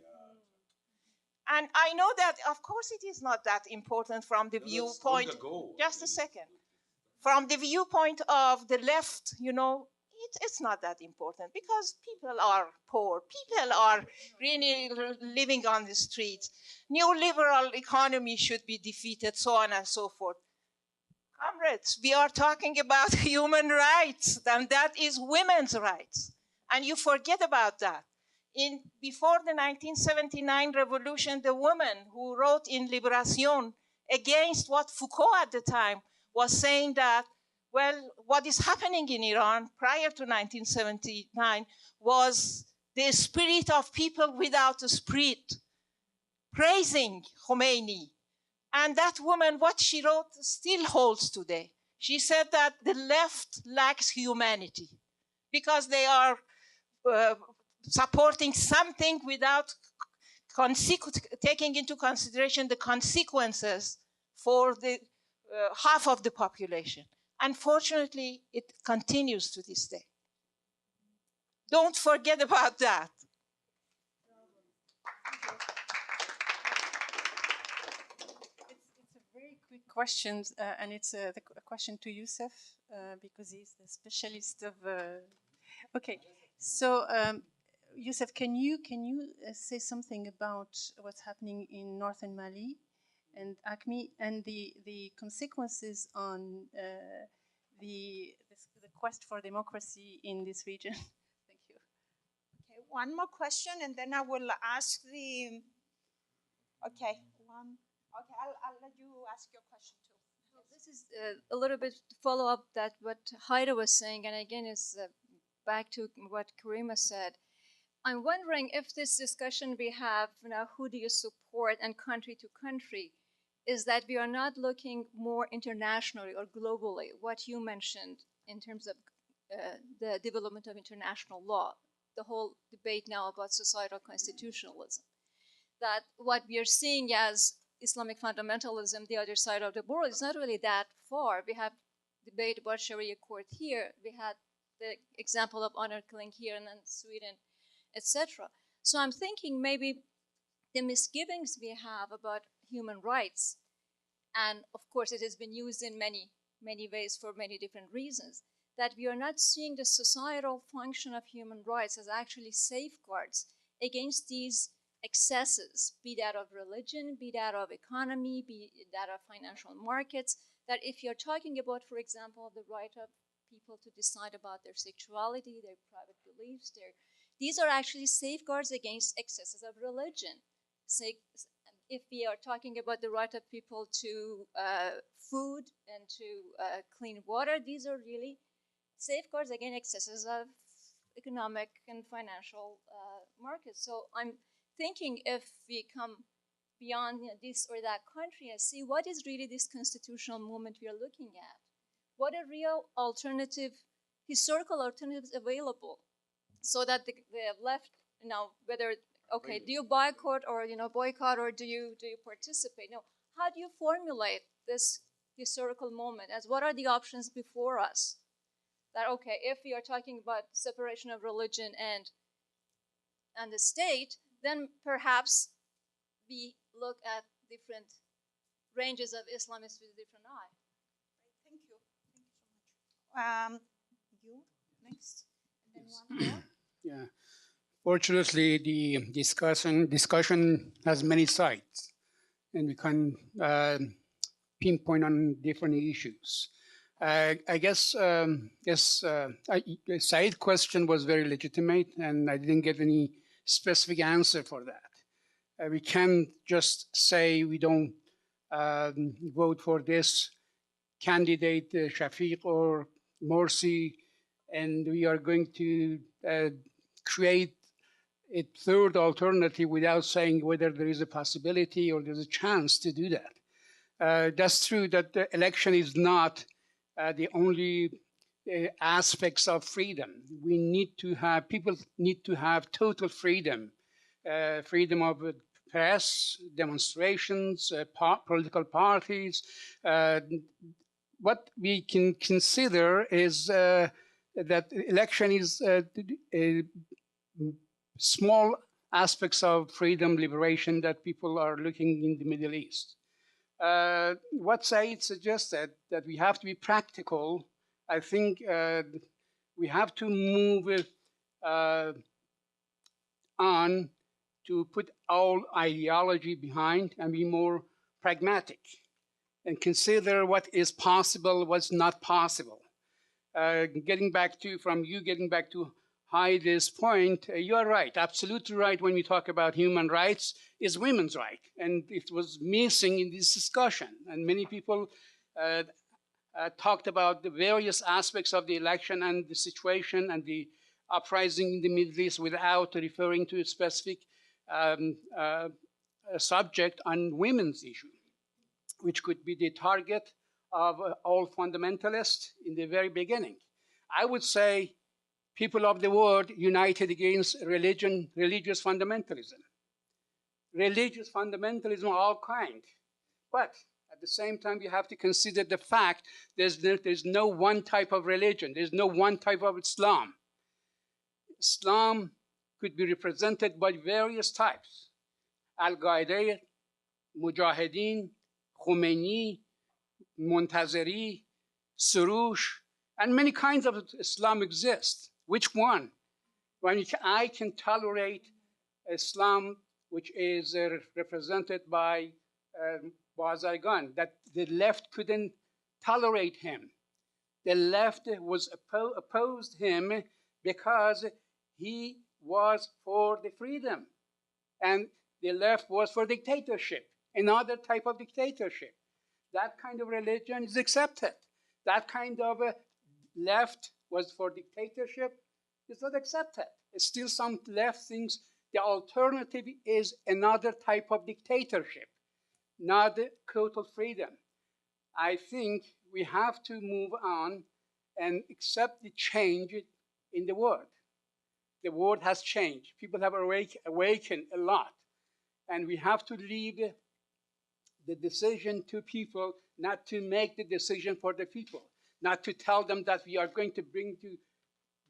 And I know that, of course, it is not that important from the viewpoint. Just a second. From the viewpoint of the left, you know, it's not that important because people are poor. People are really living on the streets. Neoliberal economy should be defeated, so on and so forth. Comrades, we are talking about human rights, and that is women's rights. And you forget about that. Before the 1979 revolution, the woman who wrote in Libération against what Foucault at the time was saying that, well, what is happening in Iran prior to 1979 was the spirit of people without a spirit, praising Khomeini. And that woman, what she wrote still holds today. She said that the left lacks humanity because they are supporting something without taking into consideration the consequences for the half of the population. Unfortunately, it continues to this day. Don't forget about that. It's a very quick question, and it's a question to Youcef because he's the specialist of. Okay, so Youcef, can you say something about what's happening in northern Mali and ACME and the consequences on the quest for democracy in this region? Thank you. Okay, one more question, and then I will ask the. Okay, one. Okay, I'll let you ask your question too. So this is a little bit to follow up that what Haida was saying, and again is back to what Karima said. I'm wondering if this discussion we have now, who do you support and country to country, is that we are not looking more internationally or globally, what you mentioned in terms of the development of international law, the whole debate now about societal constitutionalism, that what we are seeing as Islamic fundamentalism, the other side of the world, is not really that far. We have debate about Sharia court here. We had the example of honor killing here and then Sweden, etc. So I'm thinking maybe the misgivings we have about human rights, and of course it has been used in many ways for many different reasons, that we are not seeing the societal function of human rights as actually safeguards against these excesses, be that of religion, be that of economy, be that of financial markets, that if you're talking about, for example, the right of people to decide about their sexuality, their private beliefs, these are actually safeguards against excesses of religion. If we are talking about the right of people to food and to clean water, these are really safeguards against excesses of economic and financial markets. So I'm thinking if we come beyond this or that country and see what is really this constitutional movement we are looking at. What are real alternative, historical alternatives available, so that the left, whether okay, do you boycott or boycott, or do you participate? No, how do you formulate this historical moment as what are the options before us? That okay, if we are talking about separation of religion and the state, then perhaps we look at different ranges of Islamists with a different eye. Thank you. Thank you so much. You next, and then one more. Yeah. Fortunately, the discussion has many sides, and we can pinpoint on different issues. I guess Said's question was very legitimate, and I didn't get any specific answer for that. We can't just say we don't vote for this candidate, Shafiq or Morsi, and we are going to create a third alternative without saying whether there is a possibility or there's a chance to do that. That's true that the election is not the only aspects of freedom. We need to have, people need to have total freedom, freedom of press, demonstrations, political parties. What we can consider is that election is small aspects of freedom, liberation that people are looking in the Middle East. What Said suggested, that we have to be practical. I think we have to move on to put all ideology behind and be more pragmatic and consider what is possible, what's not possible. Getting back to Heidi's point, you're right, absolutely right when we talk about human rights is women's right. And it was missing in this discussion. And many people talked about the various aspects of the election and the situation and the uprising in the Middle East without referring to a specific subject on women's issue, which could be the target of all fundamentalists in the very beginning. I would say people of the world united against religious fundamentalism. Religious fundamentalism of all kinds. But at the same time, you have to consider the fact there's no one type of religion. There's no one type of Islam. Islam could be represented by various types. Al-Qaeda, Mujahideen, Khomeini, Montazeri, Surush, and many kinds of Islam exist. Which one? When I can tolerate Islam, which is represented by Bazargan, that the left couldn't tolerate him. The left was opposed him because he was for the freedom, and the left was for dictatorship, another type of dictatorship. That kind of religion is accepted. That kind of left was for dictatorship is not accepted. It's still some left thinks the alternative is another type of dictatorship, not total freedom. I think we have to move on and accept the change in the world. The world has changed. People have awakened a lot. And we have to leave the decision to people, not to make the decision for the people, not to tell them that we are going to bring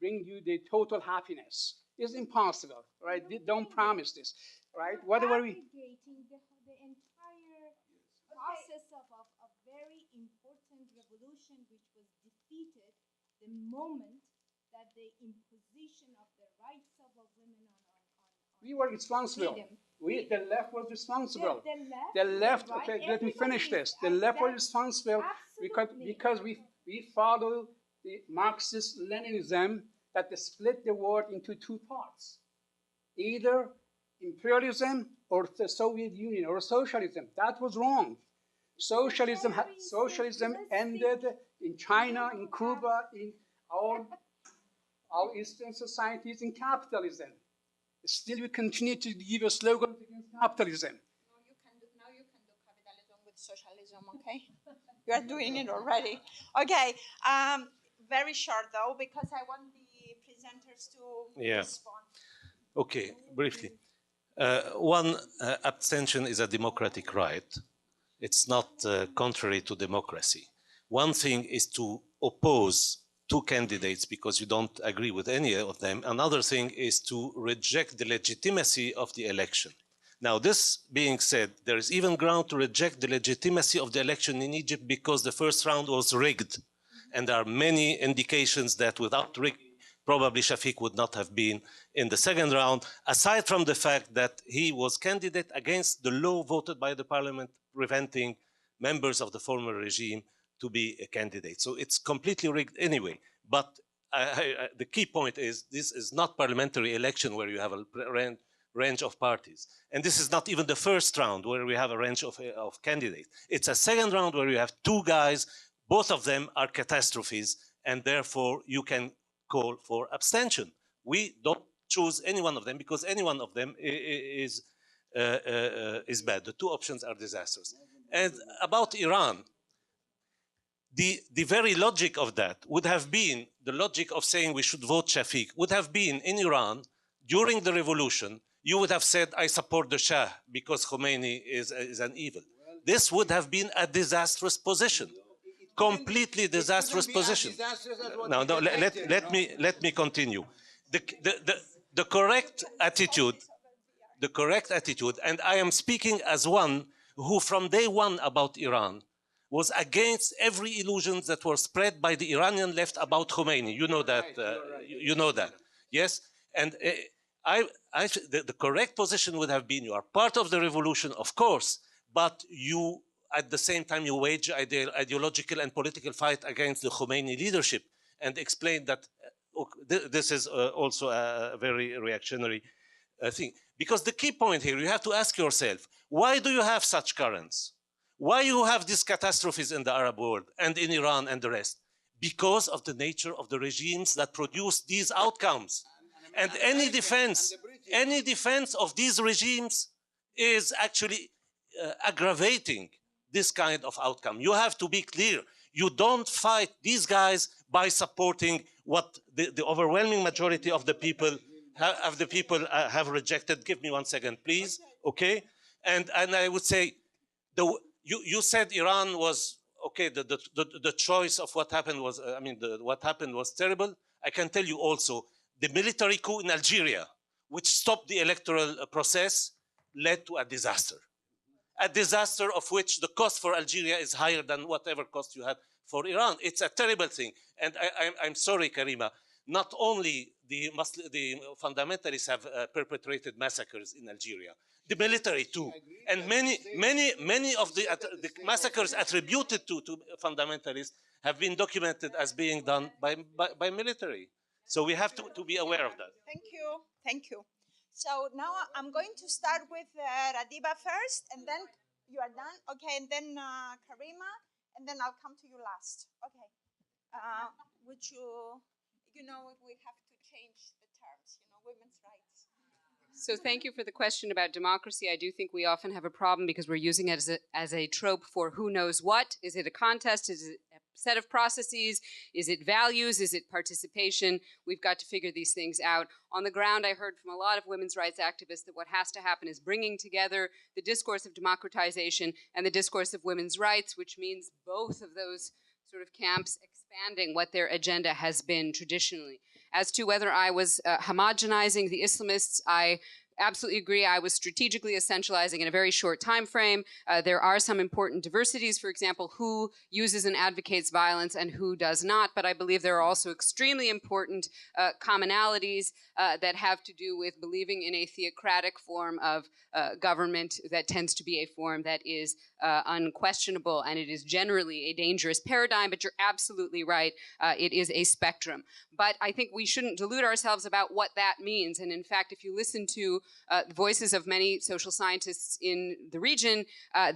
you the total happiness. It's impossible, right? Don't promise this, right? Whatever we... The entire process of a very important revolution which was defeated the moment that the imposition of the rights of a women on we were responsible. Freedom. The left was responsible. The left, right? okay, let me finish this. The left was responsible because we follow the Marxist-Leninism that they split the world into two parts, either imperialism or the Soviet Union or socialism. That was wrong. Socialism ended in China, in Cuba, in all Eastern societies in capitalism. Still, we continue to give a slogan against capitalism. No, you can do socialism, okay? You are doing it already. Okay, very short though, because I want the presenters to respond. Okay, briefly. One, abstention is a democratic right. It's not contrary to democracy. One thing is to oppose two candidates because you don't agree with any of them. Another thing is to reject the legitimacy of the election. Now, this being said, there is even ground to reject the legitimacy of the election in Egypt because the first round was rigged. And there are many indications that without rigging, probably Shafiq would not have been in the second round, aside from the fact that he was candidate against the law voted by the parliament preventing members of the former regime to be a candidate. So it's completely rigged anyway. But the key point is this is not parliamentary election where you have a range of parties. And this is not even the first round where we have a range of candidates. It's a second round where you have two guys, both of them are catastrophes, and therefore you can call for abstention. We don't choose any one of them because any one of them is bad. The two options are disastrous. And about Iran, the very logic of that would have been, the logic of saying we should vote Shafiq would have been in Iran during the revolution, you would have said, I support the Shah because Khomeini is an evil. This would have been a disastrous position. Completely disastrous position. No, let me continue. The correct attitude, and I am speaking as one who from day one about Iran was against every illusion that was spread by the Iranian left about Khomeini. You know that, you know that, yes? And the correct position would have been, you are part of the revolution, of course, but you, at the same time, you wage ideological and political fight against the Khomeini leadership and explain that this is also a very reactionary thing. Because the key point here, you have to ask yourself, why do you have such currents? Why you have these catastrophes in the Arab world and in Iran and the rest? Because of the nature of the regimes that produce these outcomes. And any defense of these regimes is actually aggravating this kind of outcome. You have to be clear. You don't fight these guys by supporting what the overwhelming majority of the people have rejected. Give me 1 second, please. Okay? And I would say, you said Iran was okay. The choice of what happened was, what happened was terrible. I can tell you also, the military coup in Algeria, which stopped the electoral process, led to a disaster. A disaster of which the cost for Algeria is higher than whatever cost you had for Iran. It's a terrible thing. And I'm sorry, Karima, not only the fundamentalists have perpetrated massacres in Algeria, the military too. And many of the massacres attributed to fundamentalists have been documented as being done by military. So we have to be aware of that. Thank you. So now I'm going to start with Radiba first, and then you are done. Okay, and then Karima, and then I'll come to you last. Okay. Would you know, we have to change the terms, women's rights. So thank you for the question about democracy. I do think we often have a problem because we're using it as a trope for who knows what. Is it a contest? Is it a set of processes? Is it values? Is it participation? We've got to figure these things out. On the ground, I heard from a lot of women's rights activists that what has to happen is bringing together the discourse of democratization and the discourse of women's rights, which means both of those sort of camps expanding what their agenda has been traditionally. As to whether I was homogenizing the Islamists, I absolutely agree. I was strategically essentializing in a very short time frame. There are some important diversities, for example, who uses and advocates violence and who does not. But I believe there are also extremely important commonalities that have to do with believing in a theocratic form of government that tends to be a form that is unquestionable, and it is generally a dangerous paradigm. But you're absolutely right. It is a spectrum. but I think we shouldn't delude ourselves about what that means. And in fact, if you listen to the voices of many social scientists in the region,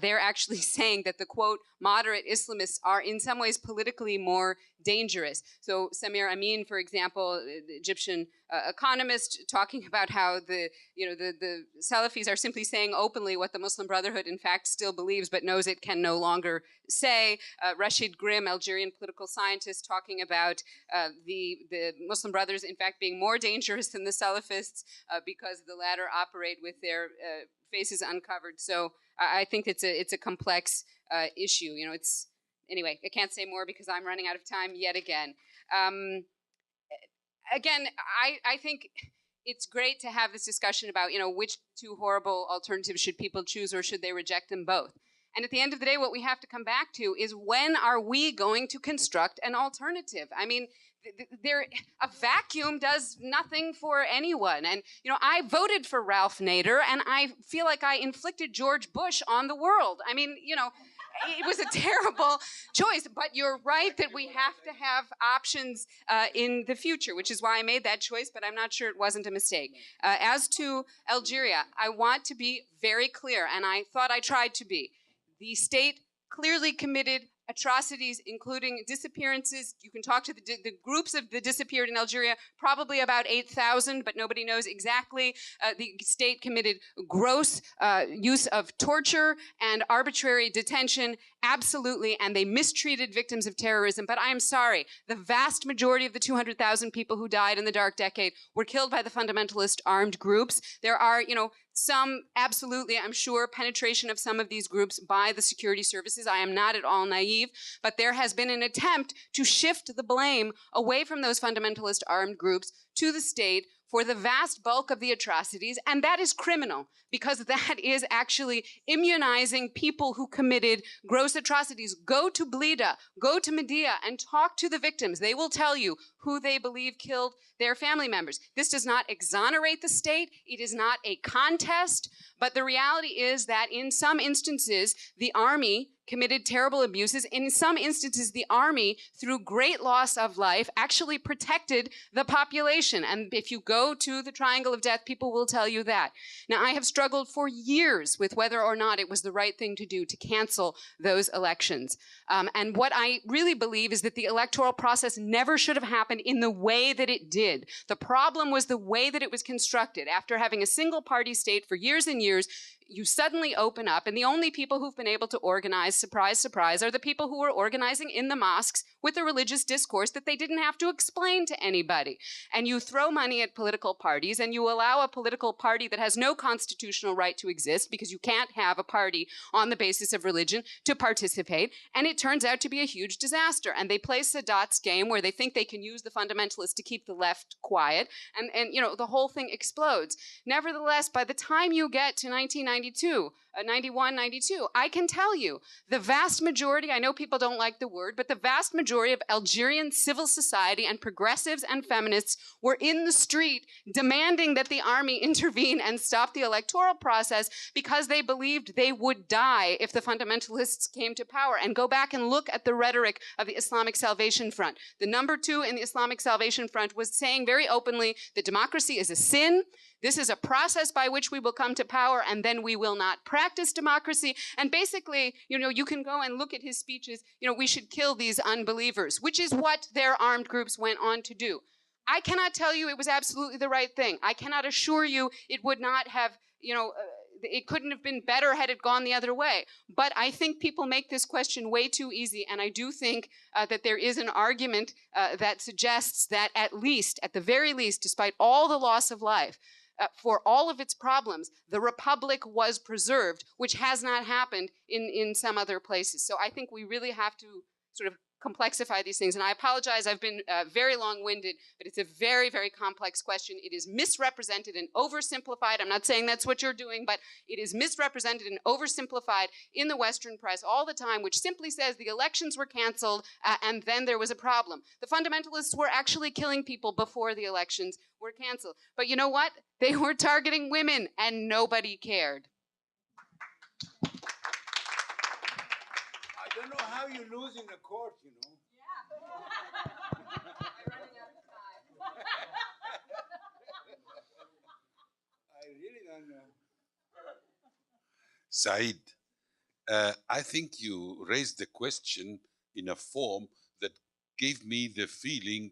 they're actually saying that the, quote, moderate Islamists are in some ways politically more dangerous. So Samir Amin, for example, the Egyptian economist, talking about how the Salafis are simply saying openly what the Muslim Brotherhood in fact still believes but knows it can no longer say. Rashid Grim, Algerian political scientist, talking about the Muslim Brothers in fact being more dangerous than the Salafists because the latter operate with their faces uncovered. So I think it's a complex issue. Anyway, I can't say more because I'm running out of time yet again. Again, I think it's great to have this discussion about, which two horrible alternatives should people choose, or should they reject them both? And at the end of the day, what we have to come back to is, when are we going to construct an alternative? I mean, a vacuum does nothing for anyone. And, I voted for Ralph Nader, and I feel like I inflicted George Bush on the world. I mean, it was a terrible choice, but you're right that we have to have options in the future, which is why I made that choice, but I'm not sure it wasn't a mistake. As to Algeria, I want to be very clear, and I thought I tried to be. The state clearly committed atrocities, including disappearances. You can talk to the groups of the disappeared in Algeria, probably about 8,000, but nobody knows exactly. The state committed gross use of torture and arbitrary detention, absolutely, and they mistreated victims of terrorism. But I am sorry, the vast majority of the 200,000 people who died in the Dark Decade were killed by the fundamentalist armed groups. There are, some, absolutely, I'm sure, penetration of some of these groups by the security services. I am not at all naive, but there has been an attempt to shift the blame away from those fundamentalist armed groups to the state for the vast bulk of the atrocities, and that is criminal, because that is actually immunizing people who committed gross atrocities. Go to Blida, go to Medea, and talk to the victims. They will tell you who they believe killed their family members. This does not exonerate the state. It is not a contest, but the reality is that in some instances, the army committed terrible abuses. In some instances, the army, through great loss of life, actually protected the population. And if you go to the Triangle of Death, people will tell you that. Now, I have struggled for years with whether or not it was the right thing to do to cancel those elections. And what I really believe is that the electoral process never should have happened in the way that it did. The problem was the way that it was constructed. After having a single-party state for years and years, you suddenly open up, and the only people who've been able to organize, surprise, surprise, are the people who were organizing in the mosques with a religious discourse that they didn't have to explain to anybody. And you throw money at political parties, and you allow a political party that has no constitutional right to exist, because you can't have a party on the basis of religion, to participate, and it turns out to be a huge disaster. And they play Sadat's game, where they think they can use the fundamentalists to keep the left quiet, and the whole thing explodes. Nevertheless, by the time you get to 91, 92, I can tell you the vast majority, I know people don't like the word, but the vast majority of Algerian civil society and progressives and feminists were in the street demanding that the army intervene and stop the electoral process, because they believed they would die if the fundamentalists came to power. And go back and look at the rhetoric of the Islamic Salvation Front. The number 2 in the Islamic Salvation Front was saying very openly that democracy is a sin. This is a process by which we will come to power, and then we will not practice democracy. And basically, you can go and look at his speeches, we should kill these unbelievers, which is what their armed groups went on to do. I cannot tell you it was absolutely the right thing. I cannot assure you it would not have, it couldn't have been better had it gone the other way. But I think people make this question way too easy, and I do think that there is an argument that suggests that at the very least, despite all the loss of life, for all of its problems, the republic was preserved, which has not happened in some other places. So I think we really have to sort of complexify these things. And I apologize, I've been very long-winded, but it's a very, very complex question. It is misrepresented and oversimplified. I'm not saying that's what you're doing, but it is misrepresented and oversimplified in the Western press all the time, which simply says the elections were canceled and then there was a problem. The fundamentalists were actually killing people before the elections were canceled. But you know what? They were targeting women and nobody cared. I don't know how you lose in the court, Said, I think you raised the question in a form that gave me the feeling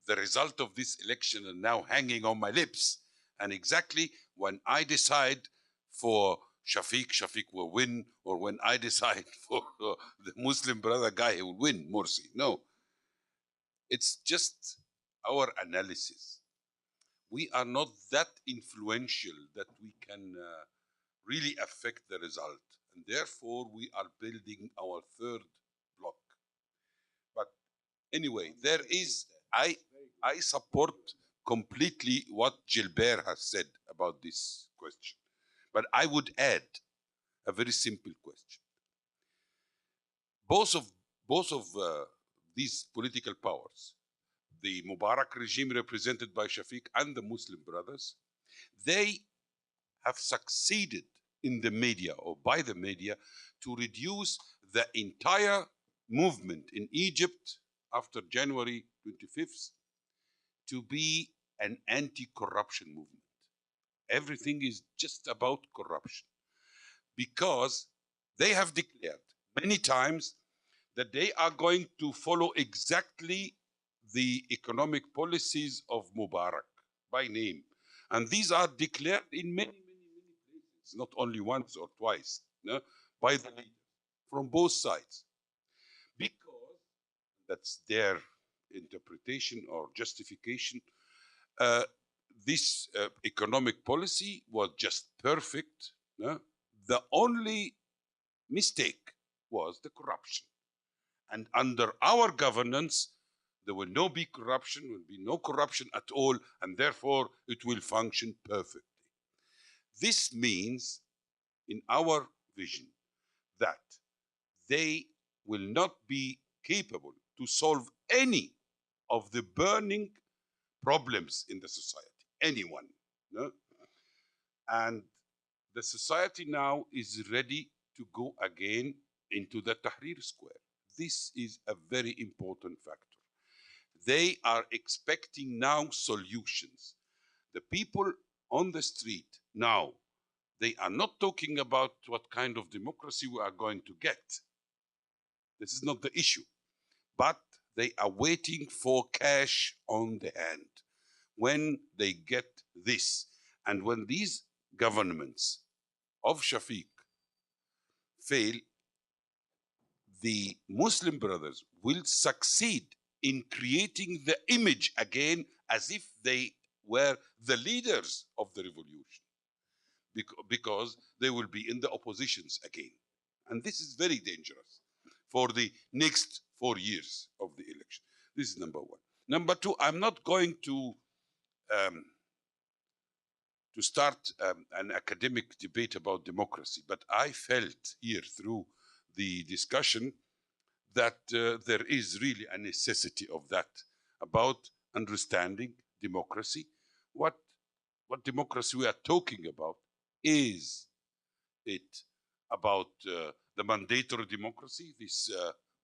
the result of this election are now hanging on my lips. And exactly when I decide for Shafiq will win, or when I decide for the Muslim brother guy, he will win, Morsi. No, it's just our analysis. We are not that influential that we can really affect the result. And therefore, we are building our third block. But anyway, there is, I support completely what Gilbert has said about this question. But I would add a very simple question. Both of these political powers, the Mubarak regime represented by Shafiq and the Muslim brothers, they have succeeded in the media or by the media to reduce the entire movement in Egypt after January 25th to be an anti-corruption movement. Everything is just about corruption, because they have declared many times that they are going to follow exactly the economic policies of Mubarak by name. And these are declared in many places, not only once or twice, no, by the leaders from both sides. Because that's their interpretation or justification. This economic policy was just perfect. No? The only mistake was the corruption. And under our governance, there will no be corruption, will be no corruption at all, and therefore it will function perfectly. This means, in our vision, that they will not be capable to solve any of the burning problems in the society, anyone. No? And the society now is ready to go again into the Tahrir Square. This is a very important factor. They are expecting now solutions. The people on the street now, they are not talking about what kind of democracy we are going to get. This is not the issue. But they are waiting for cash on the hand. When they get this, and when these governments of Shafiq fail, the Muslim brothers will succeed in creating the image again as if they were the leaders of the revolution, because they will be in the oppositions again. And this is very dangerous for the next 4 years of the election. This is number one. Number two, I'm not going to start an academic debate about democracy, but I felt here through the discussion that there is really a necessity of that, about understanding democracy. What democracy we are talking about? Is it about the mandatory democracy, this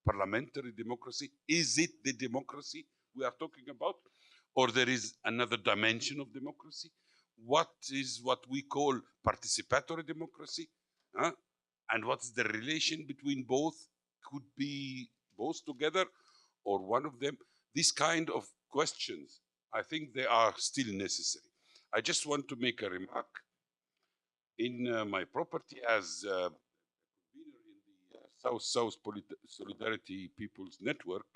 parliamentary democracy? Is it the democracy we are talking about? Or there is another dimension of democracy? What is what we call participatory democracy? And what's the relation between both? Could be both together or one of them. These kind of questions, I think they are still necessary. I just want to make a remark. In my property as convener in the South-South Solidarity People's Network,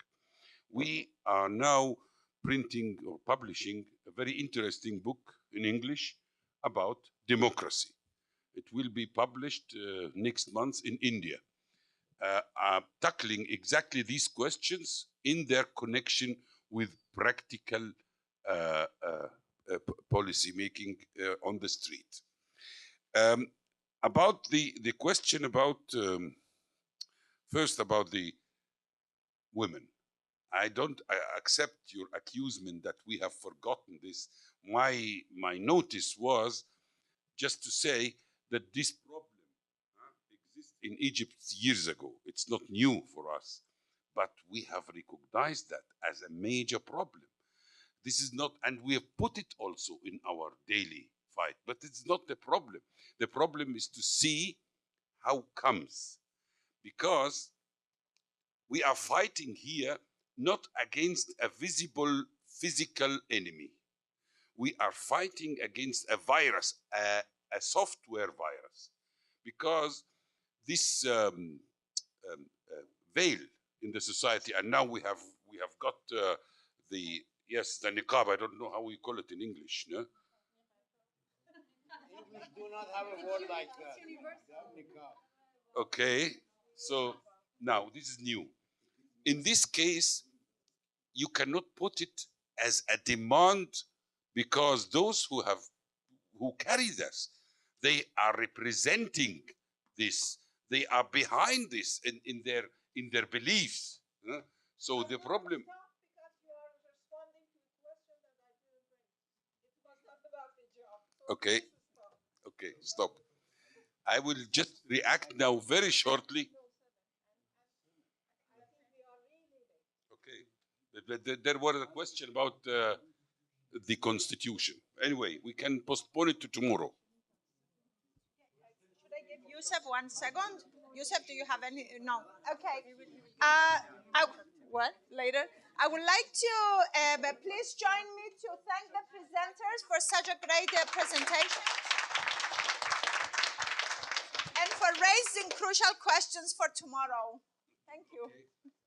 we are now printing or publishing a very interesting book in English about democracy. It will be published next month in India, tackling exactly these questions in their connection with practical policy making on the street. About the question about, first about the women. I accept your accusation that we have forgotten this. My notice was just to say that this problem exists in Egypt years ago. It's not new for us, but we have recognized that as a major problem. This is not, and we have put it also in our daily fight. But it's not the problem. The problem is to see how comes. Because we are fighting here not against a visible physical enemy. We are fighting against a virus, a software virus. Because this veil in the society, and now we have got the niqab. I don't know how we call it in English. No? English do not have a word like that. Okay, so now this is new. In this case, you cannot put it as a demand because those who carry this, they are representing this. They are behind this in their beliefs. So the problem. Okay, stop. I will just react now very shortly. Okay, there was a question about the constitution. Anyway, we can postpone it to tomorrow. Should I give Youcef 1 second? Youcef, do you have any? No. Okay. What? Later? I would like to please join me to thank the presenters for such a great presentation and for raising crucial questions for tomorrow. Thank you. Okay.